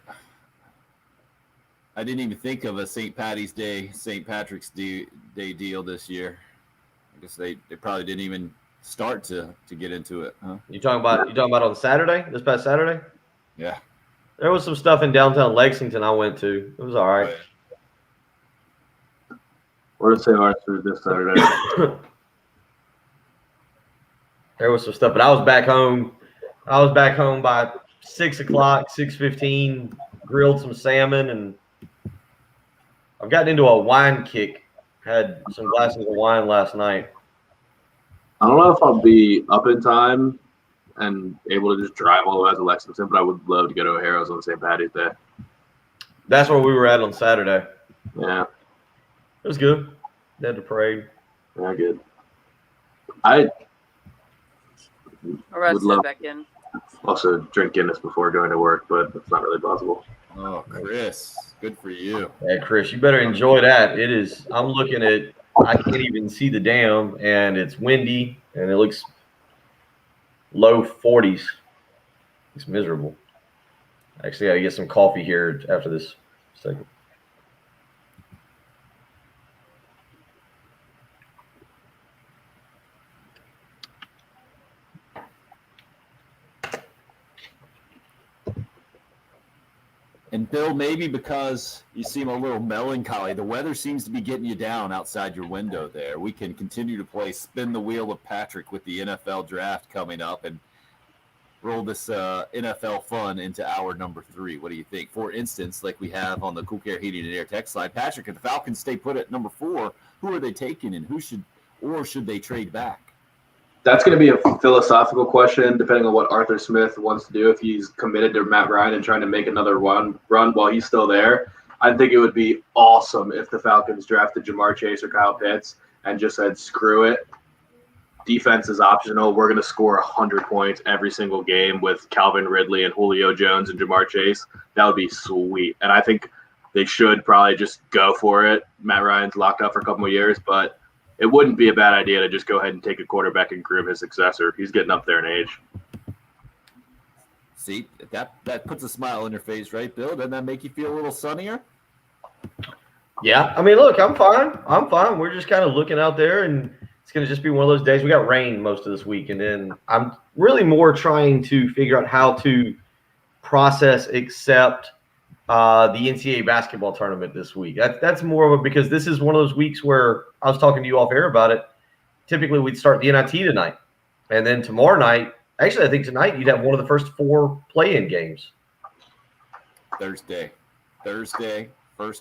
I didn't even think of a St. Patty's Day, St. Patrick's Day deal this year. I guess they probably didn't even start to get into it, huh? You talking about on Saturday? This past Saturday? Yeah. There was some stuff in downtown Lexington I went to. It was all right. What did St. Arthur's food this Saturday? There was some stuff, but I was back home. I was back home by 6 o'clock, 6:15. Grilled some salmon, and I've gotten into a wine kick. Had some glasses of wine last night. I don't know if I'll be up in time and able to just drive all the way out to Lexington, but I would love to go to O'Hara's on St. Patty's Day. That's where we were at on Saturday. Yeah, It was good. They had the parade. yeah, good. I We're about Would to love- sit back in. also drink Guinness before going to work, but it's not really possible. Oh, Chris, good for you. Hey, Chris, you better enjoy that. It is. I'm looking at. I can't even see the dam, and it's windy, and it looks low 40s. It's miserable. Actually, I gotta get some coffee here after this segment. And Bill, maybe because you seem a little melancholy, the weather seems to be getting you down outside your window there. We can continue to play Spin the Wheel of Patrick with the NFL draft coming up and roll this NFL fun into hour number 3. What do you think? For instance, like we have on the Cool Care Heating and Air text line, Patrick, if the Falcons stay put at number 4, who are they taking, and should they trade back? That's going to be a philosophical question, depending on what Arthur Smith wants to do. If he's committed to Matt Ryan and trying to make another run while he's still there, I think it would be awesome if the Falcons drafted Jamar Chase or Kyle Pitts and just said, screw it. Defense is optional. We're going to score 100 points every single game with Calvin Ridley and Julio Jones and Jamar Chase. That would be sweet. And I think they should probably just go for it. Matt Ryan's locked up for a couple more years, but it wouldn't be a bad idea to just go ahead and take a quarterback and groom his successor. He's getting up there in age. See, that puts a smile on your face, right, Bill? Doesn't that make you feel a little sunnier? Yeah, I mean, look, I'm fine. I'm fine. We're just kind of looking out there, and it's going to just be one of those days. We got rain most of this week, and then I'm really more trying to figure out how to process, accept the NCAA basketball tournament this week. That's more of a, because this is one of those weeks where I was talking to you off air about it. Typically, we'd start the NIT tonight, and then tomorrow night. Actually, I think tonight you'd have one of the first 4 play-in games. Thursday, first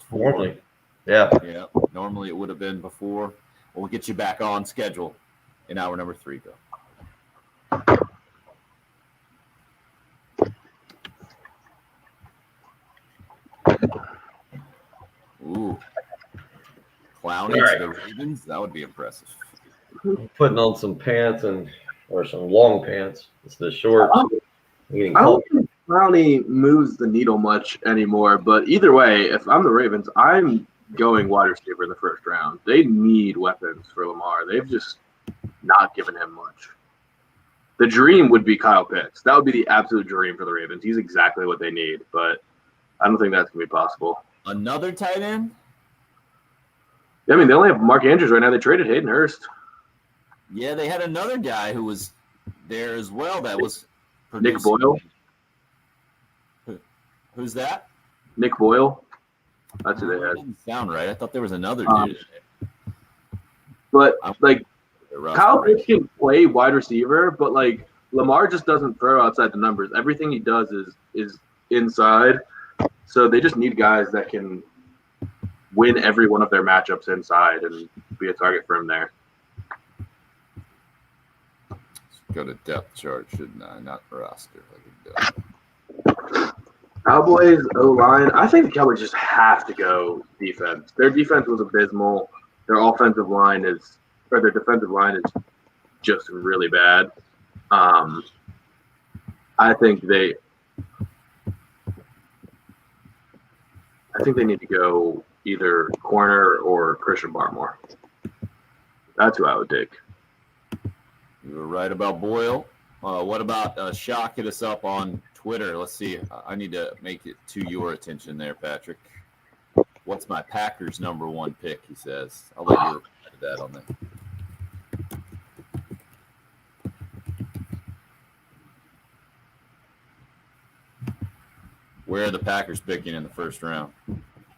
4. Normally. Yeah. Yeah. Normally it would have been before. We'll get you back on schedule in hour number 3, Bill. Ooh. Clowney to the Ravens. That would be impressive. Putting on some pants or some long pants. It's the short. I don't think Clowney moves the needle much anymore, but either way, if I'm the Ravens, I'm going wide receiver in the first round. They need weapons for Lamar. They've just not given him much. The dream would be Kyle Pitts. That would be the absolute dream for the Ravens. He's exactly what they need, but I don't think that's going to be possible. Another tight end? I mean, they only have Mark Andrews right now. They traded Hayden Hurst. Yeah, they had another guy who was there as well that was Nick producing. Boyle. Who's that? Nick Boyle. That's who they That had. doesn't sound right. I thought there was another dude. But, like, Rough Kyle break. Pitts can play wide receiver, but, like, Lamar just doesn't throw outside the numbers. Everything he does is inside. So they just need guys that can win every one of their matchups inside and be a target for him there. Go to depth chart, shouldn't I? Not roster. Like Cowboys O-line, I think the Cowboys just have to go defense. Their defense was abysmal. Their defensive line is just really bad. I think they need to go either corner or Christian Barmore. That's who I would take. You were right about Boyle. What about Shock? Hit us up on Twitter. Let's see. I need to make it to your attention there, Patrick. What's my Packers number 1 pick? He says. I'll let you reply to that on there. Where are the Packers picking in the first round?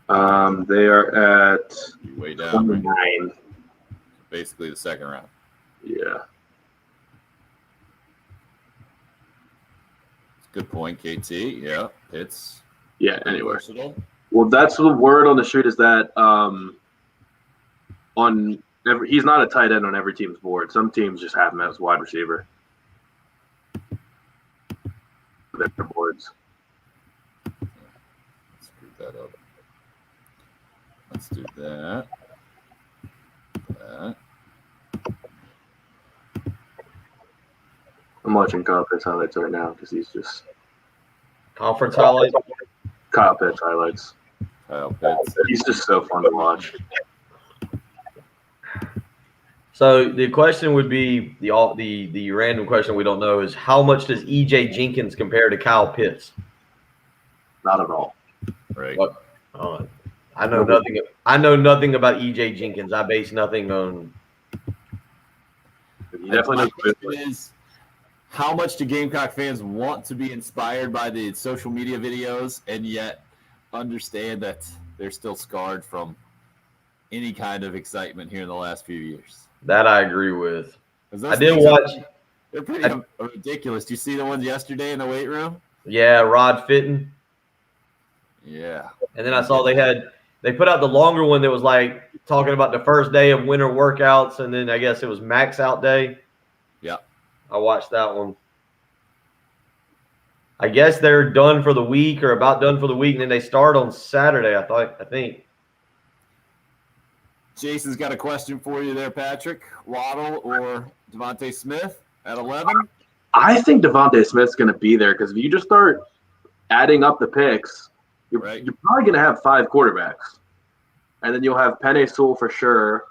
They are at Way down, right? 29. Basically the second round. Yeah. Good point, KT. Yeah, Pitts. Yeah, anyway. Versatile. Well, that's the word on the street is that he's not a tight end on every team's board. Some teams just have him as wide receiver. Their boards. Let's screw that up. Let's do that. That. I'm watching Kyle Pitts highlights right now because he's just Conference highlights. Kyle Pitts highlights. Kyle Pitts. He's just so fun to watch. So the question would be the random question we don't know is how much does EJ Jenkins compare to Kyle Pitts? Not at all. Right. What? I know nothing. I know nothing about EJ Jenkins. I base nothing on. He definitely My knows what question is, how much do Gamecock fans want to be inspired by the social media videos and yet understand that they're still scarred from any kind of excitement here in the last few years? That I agree with. 'Cause I those did things watch. They're pretty ridiculous. Do you see the ones yesterday in the weight room? Yeah, Rod Fitton. Yeah. And then I saw they put out the longer one that was like talking about the first day of winter workouts, and then I guess it was max out day. Yeah. I watched that one. I guess they're done for the week or about done for the week, and then they start on Saturday, I think. Jason's got a question for you there, Patrick. Waddle or Devontae Smith at 11? I think Devontae Smith's going to be there because if you just start adding up the picks, you're probably going to have 5 quarterbacks. And then you'll have Penei Sewell for sure,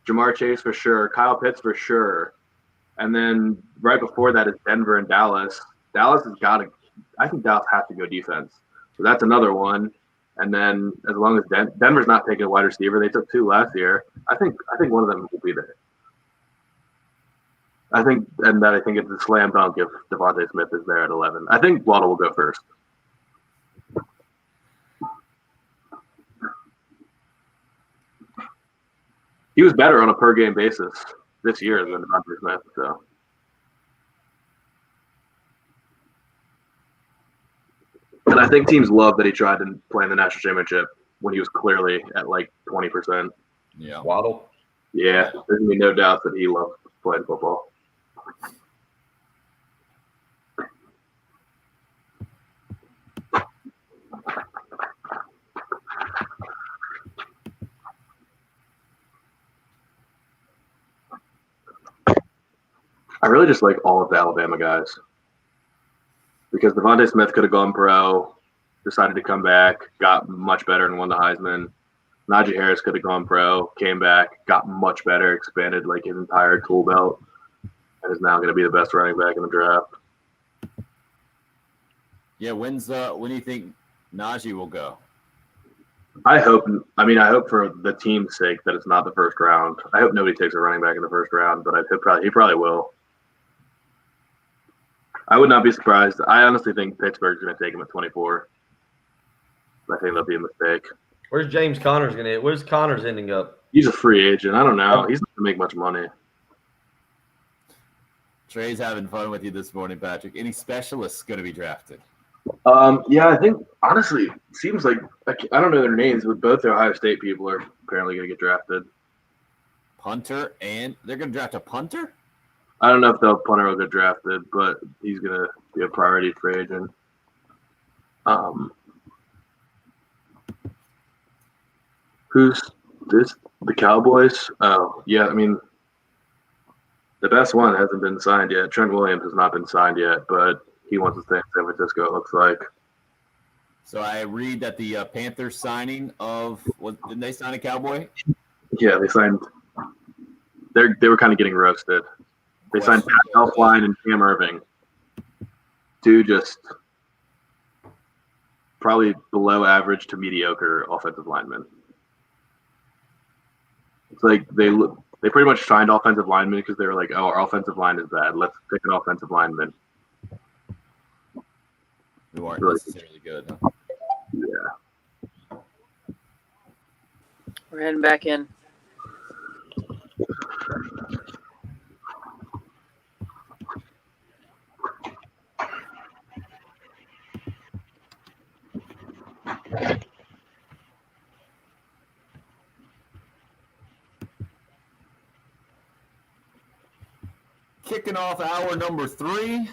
Jamar Chase for sure, Kyle Pitts for sure. And then right before that is Denver and Dallas. Dallas has got to I think Dallas has to go defense. So that's another one. And then as long as Denver's not taking a wide receiver, they took 2 last year. I think one of them will be there. I think it's a slam dunk if Devontae Smith is there at 11. I think Waddle will go first. He was better on a per game basis this year than Devontae Smith. So, and I think teams love that he tried to play in the national championship when he was clearly at like 20%. Yeah. Waddle. Yeah, there's gonna be no doubt that he loved playing football. I really just like all of the Alabama guys because Devontae Smith could have gone pro, decided to come back, got much better and won the Heisman. Najee Harris could have gone pro, came back, got much better, expanded like his entire tool belt, and is now going to be the best running back in the draft. Yeah, when do you think Najee will go? I hope for the team's sake that it's not the first round. I hope nobody takes a running back in the first round, but he probably will. I would not be surprised. I honestly think Pittsburgh's going to take him at 24. I think that'll be a mistake. Where's James Connors going to hit? Where's Connors ending up? He's a free agent. I don't know. He's not going to make much money. Trey's having fun with you this morning, Patrick. Any specialists going to be drafted? Yeah, I think honestly, it seems like I don't know their names, but both the Ohio State people are apparently going to get drafted. Punter, and they're going to draft a punter? I don't know if the punter will get drafted, but he's going to be a priority free agent. Who's this? The Cowboys? Oh, yeah. I mean, the best one hasn't been signed yet. Trent Williams has not been signed yet, but he wants to stay in San Francisco, it looks like. So I read that the Panthers signing didn't they sign a Cowboy? Yeah, they signed. They were kind of getting roasted. They signed Pat Elflein and Cam Irving. 2 just probably below average to mediocre offensive linemen. It's like they pretty much signed offensive linemen because they were like, oh, our offensive line is bad. Let's pick an offensive lineman. Who aren't necessarily good. Huh? Yeah. We're heading back in. Kicking off hour number 3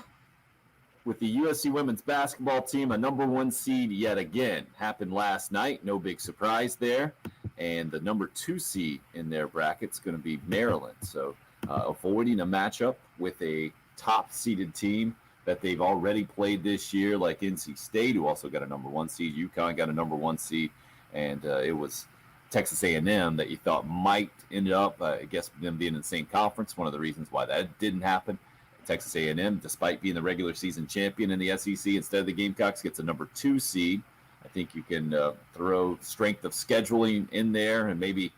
with the USC women's basketball team, a number 1 seed yet again. Happened last night, no big surprise there. And the number 2 seed in their bracket is going to be Maryland. So avoiding a matchup with a top-seeded team that they've already played this year, like NC State, who also got a number 1 seed. UConn got a number 1 seed. And it was Texas A&M that you thought might end up, I guess, them being in the same conference. One of the reasons why that didn't happen. Texas A&M, despite being the regular season champion in the SEC, instead of the Gamecocks, gets a number 2 seed. I think you can throw strength of scheduling in there and maybe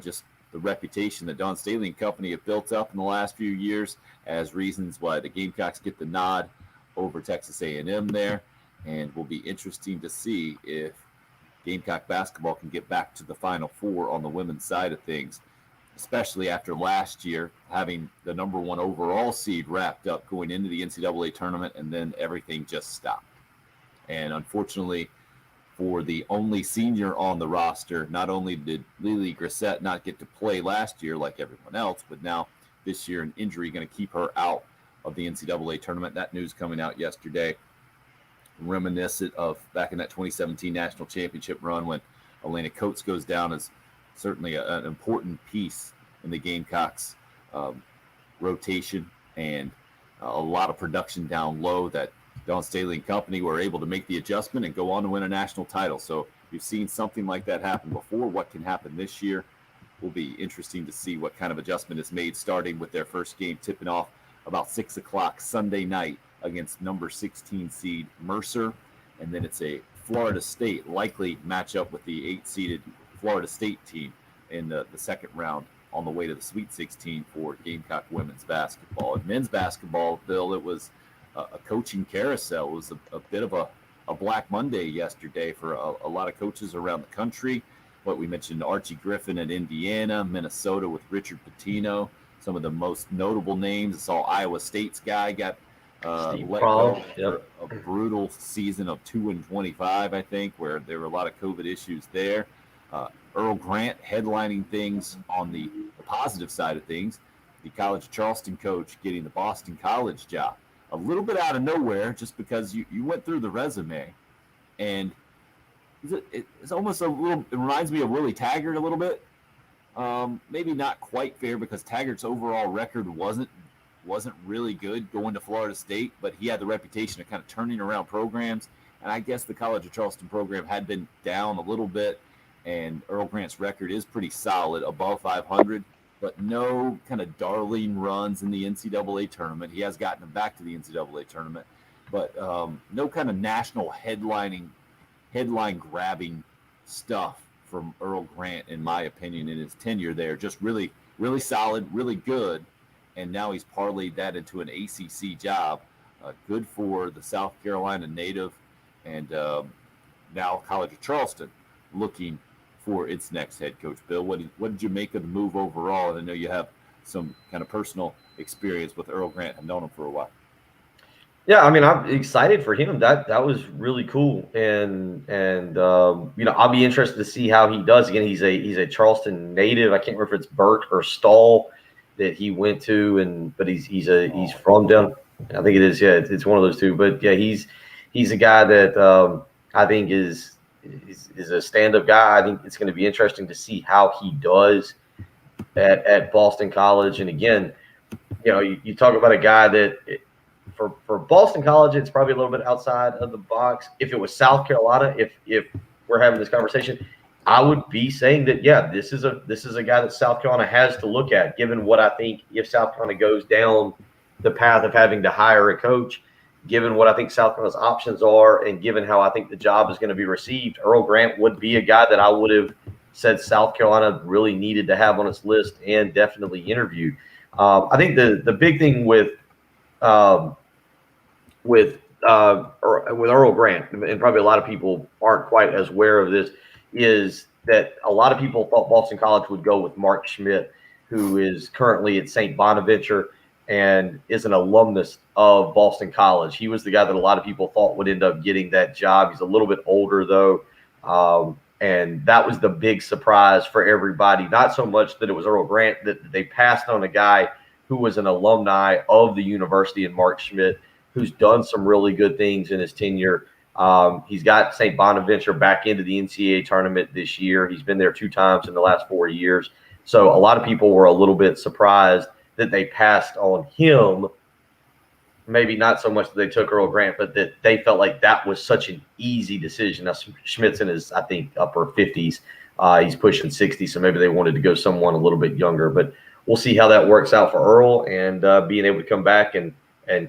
just the reputation that Dawn Staley and company have built up in the last few years as reasons why the Gamecocks get the nod over Texas A&M there. And will be interesting to see if Gamecock basketball can get back to the Final Four on the women's side of things, especially after last year having the number 1 overall seed wrapped up going into the NCAA tournament, and then everything just stopped. And unfortunately, for the only senior on the roster, not only did Lily Grissett not get to play last year like everyone else, but now this year an injury going to keep her out of the NCAA tournament. That news coming out yesterday, reminiscent of back in that 2017 national championship run when Elena Coates goes down as certainly an important piece in the Gamecocks rotation, and a lot of production down low that Dawn Staley and company were able to make the adjustment and go on to win a national title. So you've seen something like that happen before. What can happen this year will be interesting to see what kind of adjustment is made, starting with their first game tipping off about 6 o'clock Sunday night against number 16 seed Mercer, and then it's a Florida State likely matchup with the 8-seeded Florida State team in the second round on the way to the Sweet 16 for Gamecock women's basketball. And men's basketball, Bill, it was a coaching carousel. It was a bit of a Black Monday yesterday for a lot of coaches around the country. What we mentioned, Archie Griffin at Indiana, Minnesota with Richard Pitino, some of the most notable names. I saw Iowa State's guy got let go for a brutal season of 2-25, I think, where there were a lot of COVID issues there. Earl Grant headlining things on the positive side of things. The College of Charleston coach getting the Boston College job. A little bit out of nowhere, just because you went through the resume, and it's almost a little. It reminds me of Willie Taggart a little bit. Maybe not quite fair, because Taggart's overall record wasn't really good going to Florida State, but he had the reputation of kind of turning around programs. And I guess the College of Charleston program had been down a little bit, and Earl Grant's record is pretty solid, above 500. But no kind of darling runs in the NCAA tournament. He has gotten them back to the NCAA tournament, but no kind of national headline grabbing stuff from Earl Grant, in my opinion, in his tenure there. Just really, really solid, really good. And now he's parlayed that into an ACC job. Good for the South Carolina native, and now College of Charleston looking for its next head coach. Bill, what did you make of the move overall? And I know you have some kind of personal experience with Earl Grant. I've known him for a while. Yeah, I mean, I'm excited for him. That was really cool, and I'll be interested to see how he does. Again, he's a Charleston native. I can't remember if it's Burke or Stahl that he went to, but he's from down. I think it is. Yeah, it's one of those two. But yeah, he's a guy that I think is a stand-up guy. I think it's going to be interesting to see how he does at Boston College. And again, you talk about a guy that for Boston College, it's probably a little bit outside of the box. If it was South Carolina, if we're having this conversation, I would be saying that, yeah, this is a guy that South Carolina has to look at, given what I think if South Carolina goes down the path of having to hire a coach, given what I think South Carolina's options are, and given how I think the job is going to be received. Earl Grant would be a guy that I would have said South Carolina really needed to have on its list and definitely interview. I think the big thing with Earl Grant, and probably a lot of people aren't quite as aware of this, is that a lot of people thought Boston College would go with Mark Schmidt, who is currently at St. Bonaventure and is an alumnus of Boston College. He was the guy that a lot of people thought would end up getting that job. He's a little bit older, though, and that was the big surprise for everybody. Not so much that it was Earl Grant, that they passed on a guy who was an alumni of the university, and Mark Schmidt, who's done some really good things in his tenure. He's got St. Bonaventure back into the NCAA tournament this year. He's been there 2 times in the last 4 years. So a lot of people were a little bit surprised that they passed on him. Maybe not so much that they took Earl Grant, but that they felt like that was such an easy decision. Now, Schmidt's in his, I think, upper 50s. He's pushing 60, so maybe they wanted to go someone a little bit younger. But we'll see how that works out for Earl, and being able to come back and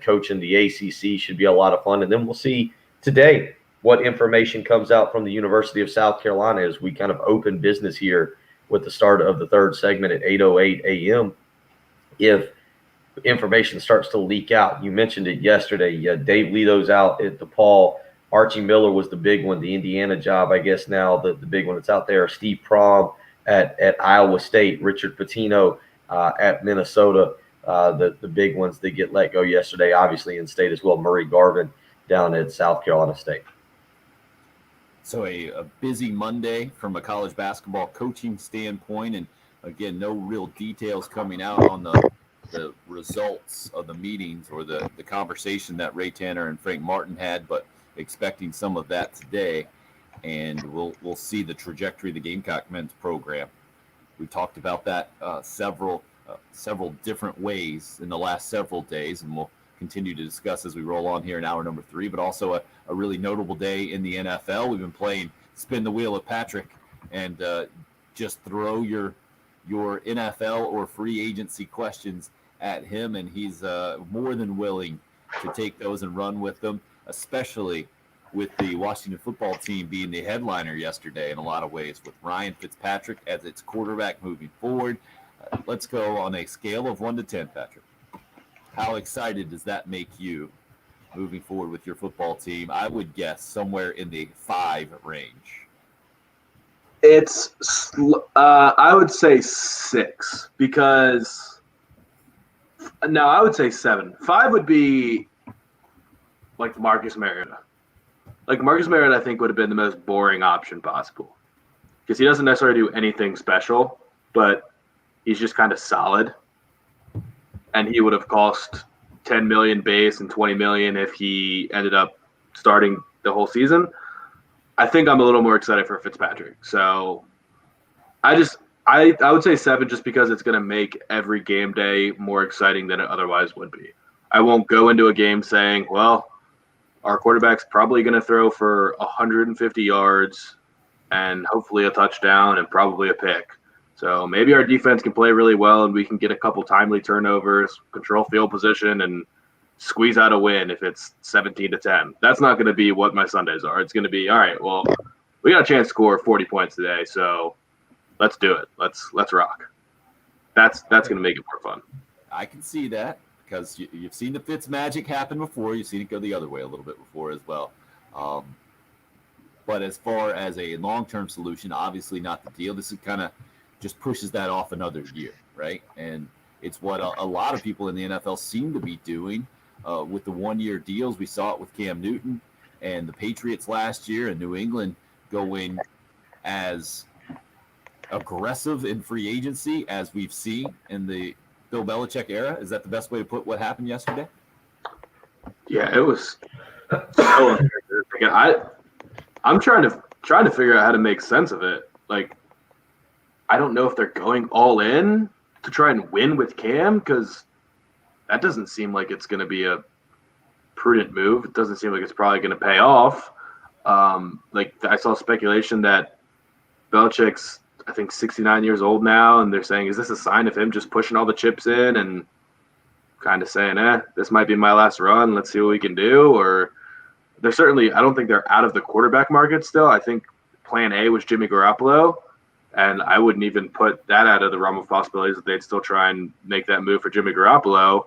coach in the ACC should be a lot of fun. And then we'll see today what information comes out from the University of South Carolina as we kind of open business here with the start of the third segment at 8:08 a.m. If information starts to leak out, you mentioned it yesterday. Dave Leto's out at DePaul. Archie Miller was the big one, the Indiana job, I guess now the big one that's out there. Steve Prohm at Iowa State. Richard Pitino at Minnesota. The big ones that get let go yesterday, obviously in state as well. Murray Garvin down at South Carolina State. So a busy Monday from a college basketball coaching standpoint, and again, no real details coming out on the results of the meetings or the conversation that Ray Tanner and Frank Martin had, but expecting some of that today, and we'll see the trajectory of the Gamecock men's program. We talked about that several different ways in the last several days, and we'll continue to discuss as we roll on here in hour number 3, but also a really notable day in the NFL. We've been playing Spin the Wheel of Patrick, and just throw your NFL or free agency questions at him, and he's more than willing to take those and run with them, especially with the Washington football team being the headliner yesterday in a lot of ways with Ryan Fitzpatrick as its quarterback moving forward. Let's go on a scale of 1 to 10, Patrick. How excited does that make you moving forward with your football team? I would guess somewhere in the 5 range. It's I would say 6 because no, I would say 7. 5 would be like Marcus Mariota. Like Marcus Mariota, I think would have been the most boring option possible because he doesn't necessarily do anything special, but he's just kind of solid, and he would have cost $10 million base and $20 million if he ended up starting the whole season. I think I'm a little more excited for Fitzpatrick. So I would say 7 just because it's going to make every game day more exciting than it otherwise would be. I won't go into a game saying, well, our quarterback's probably going to throw for 150 yards and hopefully a touchdown and probably a pick. So maybe our defense can play really well and we can get a couple timely turnovers, control field position, and squeeze out a win if it's 17-10. That's not going to be what my Sundays are. It's going to be, all right, well, we got a chance to score 40 points today, so let's do it. Let's rock. That's going to make it more fun. I can see that because you've seen the Fitz magic happen before. You've seen it go the other way a little bit before as well. But as far as a long-term solution, obviously not the deal. This is kind of just pushes that off another year, right? And it's what a lot of people in the NFL seem to be doing. With the one-year deals, we saw it with Cam Newton and the Patriots last year, and New England going as aggressive in free agency as we've seen in the Bill Belichick era. Is that the best way to put what happened yesterday? Yeah, it was so unfair. I'm trying to figure out how to make sense of it. Like, I don't know if they're going all in to try and win with Cam because that doesn't seem like it's going to be a prudent move. It doesn't seem like it's probably going to pay off. Like I saw speculation that Belichick's, I think, 69 years old now, and they're saying, is this a sign of him just pushing all the chips in and kind of saying, this might be my last run. Let's see what we can do. Or they're certainly, I don't think they're out of the quarterback market still. I think plan A was Jimmy Garoppolo, and I wouldn't even put that out of the realm of possibilities that they'd still try and make that move for Jimmy Garoppolo.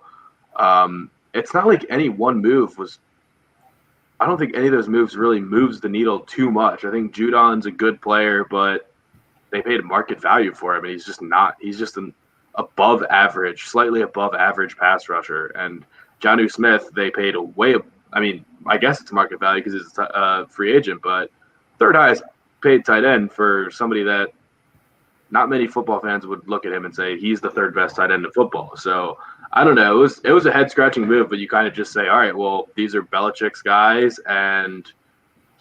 It's not like any one move was – I don't think any of those moves really moves the needle too much. I think Judon's a good player, but they paid market value for him, and he's just not – he's just an above average, slightly above average pass rusher. And Jonnu Smith, they paid I mean, I guess it's market value because he's a free agent, but third highest paid tight end for somebody that not many football fans would look at him and say he's the third best tight end in football. So I don't know. It was a head scratching move, but you kind of just say, all right, well, these are Belichick's guys, and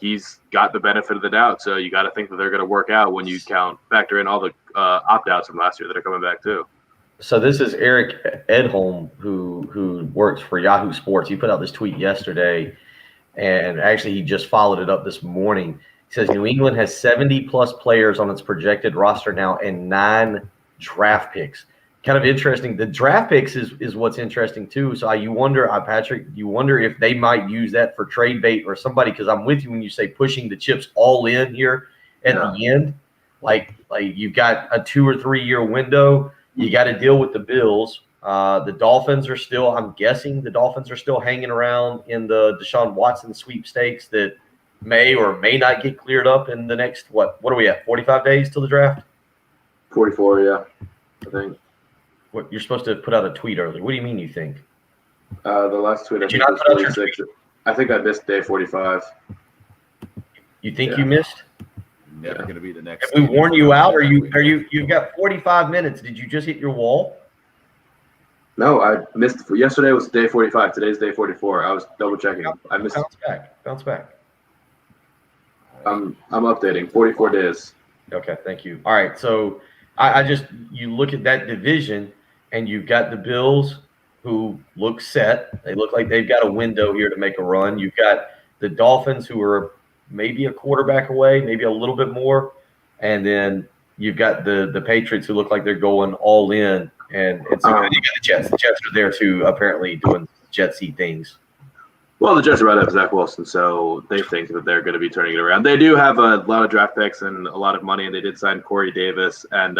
he's got the benefit of the doubt. So you got to think that they're going to work out when you factor in all the opt outs from last year that are coming back too. So this is Eric Edholm, who works for Yahoo Sports. He put out this tweet yesterday, and actually he just followed it up this morning. He says New England has 70-plus players on its projected roster now and 9 draft picks. Kind of interesting. The draft picks is what's interesting too. So you wonder, Patrick, you wonder if they might use that for trade bait or somebody, because I'm with you when you say pushing the chips all in here at the end. Like you've got a 2 or 3 year window. You got to deal with the Bills. The Dolphins are still, I'm guessing the Dolphins are still hanging around in the Deshaun Watson sweepstakes that may or may not get cleared up in the next, what are we at, 45 days till the draft? 44, yeah, I think. What, you're supposed to put out a tweet earlier. What do you mean you think? The last tweet, I think, was 46. I think I missed day 45. You think you missed? Never going to be the next. Have we worn you out? Or you've got 45 minutes. Did you just hit your wall? No, I missed. Yesterday was day 45. Today's day 44. I was double checking. I missed. Bounce back. I'm updating. 44 days. Okay, thank you. All right, so I just, you look at that division, and you've got the Bills, who look set. They look like they've got a window here to make a run. You've got the Dolphins, who are maybe a quarterback away, maybe a little bit more, and then you've got the Patriots, who look like they're going all in, and so you got the Jets. The Jets are there too, apparently doing Jetsy things. Well, the Jets are about to have Zach Wilson, so they think that they're going to be turning it around. They do have a lot of draft picks and a lot of money, and they did sign Corey Davis and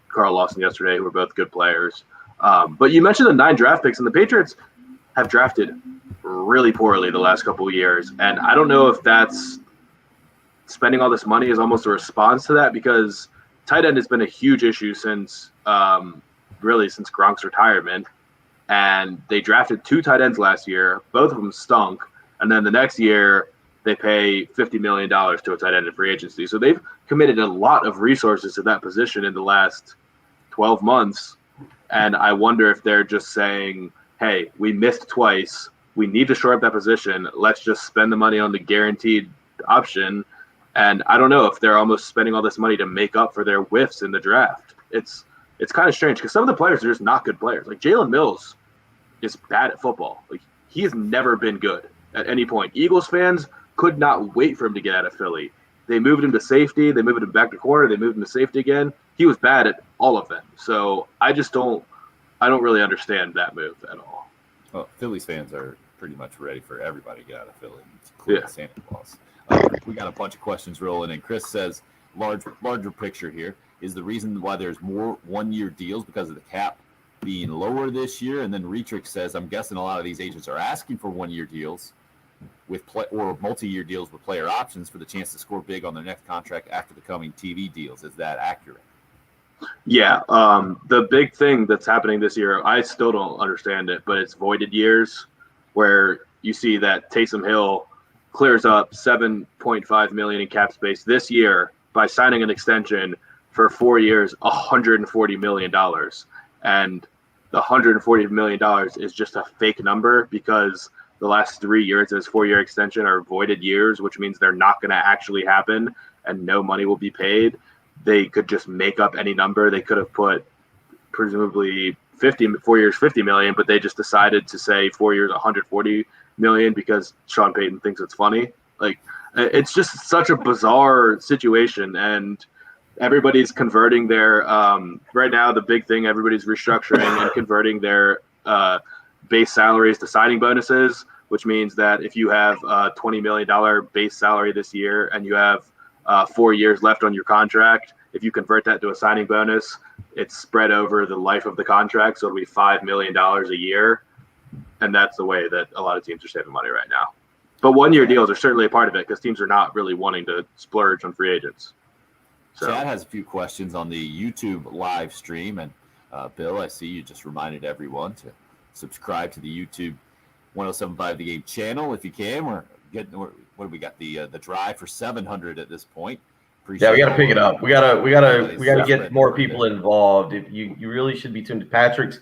Carl Lawson yesterday, who are both good players. But you mentioned the 9 draft picks, and the Patriots have drafted really poorly the last couple of years. And I don't know if that's spending all this money is almost a response to that, because tight end has been a huge issue since Gronk's retirement. And they drafted 2 tight ends last year. Both of them stunk. And then the next year, they pay $50 million to a tight end in free agency. So they've committed a lot of resources to that position in the last 12 months. And I wonder if they're just saying, hey, we missed twice. We need to shore up that position. Let's just spend the money on the guaranteed option. And I don't know if they're almost spending all this money to make up for their whiffs in the draft. It's kind of strange because some of the players are just not good players. Like Jalen Mills is bad at football. Like he has never been good at any point. Eagles fans could not wait for him to get out of Philly. They moved him to safety. They moved him back to corner. They moved him to safety again. He was bad at all of them. So I don't really understand that move at all. Well, Phillies fans are pretty much ready for everybody to get out of Philly, Yeah. Santa Claus. We got a bunch of questions rolling in. Chris says, larger picture here. Is the reason why there's more one-year deals because of the cap being lower this year? And then Retrick says, I'm guessing a lot of these agents are asking for one-year deals or multi-year deals with player options for the chance to score big on their next contract after the coming TV deals. Is that accurate? Yeah. The big thing that's happening this year, I still don't understand it, but it's voided years where you see that Taysom Hill clears up $7.5 million in cap space this year by signing an extension for 4 years, $140 million. And the $140 million is just a fake number because the last 3 years of his 4-year extension are voided years, which means they're not going to actually happen and no money will be paid. They could just make up any number. They could have put presumably 4 years, $50 million, but they just decided to say 4 years, $140 million because Sean Payton thinks it's funny. Like, it's just such a bizarre situation, and everybody's converting their right now. The big thing, everybody's restructuring and converting their base salaries to signing bonuses, which means that if you have a $20 million base salary this year and you have 4 years left on your contract, if you convert that to a signing bonus, it's spread over the life of the contract, so it'll be $5 million a year. And that's the way that a lot of teams are saving money right now. But one-year deals are certainly a part of it because teams are not really wanting to splurge on free agents. So Chad has a few questions on the YouTube live stream. And Bill, I see you just reminded everyone to subscribe to the YouTube 1075 The Game channel if you can. What do we got? The drive for 700 at this point. Appreciate Yeah, we got to pick it up. We gotta get spread more the people word. involved. If you really should be tuned to Patrick's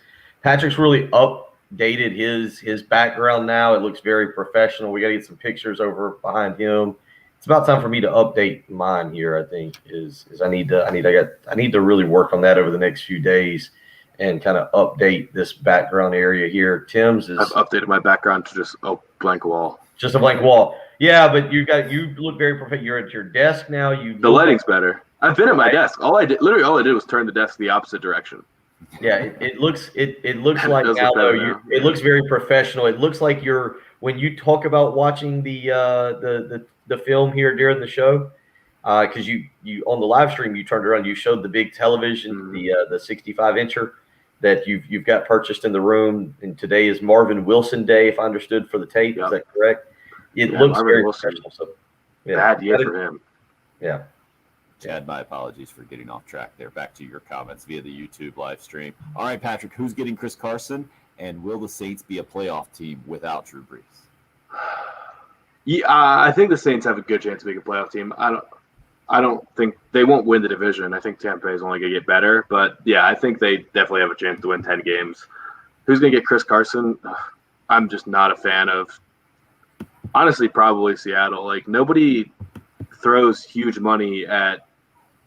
really updated his background now. It looks very professional. We got to get some pictures over behind him. It's about time for me to update mine here. I think is I need to really work on that over the next few days and kind of update this background area here. Tim's is I've updated my background to just a blank wall. just a blank wall. Yeah, but you look very professional. You're at your desk now. The lighting's better. I've been at my desk. All I did was turn the desk the opposite direction. Yeah, it looks like does now look though. better now. It looks very professional. It looks like when you talk about watching the film here during the show, because you on the live stream you turned around, you showed the big television, the 65-incher that you've got purchased in the room. And today is Marvin Wilson Day, if I understood for the tape. Yep. Is that correct? It Yeah, looks Marvin very Wilson. professional. So, yeah. Bad year for him. Yeah. Chad, my apologies for getting off track there. Back to your comments via the YouTube live stream. All right, Patrick, who's getting Chris Carson? And will the Saints be a playoff team without Drew Brees? Yeah, I think the Saints have a good chance to make a playoff team. I don't think they won't win the division. I think Tampa Bay is only going to get better. But, yeah, I think they definitely have a chance to win 10 games. Who's going to get Chris Carson? I'm just not a fan of, honestly, probably Seattle. Like, nobody throws huge money at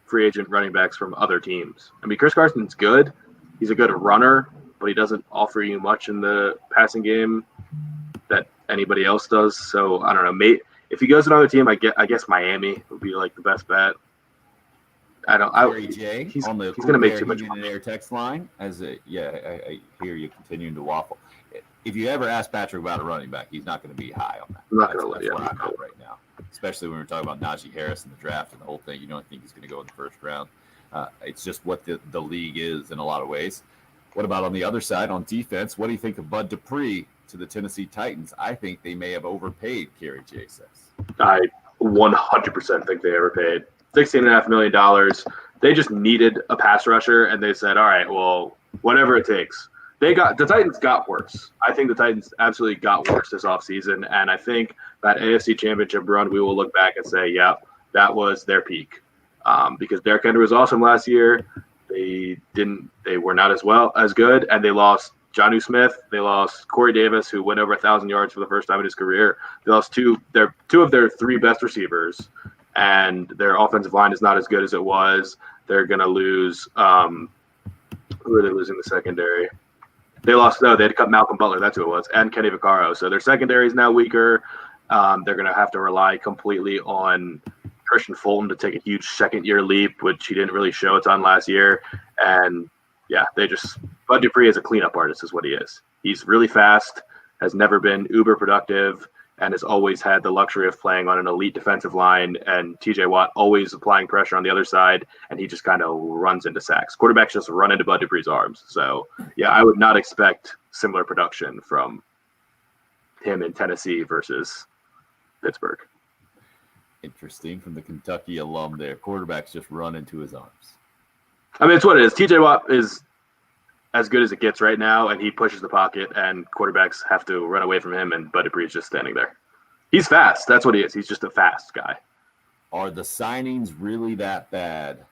free agent running backs from other teams. I mean, Chris Carson's good. He's a good runner, but he doesn't offer you much in the passing game that anybody else does. So, I don't know. If he goes to another team, I guess Miami would be like the best bet. Gary J he's on the going to make too much Heating money. and Air text line. I hear you continuing to waffle. if you ever ask Patrick about a running back, he's not going to be high on that. I'm not That's going to let where you. I'm at right now, especially when we're talking about Najee Harris in the draft and the whole thing. You don't think he's going to go in the first round. It's just what the league is in a lot of ways. What about on the other side on defense? What do you think of Bud Dupree to the Tennessee Titans? I think they may have overpaid, Kerry J says. I 100% think they overpaid $16.5 million. They just needed a pass rusher, and they said, all right, well, whatever it takes. The Titans got worse. I think the Titans absolutely got worse this offseason, and I think that AFC Championship run, we will look back and say, yeah, that was their peak. Because Derrick Henry was awesome last year. They were not as good, and they lost Jonnu Smith. They lost Corey Davis, who went over 1,000 yards for the first time in his career. They lost two of their three best receivers, and their offensive line is not as good as it was. They're going to lose. Who are they losing the secondary? They had to cut Malcolm Butler. That's who it was, and Kenny Vaccaro. So their secondary is now weaker. They're going to have to rely completely on Christian Fulton to take a huge second-year leap, which he didn't really show a ton last year. And, yeah, Bud Dupree is a cleanup artist is what he is. He's really fast, has never been uber productive, and has always had the luxury of playing on an elite defensive line, and TJ Watt always applying pressure on the other side, and he just kind of runs into sacks. Quarterbacks just run into Bud Dupree's arms. So, yeah, I would not expect similar production from him in Tennessee versus Pittsburgh. Interesting from the Kentucky alum there. Quarterbacks just run into his arms. I mean, it's what it is. TJ Watt is as good as it gets right now, and he pushes the pocket, and quarterbacks have to run away from him, and Bud Dupree is just standing there. He's fast. That's what he is. He's just a fast guy. Are the signings really that bad?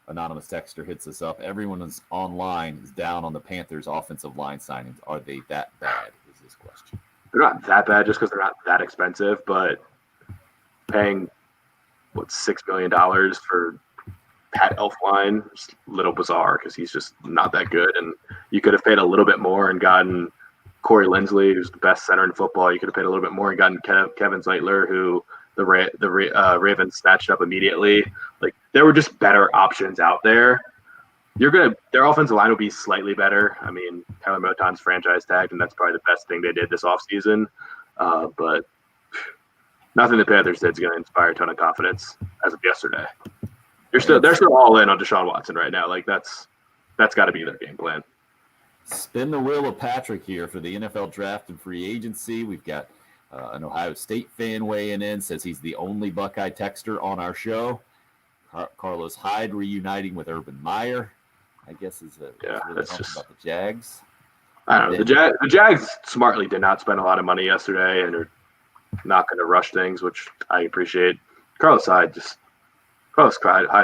Anonymous texter hits us up. Everyone is online is down on the Panthers' offensive line signings. Are they that bad is this question. They're not that bad just because they're not that expensive, but paying, $6 million for Pat Elflein is a little bizarre because he's just not that good. And you could have paid a little bit more and gotten Corey Linsley, who's the best center in football. You could have paid a little bit more and gotten Kevin Zeitler, who the Ravens snatched up immediately. Like, there were just better options out there. Their offensive line will be slightly better. I mean, Tyler Moton's franchise tagged, and that's probably the best thing they did this offseason. But nothing the Panthers did is going to inspire a ton of confidence as of yesterday. They're still all in on Deshaun Watson right now. Like, that's got to be their game plan. Spin the wheel of Patrick here for the NFL draft and free agency. We've got an Ohio State fan weighing in, says he's the only Buckeye texter on our show. Carlos Hyde reuniting with Urban Meyer, I guess is really that's just about the Jags. I don't know. The Jags smartly did not spend a lot of money yesterday, and are not going to rush things, which I appreciate. Carlos Hyde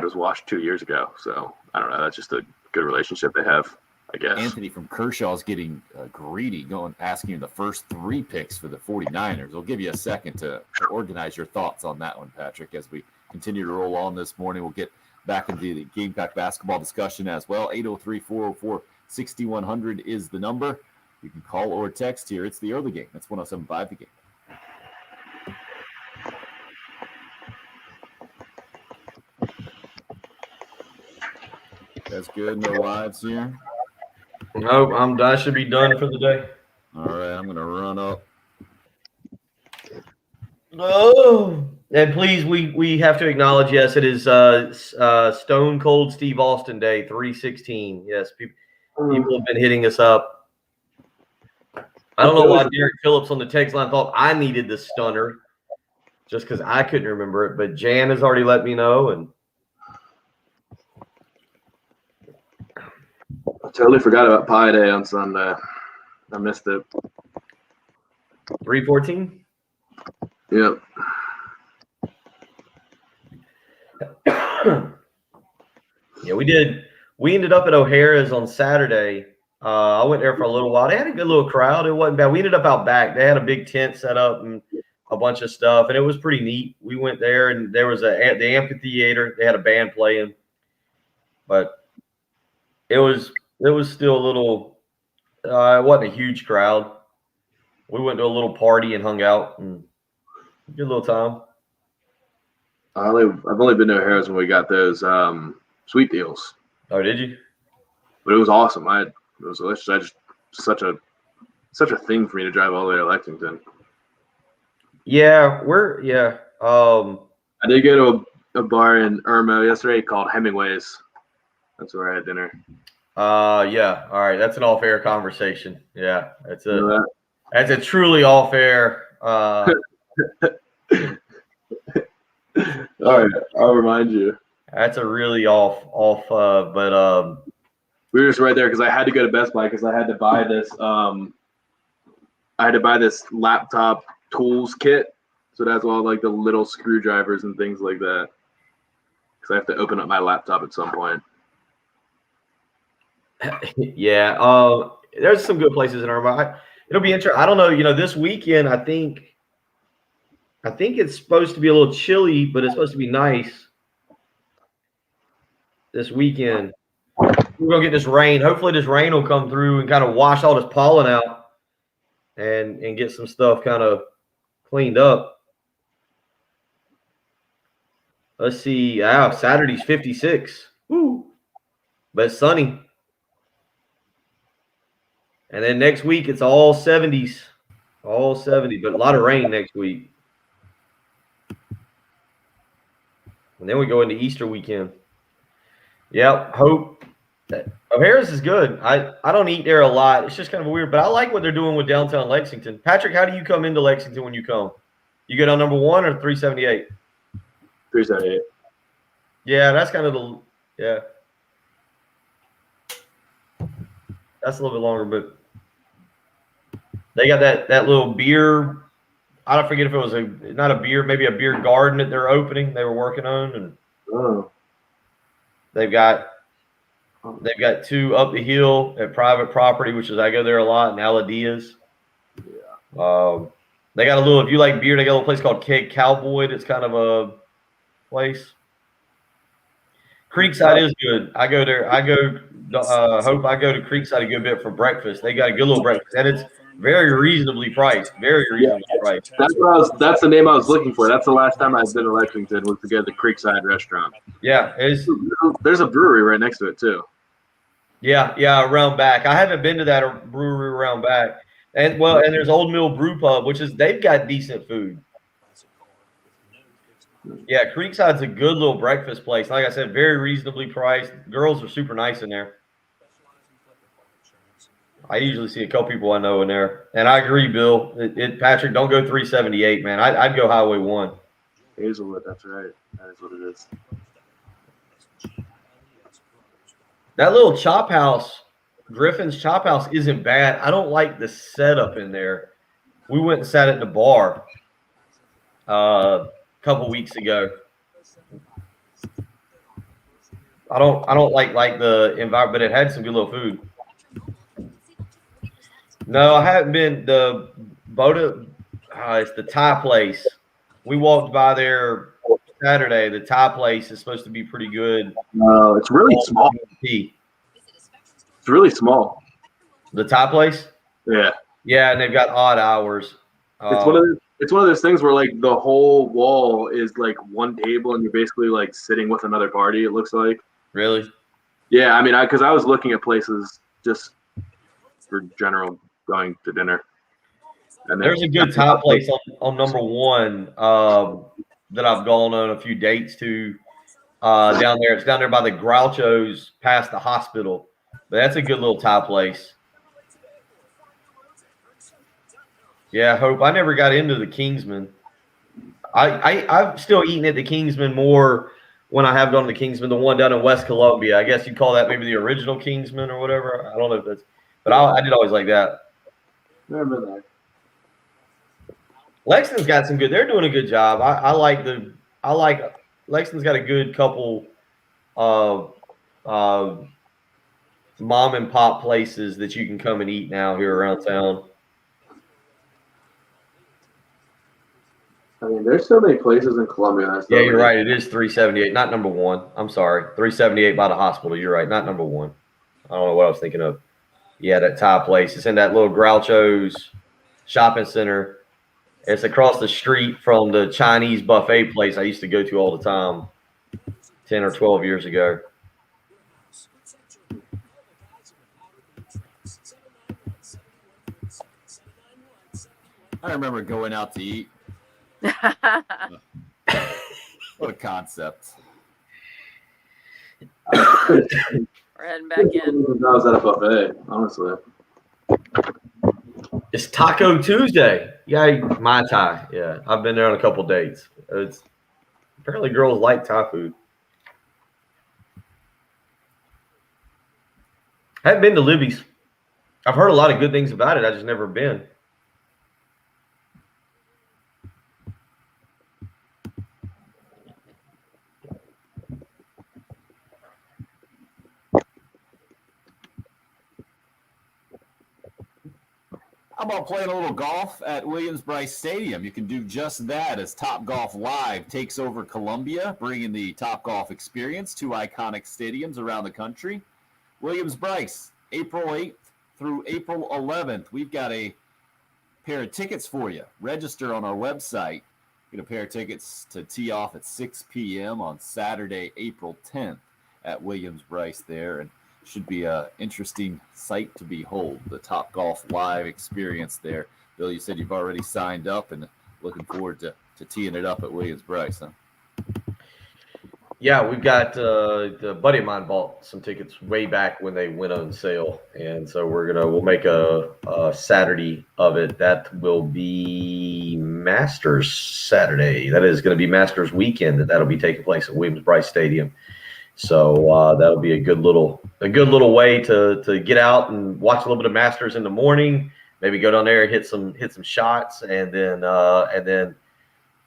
was washed 2 years ago, so I don't know. That's just a good relationship they have, I guess. Anthony from Kershaw is getting greedy, asking you the first 3 picks for the 49ers. We'll give you a second to organize your thoughts on that one, Patrick, as we continue to roll on this morning. We'll get back into the Gamecock basketball discussion as well. 803-404-6100 is the number. You can call or text here. It's the early game. That's 107.5 The Game. That's good. No lives here. No, I should be done for the day. All right, I'm going to run up. Oh, and please, we have to acknowledge, yes, it is Stone Cold Steve Austin Day, 3/16. Yes, people have been hitting us up. I don't know why Derek Phillips on the text line thought I needed the stunner, just because I couldn't remember it. But Jan has already let me know, and I totally forgot about Pi Day on Sunday. I missed it. 3/14. Yep. Yeah, we did. We ended up at O'Hara's on Saturday. I went there for a little while. They had a good little crowd. It wasn't bad. We ended up out back. They had a big tent set up and a bunch of stuff, and it was pretty neat. We went there, and there was the amphitheater. They had a band playing, but it was still a little. It wasn't a huge crowd. We went to a little party and hung out and good little time. I've only been to O'Hara's when we got those sweet deals. Oh, did you? But it was awesome. It was delicious. I just such a such a thing for me to drive all the way to Lexington. Yeah, I did go to a bar in Irmo yesterday called Hemingway's. That's where I had dinner. Yeah. All right, that's an all fair conversation. Yeah, You know that's a truly all fair. All right, I'll remind you. That's a really off. But We were just right there because I had to go to Best Buy because I had to buy this. I had to buy this laptop tools kit, so that's all like the little screwdrivers and things like that. Because I have to open up my laptop at some point. yeah, there's some good places in Irma. It'll be interesting. I don't know. This weekend, I think it's supposed to be a little chilly, but it's supposed to be nice this weekend. We're gonna get this rain. Hopefully, this rain will come through and kind of wash all this pollen out and get some stuff kind of cleaned up. Let's see. Saturday's 56. Woo. But it's sunny. And then next week it's all 70s. All 70, but a lot of rain next week. And then we go into Easter weekend. Yep, hope that O'Hara's is good. I don't eat there a lot. It's just kind of weird, but I like what they're doing with downtown Lexington. Patrick, how do you come into Lexington when you come? You go down number 1 or 378? 378. Yeah, that's kind of that's a little bit longer, but they got that little beer. I don't forget if it was not a beer, maybe a beer garden that they're opening. They were working on, and they've got 2 up the hill at private property, which is I go there a lot in Aladias. Yeah. They got a little. If you like beer, they got a little place called Keg Cowboy. That's kind of a place. Creekside is good. I go there. I go to Creekside a good bit for breakfast. They got a good little breakfast, and it's very reasonably priced. Very reasonably priced. That's the name I was looking for. That's the last time I've been to Lexington was to go to the Creekside restaurant. Yeah, there's a brewery right next to it too. Yeah, around back. I haven't been to that brewery around back. And there's Old Mill Brew Pub, which is they've got decent food. Yeah, Creekside's a good little breakfast place. Like I said, very reasonably priced. Girls are super nice in there. I usually see a couple people I know in there, and I agree, Bill. Patrick, don't go 378, man. I'd go Highway 1. Hazelwood, that's right. That is what it is. That little chop house, Griffin's Chop House, isn't bad. I don't like the setup in there. We went and sat at the bar a couple weeks ago. I don't like the environment, but it had some good little food. No, I haven't been. The Boda, it's the Thai place. We walked by there Saturday. The Thai place is supposed to be pretty good. No, it's really small. It's really small. The Thai place? Yeah. Yeah, and they've got odd hours. It's one of those things where like the whole wall is like one table and you're basically like sitting with another party. It looks like. Really? Yeah, I mean, because I was looking at places just for general going to dinner. And there's a good Thai place on number 1 that I've gone on a few dates to down there. It's down there by the Grouchos past the hospital. But that's a good little Thai place. Yeah, Hope. I never got into the Kingsman. I've still eaten at the Kingsman more when I have gone to the Kingsman, the one down in West Columbia. I guess you'd call that maybe the original Kingsman or whatever. I don't know if that's – but I did always like that. Never been there. Lexington's got some good – they're doing a good job. I like Lexington's got a good couple mom and pop places that you can come and eat now here around town. I mean, there's so many places in Columbia. Yeah, you're right. It is 378, not number 1. I'm sorry. 378 by the hospital. You're right. Not number 1. I don't know what I was thinking of. Yeah, that Thai place. It's in that little Groucho's shopping center. It's across the street from the Chinese buffet place I used to go to all the time 10 or 12 years ago. I remember going out to eat. What a concept. We're heading back in. I was at a buffet, honestly. It's Taco Tuesday. Yeah, Mai Tai. Yeah, I've been there on a couple dates. It's apparently girls like Thai food. I haven't been to Libby's. I've heard a lot of good things about it. I just never been. How about playing a little golf at Williams-Brice Stadium? You can do just that as Top Golf Live takes over Columbia, bringing the Top Golf experience to iconic stadiums around the country. Williams-Brice, April 8th through April 11th. We've got a pair of tickets for you. Register on our website. Get a pair of tickets to tee off at 6 p.m. on Saturday, April 10th at Williams-Brice there. And should be an interesting sight to behold, the Top Golf Live experience there. Bill, you said you've already signed up and looking forward to teeing it up at Williams-Brice, huh? Yeah, we've got the buddy of mine bought some tickets way back when they went on sale, and so we'll make a Saturday of it. That will be Masters Saturday. That is going to be Masters weekend. That'll be taking place at Williams-Brice Stadium. So that'll be a good little way to get out and watch a little bit of Masters in the morning. Maybe go down there and hit some shots, and then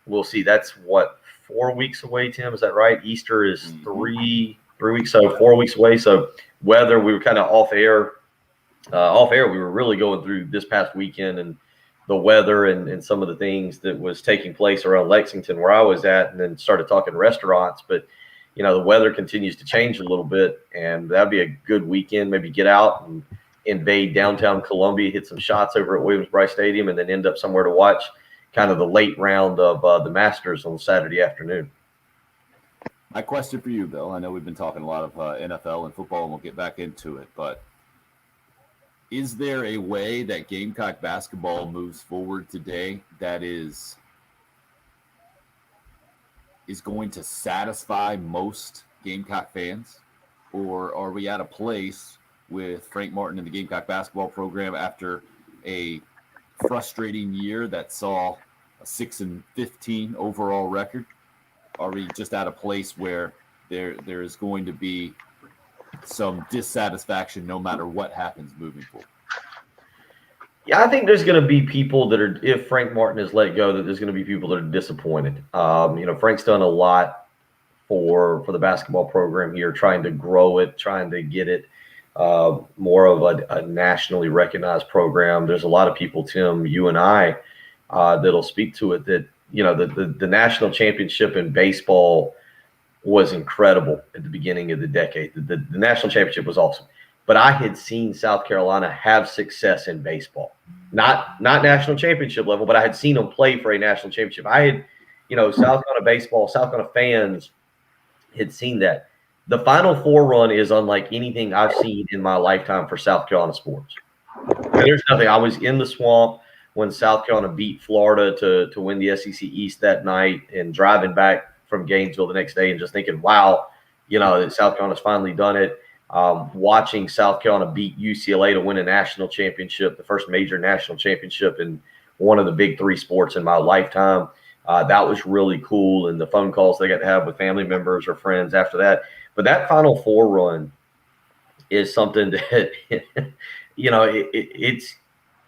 we'll see. That's what, 4 weeks away, Tim? Is that right? Easter is 3 weeks, so 4 weeks away. So weather, we were kind of off air. We were really going through this past weekend and the weather and some of the things that was taking place around Lexington where I was at, and then started talking restaurants. But you know, the weather continues to change a little bit, and that'd be a good weekend. Maybe get out and invade downtown Columbia, hit some shots over at Williams-Brice Stadium, and then end up somewhere to watch kind of the late round of the Masters on Saturday afternoon. My question for you, Bill, I know we've been talking a lot of NFL and football, and we'll get back into it, but is there a way that Gamecock basketball moves forward today that is going to satisfy most Gamecock fans? Or are we at a place with Frank Martin and the Gamecock basketball program after a frustrating year that saw a 6-15 overall record? Are we just at a place where there is going to be some dissatisfaction no matter what happens moving forward? Yeah, I think there's going to be people that are, if Frank Martin is let go, that there's going to be people that are disappointed. Frank's done a lot for the basketball program here, trying to grow it, trying to get it more of a nationally recognized program. There's a lot of people, Tim, you and I, that'll speak to it, that, you know, the national championship in baseball was incredible at the beginning of the decade. The national championship was awesome. But I had seen South Carolina have success in baseball, not national championship level, but I had seen them play for a national championship. I had, South Carolina baseball, South Carolina fans had seen that. The Final Four run is unlike anything I've seen in my lifetime for South Carolina sports. And there's nothing. I was in the swamp when South Carolina beat Florida to win the SEC East that night, and driving back from Gainesville the next day and just thinking, wow, that South Carolina's finally done it. Watching South Carolina beat UCLA to win a national championship, the first major national championship in one of the big three sports in my lifetime. That was really cool. And the phone calls they got to have with family members or friends after that. But that Final Four run is something that,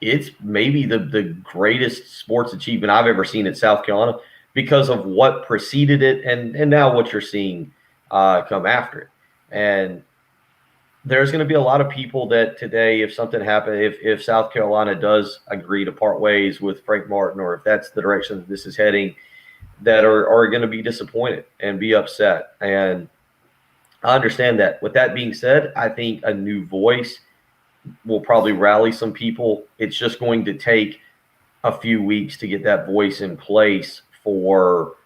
it's maybe the greatest sports achievement I've ever seen at South Carolina because of what preceded it and now what you're seeing come after it. And there's going to be a lot of people that today, if something happened, if South Carolina does agree to part ways with Frank Martin, or if that's the direction that this is heading, that are going to be disappointed and be upset. And I understand that. With that being said, I think a new voice will probably rally some people. It's just going to take a few weeks to get that voice in place for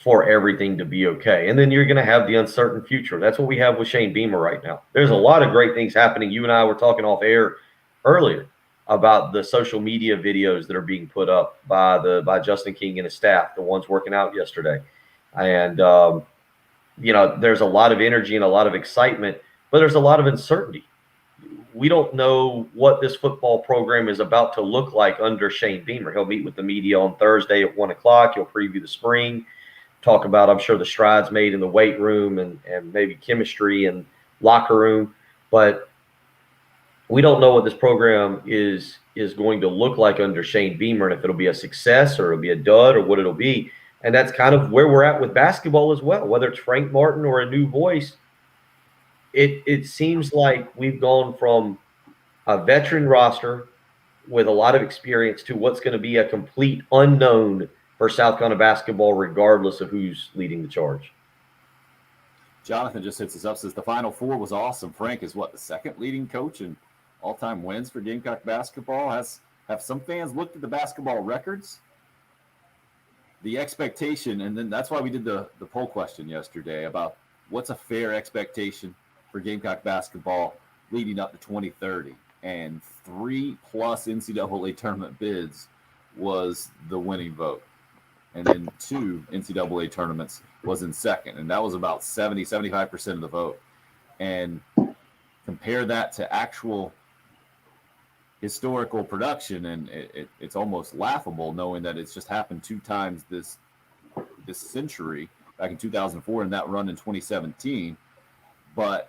everything to be okay. And then you're going to have the uncertain future. That's what we have with Shane Beamer right now. There's a lot of great things happening. You and I were talking off air earlier. about the social media videos that are being put up by Justin King and his staff, the ones working out yesterday. And, there's a lot of energy and a lot of excitement, but there's a lot of uncertainty. We don't know what this football program is about to look like under Shane Beamer. He'll meet with the media on Thursday at 1:00. He'll preview the spring, talk about, I'm sure, the strides made in the weight room and maybe chemistry and locker room. But we don't know what this program is going to look like under Shane Beamer, and if it'll be a success or it'll be a dud or what it'll be. And that's kind of where we're at with basketball as well, whether it's Frank Martin or a new voice. It seems like we've gone from a veteran roster with a lot of experience to what's going to be a complete unknown for South Carolina basketball, regardless of who's leading the charge. Jonathan just hits us up, says the Final Four was awesome. Frank is the second leading coach in all-time wins for Gamecock basketball. Have some fans looked at the basketball records? The expectation, and then that's why we did the poll question yesterday about what's a fair expectation for Gamecock basketball leading up to 2030. And 3+ NCAA tournament bids was the winning vote. And then 2 NCAA tournaments was in second. And that was about 75% of the vote. And compare that to actual historical production, and it's almost laughable knowing that it's just happened 2 times this century, back in 2004 and that run in 2017. But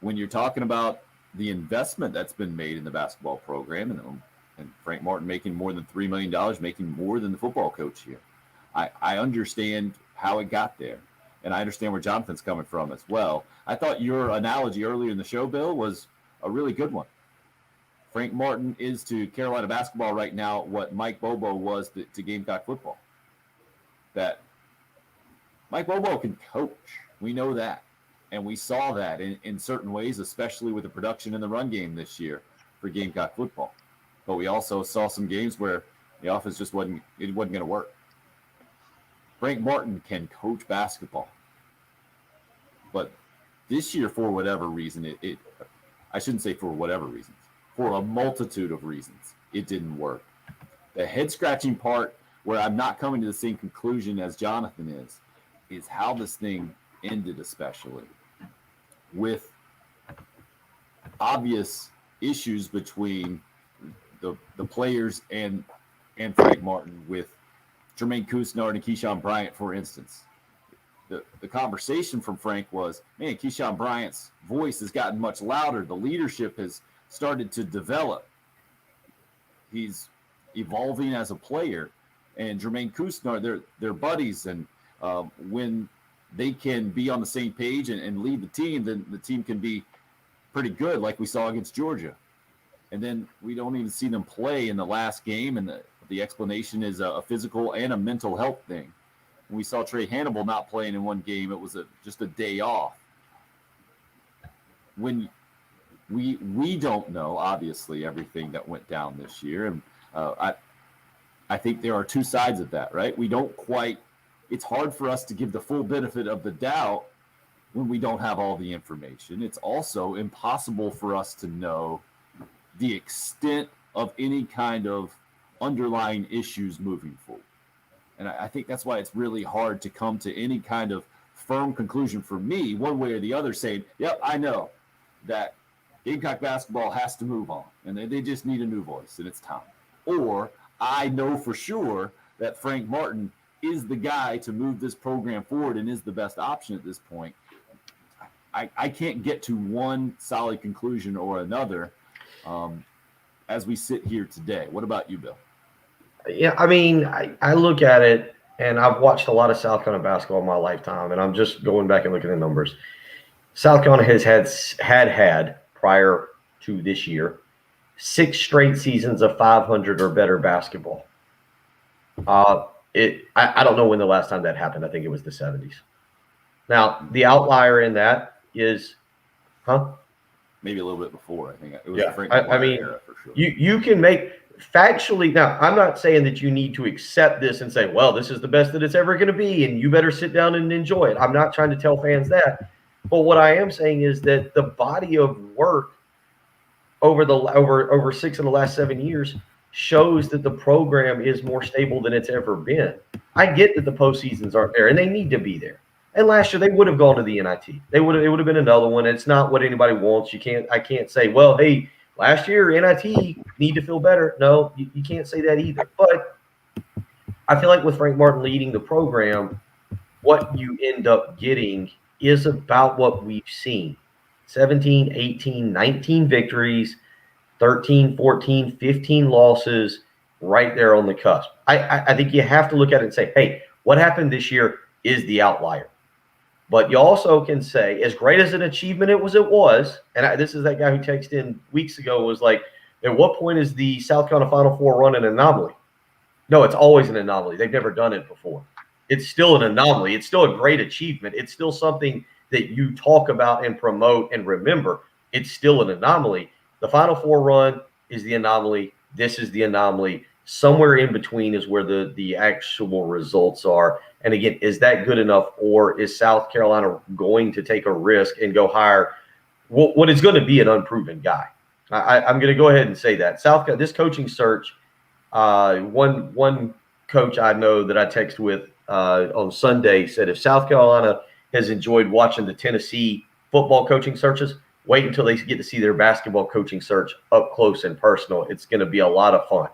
when you're talking about the investment that's been made in the basketball program, and Frank Martin making more than $3 million, making more than the football coach here, I understand how it got there, and I understand where Jonathan's coming from as well. I thought your analogy earlier in the show, Bill, was a really good one. Frank Martin is to Carolina basketball right now what Mike Bobo was to Gamecock football. That Mike Bobo can coach. We know that. And we saw that in certain ways, especially with the production in the run game this year for Gamecock football. But we also saw some games where the offense just wasn't going to work. Frank Martin can coach basketball. But this year, for whatever reason, I shouldn't say for whatever reasons, for a multitude of reasons, it didn't work. The head-scratching part, where I'm not coming to the same conclusion as Jonathan is how this thing ended, especially with obvious issues between the players and Frank Martin, with Jermaine Couisnard and Keyshawn Bryant, for instance. The conversation from Frank was, man, Keyshawn Bryant's voice has gotten much louder. The leadership has started to develop. He's evolving as a player. And Jermaine Couisnard, they're buddies. And when they can be on the same page and lead the team, then the team can be pretty good, like we saw against Georgia. And then we don't even see them play in the last game, and the explanation is a physical and a mental health thing. When we saw Trey Hannibal not playing in one game, it was just a day off. When we don't know, obviously, everything that went down this year, and I think there are 2 sides of that, right? We don't quite. It's hard for us to give the full benefit of the doubt when we don't have all the information. It's also impossible for us to know the extent of any kind of underlying issues moving forward. And I think that's why it's really hard to come to any kind of firm conclusion for me, one way or the other, saying, yep, I know that Gamecock basketball has to move on, and they just need a new voice, and it's time. Or I know for sure that Frank Martin is the guy to move this program forward and is the best option at this point. I can't get to one solid conclusion or another as we sit here today. What about you, Bill? Yeah, I mean, I look at it, and I've watched a lot of South Carolina basketball in my lifetime, and I'm just going back and looking at the numbers. South Carolina has had prior to this year 6 straight seasons of 500 or better basketball. I don't know when the last time that happened. I think it was the 70s. Now, the outlier in that is, maybe a little bit before. I think it was yeah. the Frank I mean, era for sure. You can make factually. Now, I'm not saying that you need to accept this and say, well, this is the best that it's ever going to be, and you better sit down and enjoy it. I'm not trying to tell fans that. But what I am saying is that the body of work over 6 of the last 7 years shows that the program is more stable than it's ever been. I get that the postseasons aren't there, and they need to be there. And last year they would have gone to the NIT. It would have been another one. It's not what anybody wants. I can't say, well, hey, last year NIT need to feel better. No, you can't say that either. But I feel like with Frank Martin leading the program, what you end up getting is about what we've seen. 17, 18, 19 victories, 13, 14, 15 losses, right there on the cusp. I think you have to look at it and say, hey, what happened this year is the outlier. But you also can say, as great as an achievement it was, and this is that guy who texted in weeks ago, was like, at what point is the South Carolina Final Four run an anomaly? No, it's always an anomaly. They've never done it before. It's still an anomaly. It's still a great achievement. It's still something that you talk about and promote and remember. It's still an anomaly. The Final Four run is the anomaly. This is the anomaly. Somewhere in between is where the actual results are. And again, is that good enough, or is South Carolina going to take a risk and go hire what is going to be an unproven guy? I'm going to go ahead and say that. This coaching search, one coach I know that I text with on Sunday said, if South Carolina has enjoyed watching the Tennessee football coaching searches, wait until they get to see their basketball coaching search up close and personal. It's going to be a lot of fun.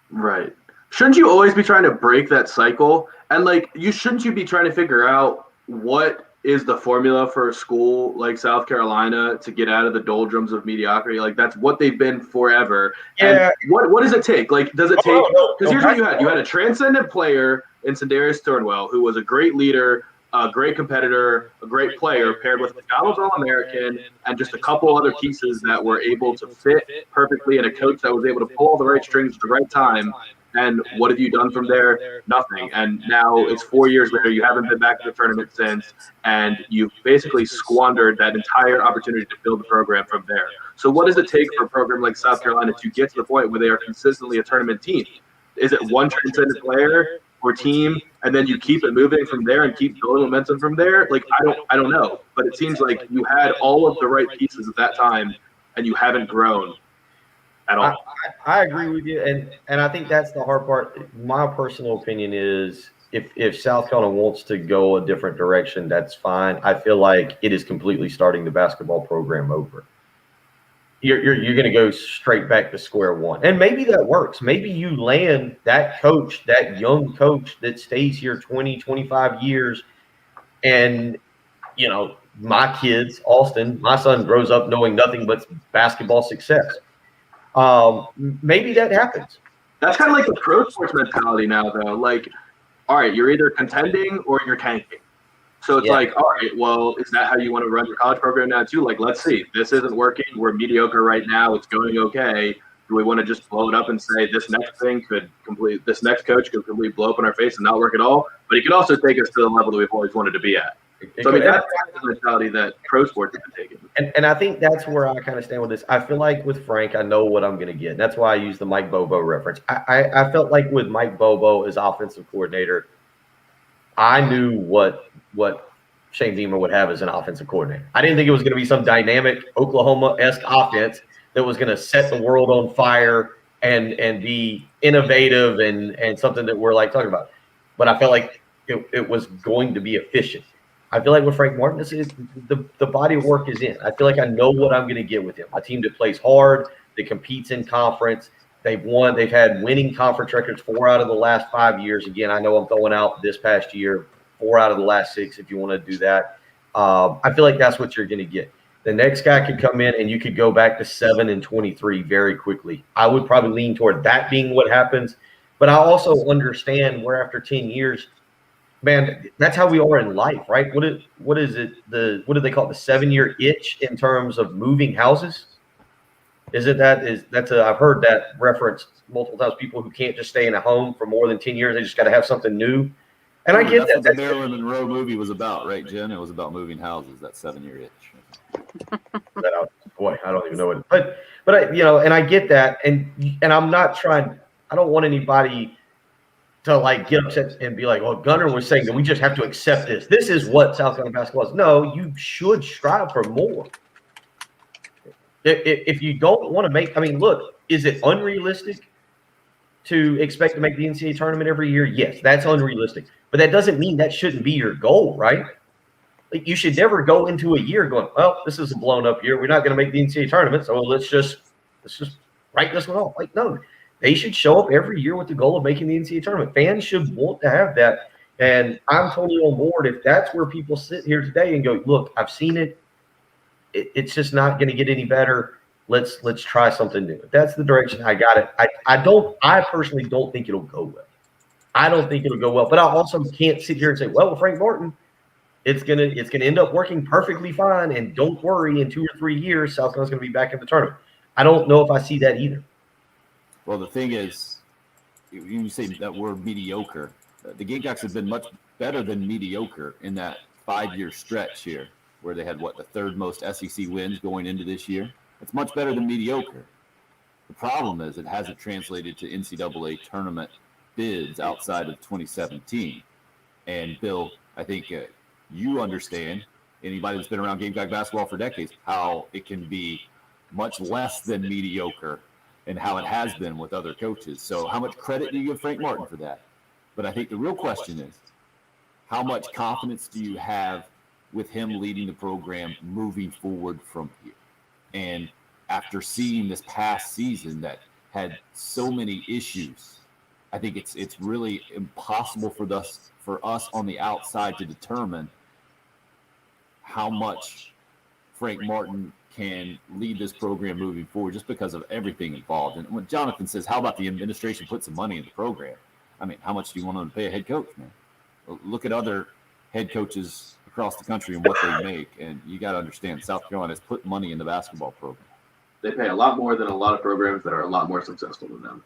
Right. Shouldn't you always be trying to break that cycle? And shouldn't you be trying to figure out what is the formula for a school like South Carolina to get out of the doldrums of mediocrity? That's what they've been forever. Yeah. And what does it take? Does it take? Because here's what you had. You had a transcendent player in Sandarius Thornwell, who was a great leader, a great competitor, a great player, paired with McDonald's All-American and just a couple other pieces that were able to fit perfectly, and a coach that was able to pull all the right strings at the right time. And what have you done from there? Nothing. And now it's 4 years later. You haven't been back to the tournament since, and you've basically squandered that entire opportunity to build the program from there. So what does it take for a program like South Carolina to get to the point where they are consistently a tournament team? Is it one transcendent player or team, and then you keep it moving from there and keep building momentum from there? I don't know, but it seems like you had all of the right pieces at that time, and you haven't grown at all. I agree with you, and I think that's the hard part. My personal opinion is if South Carolina wants to go a different direction, that's fine. I feel like it is completely starting the basketball program over. You're going to go straight back to square one. And maybe that works. Maybe you land that coach, that young coach that stays here 20, 25 years. And, my kids, Austin, my son grows up knowing nothing but basketball success. Maybe that happens. That's kind of like the pro sports mentality now, though. All right, you're either contending or you're tanking. So it's all right, well, is that how you want to run your college program now too? Let's see. This isn't working. We're mediocre right now. It's going okay. Do we want to just blow it up and say this next coach could completely blow up in our face and not work at all? But he could also take us to the level that we've always wanted to be at. So that's the mentality that pro sports have been taking. And I think that's where I kind of stand with this. I feel like with Frank, I know what I'm going to get. And that's why I use the Mike Bobo reference. I felt like with Mike Bobo as offensive coordinator, I knew what Shane Beamer would have as an offensive coordinator. I didn't think it was going to be some dynamic Oklahoma-esque offense that was going to set the world on fire and be innovative and something that we're talking about. But I felt like it was going to be efficient. I feel like with Frank Martin, the body of work is in. I feel like I know what I'm going to get with him. A team that plays hard, that competes in conference. They've won. They've had winning conference records 4 out of the last 5 years. Again, I know I'm throwing out this past year, 4 out of the last 6 if you want to do that. I feel like that's what you're going to get. The next guy could come in and you could go back to 7-23 very quickly. I would probably lean toward that being what happens. But I also understand where after 10 years, man, that's how we are in life, right? What is it? What do they call it? The 7-year itch in terms of moving houses? I've heard that referenced multiple times. People who can't just stay in a home for more than 10 years, they just got to have something new. And I get that's that. What the Marilyn Monroe movie was about, right, Jen? It was about moving houses. That 7-year itch. Boy, I don't even know what. But I, and I get that, and I'm not trying. I don't want anybody to like get upset and be like, well, Gunner was saying that we just have to accept this. This is what South Carolina basketball is. No, you should strive for more. If you don't want to make, I mean, look, is it unrealistic to expect to make the NCAA tournament every year? Yes, that's unrealistic. But that doesn't mean that shouldn't be your goal, right? Like, you should never go into a year going, well, this is a blown up year. We're not going to make the NCAA tournament, so let's just write this one off. Like, no, they should show up every year with the goal of making the NCAA tournament. Fans should want to have that. And I'm totally on board if that's where people sit here today and go, look, I've seen it. It's just not going to get any better. Let's try something new. If that's the direction I got it. I personally don't think it'll go well. I don't think it'll go well. But I also can't sit here and say, well, with Frank Martin, it's gonna end up working perfectly fine. And don't worry, in 2 or 3 years, South Carolina's gonna be back in the tournament. I don't know if I see that either. Well, the thing is, you say that word mediocre. The Gamecocks have been much better than mediocre in that 5-year stretch here, where they had, the third most SEC wins going into this year. It's much better than mediocre. The problem is it hasn't translated to NCAA tournament bids outside of 2017. And Bill, I think you understand, anybody that's been around Gamecock basketball for decades, how it can be much less than mediocre and how it has been with other coaches. So how much credit do you give Frank Martin for that? But I think the real question is, how much confidence do you have with him leading the program moving forward from here? And after seeing this past season that had so many issues, I think it's really impossible for us on the outside to determine how much Frank Martin can lead this program moving forward just because of everything involved. And when Jonathan says, how about the administration put some money in the program? I mean, how much do you want them to pay a head coach, man? Look at other head coaches across the country and what they make. And you got to understand, South Carolina has put money in the basketball program. They pay a lot more than a lot of programs that are a lot more successful than them.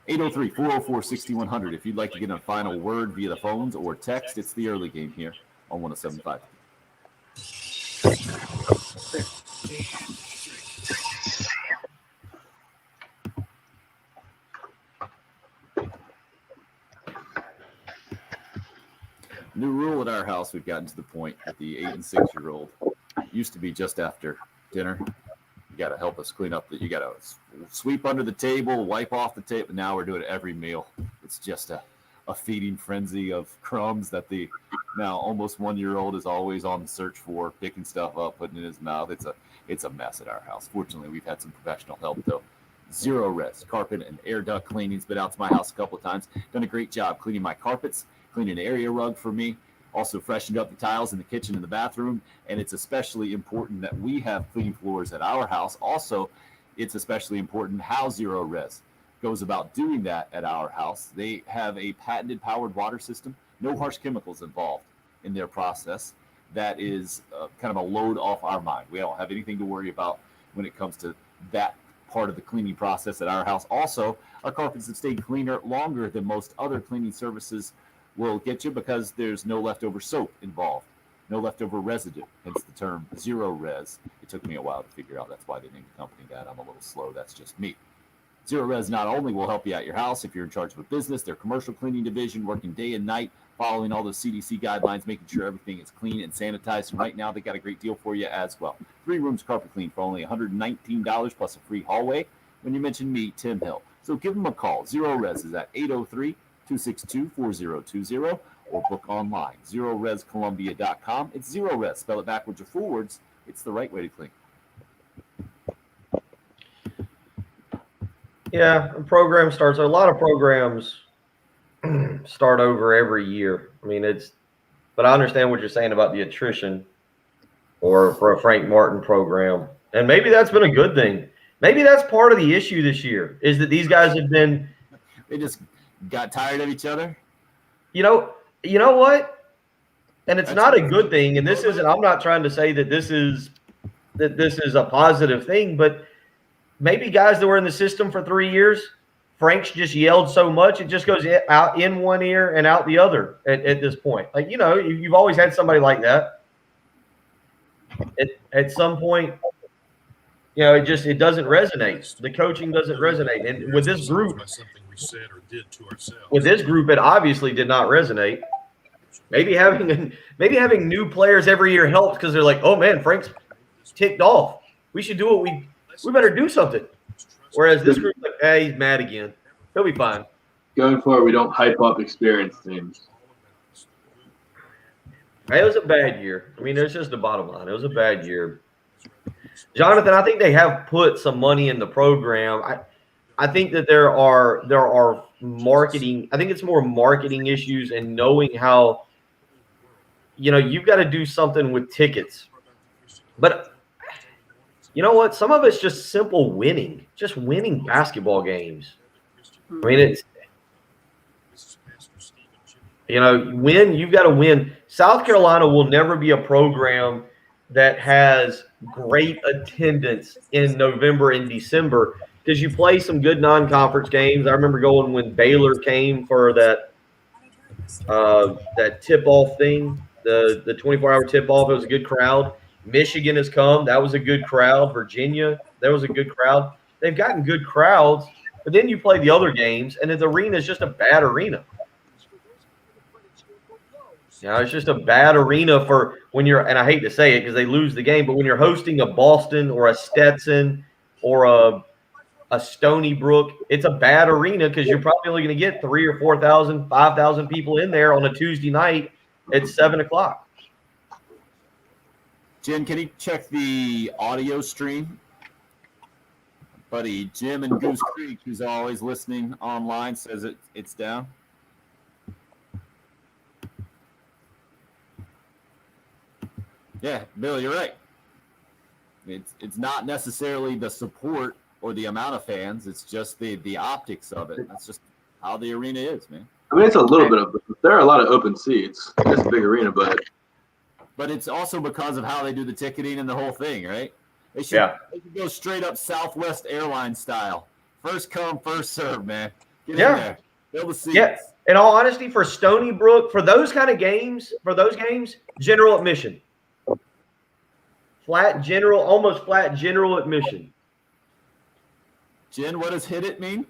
803-404-6100. If you'd like to get a final word via the phones or text, it's the early game here on 107.5. New rule at our house, we've gotten to the point that the 8 and 6-year-old used to be just after dinner. You got to help us clean up. You got to sweep under the table, wipe off the table. Now we're doing it every meal. It's just a feeding frenzy of crumbs that the now almost 1-year-old is always on the search for, picking stuff up, putting it in his mouth. It's a mess at our house. Fortunately, we've had some professional help though. Zero Res carpet and air duct cleaning's been out to my house a couple of times. Done a great job cleaning my carpets, cleaning an area rug for me. Also freshened up the tiles in the kitchen and the bathroom. And it's especially important that we have clean floors at our house. Also, it's especially important how Zero Res goes about doing that at our house. They have a patented powered water system, no harsh chemicals involved in their process. That is kind of a load off our mind. We don't have anything to worry about when it comes to that part of the cleaning process at our house. Also, our carpets have stayed cleaner longer than most other cleaning services will get you because there's no leftover soap involved, no leftover residue, hence the term Zero Res. It took me a while to figure out that's why they named the company that. I'm a little slow. That's just me. Zero Res not only will help you at your house if you're in charge of a business, their commercial cleaning division working day and night, following all the CDC guidelines, making sure everything is clean and sanitized. And right now, they got a great deal for you as well. 3 rooms carpet clean for only $119 plus a free hallway when you mention me, Tim Hill. So give them a call. Zero Res is at 803-262-4020 or book online, ZeroResColumbia.com. It's Zero Res. Spell it backwards or forwards. It's the right way to clean. Yeah, a program starts. A lot of programs start over every year. I mean, but I understand what you're saying about the attrition or for a Frank Martin program. And maybe that's been a good thing. Maybe that's part of the issue this year is that these guys have been. They just got tired of each other. You know what? And it's not a good thing. And this isn't, I'm not trying to say that this is a positive thing, but maybe guys that were in the system for 3 years, Frank's just yelled so much, it just goes out in one ear and out the other at this point. Like, you've always had somebody like that. At some point, it doesn't resonate. The coaching doesn't resonate. And with this group, said or did to ourselves. with this group, it obviously did not resonate. Maybe having new players every year helps because they're like, oh man, Frank's ticked off. We should do it. We better do something. Whereas this group, like, hey, he's mad again. He'll be fine. Going forward, we don't hype up experienced teams. It was a bad year. I mean, there's just the bottom line. It was a bad year. Jonathan, I think they have put some money in the program. I think that there are marketing. I think it's more marketing issues and knowing how, you've got to do something with tickets. But you know what? Some of it's just simple winning, just winning basketball games. I mean, it's, win. You've got to win. South Carolina will never be a program that has great attendance in November and December because you play some good non-conference games. I remember going when Baylor came for that tip-off thing, the 24-hour tip-off. It was a good crowd. Michigan has come. That was a good crowd. Virginia, that was a good crowd. They've gotten good crowds, but then you play the other games, and the arena is just a bad arena. It's just a bad arena for when you're, and I hate to say it because they lose the game, but when you're hosting a Boston or a Stetson or a Stony Brook, it's a bad arena because you're probably only going to get 3,000 or 4,000, 5,000 people in there on a Tuesday night at 7:00. Jen, can you check the audio stream? Buddy Jim in Goose Creek, who's always listening online, says it's down. Yeah, Bill, you're right. It's not necessarily the support or the amount of fans. It's just the optics of it. That's just how the arena is, man. I mean, it's a little bit of – there are a lot of open seats. It's a big arena, but it's also because of how they do the ticketing and the whole thing, right? They should go straight up Southwest Airlines style. First come, first serve, man. Get in there. Fill the seats. Yeah. In all honesty, for Stony Brook, for those games, general admission. Almost flat general admission. Jen, what does hit it mean?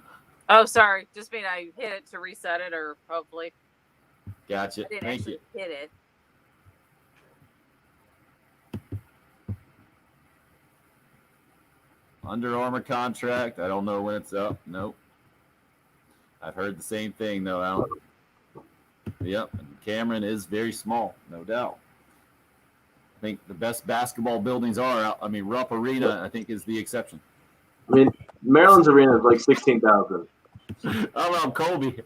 Oh, sorry. Just mean I hit it to reset it, or hopefully. Gotcha. I didn't Thank actually you. hit it. Under Armour contract. I don't know when it's up. Nope. I've heard the same thing, though, Alan. Yep. And Cameron is very small, no doubt. I think the best basketball buildings are out. I mean, Rupp Arena, I think, is the exception. I mean, Maryland's arena is like 16,000. I'm Colby.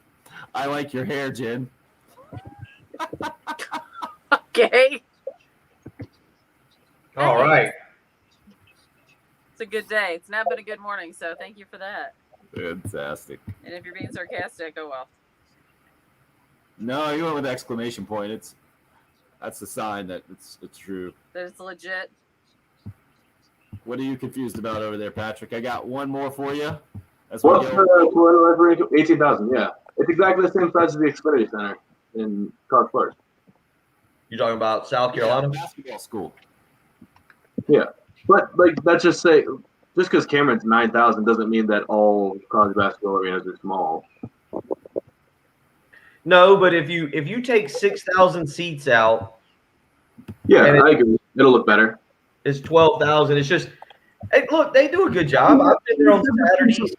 I like your hair, Jen. Okay. All right. It's a good day. It's not been a good morning, so thank you for that. Fantastic. And if you're being sarcastic, oh well. No, you went with exclamation point. That's the sign that it's true. That it's legit. What are you confused about over there, Patrick? I got one more for you. What's the 18,000? Yeah, it's exactly the same size as the Xfinity Center in College Park. You're talking about South Carolina? Basketball school. Yeah, but let's just say, just because Cameron's 9,000 doesn't mean that all college basketball arenas are small. No, but if you take 6,000 seats out, yeah, I agree. It'll look better. It's 12,000. It's just, hey, look, they do a good job. I've been there on Saturdays.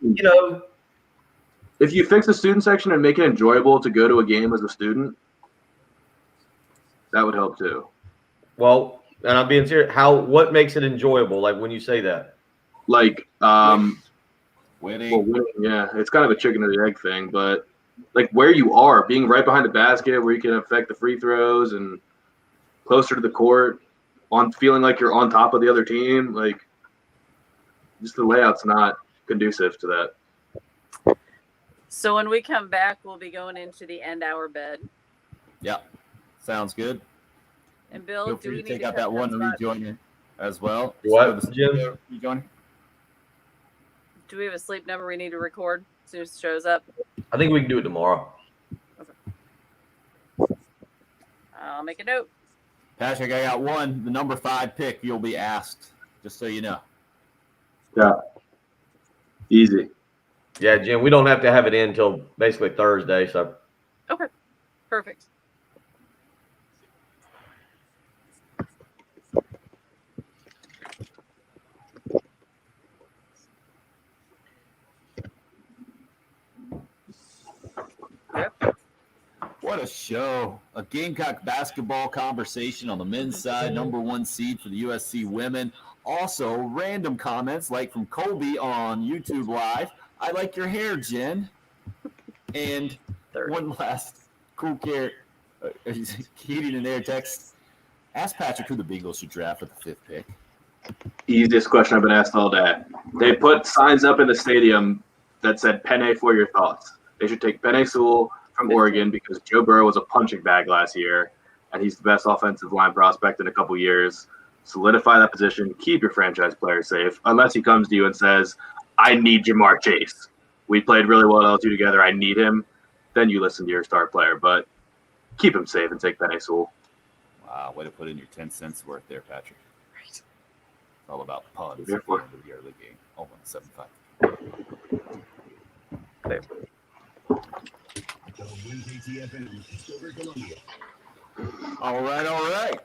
If you fix the student section and make it enjoyable to go to a game as a student, that would help too. Well, and I'm being serious. What makes it enjoyable? Like when you say that, like winning. Well, winning, yeah, it's kind of a chicken or the egg thing, but like where you are, being right behind the basket, where you can affect the free throws and closer to the court, feeling like you're on top of the other team, like just the layout's not conducive to that. So when we come back, we'll be going into the end hour bed. Yeah, sounds good. And Bill, Feel do free we to need take to out that cut one and spot? rejoin you as well. What, So Jim? rejoin. Do we have a sleep number we need to record as soon as it shows up? I think we can do it tomorrow. I'll make a note. Patrick, I got one. The number 5 pick you'll be asked, just so you know. Yeah, easy. Yeah, Jim, we don't have to have it in until basically Thursday. So Okay, perfect. What a show. A Gamecock basketball conversation on the men's side, number 1 seed for the USC women. Also, random comments like from Colby on YouTube Live. I like your hair, Jen. And 30. one last cool care. Keating in there text. Ask Patrick who the Bengals should draft with the 5th pick. Easiest question I've been asked all day. They put signs up in the stadium that said Penei for your thoughts. They should take Penei Sewell from Oregon because Joe Burrow was a punching bag last year, and he's the best offensive line prospect in a couple years. Solidify that position. Keep your franchise player safe, unless he comes to you and says, I need Jamar Chase. We played really well at LSU together. I need him. Then you listen to your star player, but keep him safe and take Penei Sewell. Wow, way to put in your 10 cents worth there, Patrick. Right. It's all about the puns Here at the for end of the early game. Oh, 175. WKTFM, Eastover, Columbia. All right, all right.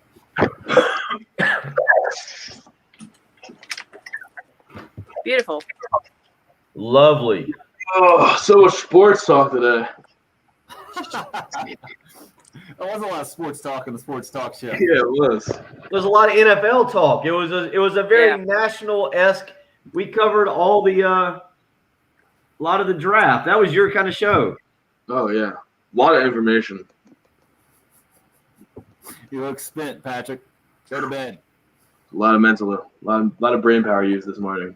Beautiful. lovely. Oh, so much sports talk today. There wasn't a lot of sports talk in the sports talk show. Yeah, it was. There's a lot of NFL talk. It was a very national-esque. We covered all the a lot of the draft. That was your kind of show. Oh, yeah. A lot of information. You look spent, Patrick. Go to bed. A lot of brain power used this morning.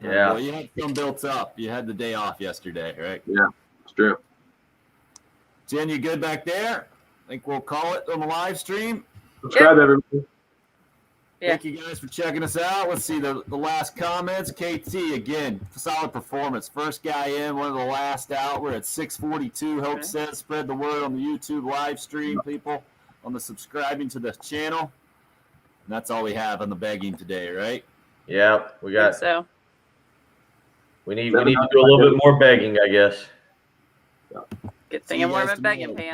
Yeah. Well, you had some built up. You had the day off yesterday, right? Yeah, it's true. Jen, you good back there? I think we'll call it on the live stream. Subscribe, everybody. Yeah. Thank you guys for checking us out. Let's see the last comments. KT, again, solid performance. First guy in, one of the last out. We're at 6:42. Hope Okay. says spread the word on the YouTube live stream, people, on the subscribing to the channel. And that's all we have on the begging today, right? Yeah, we got. So We need to do a little bit more begging, I guess. good See thing you I'm wearing guys my begging tomorrow. pants.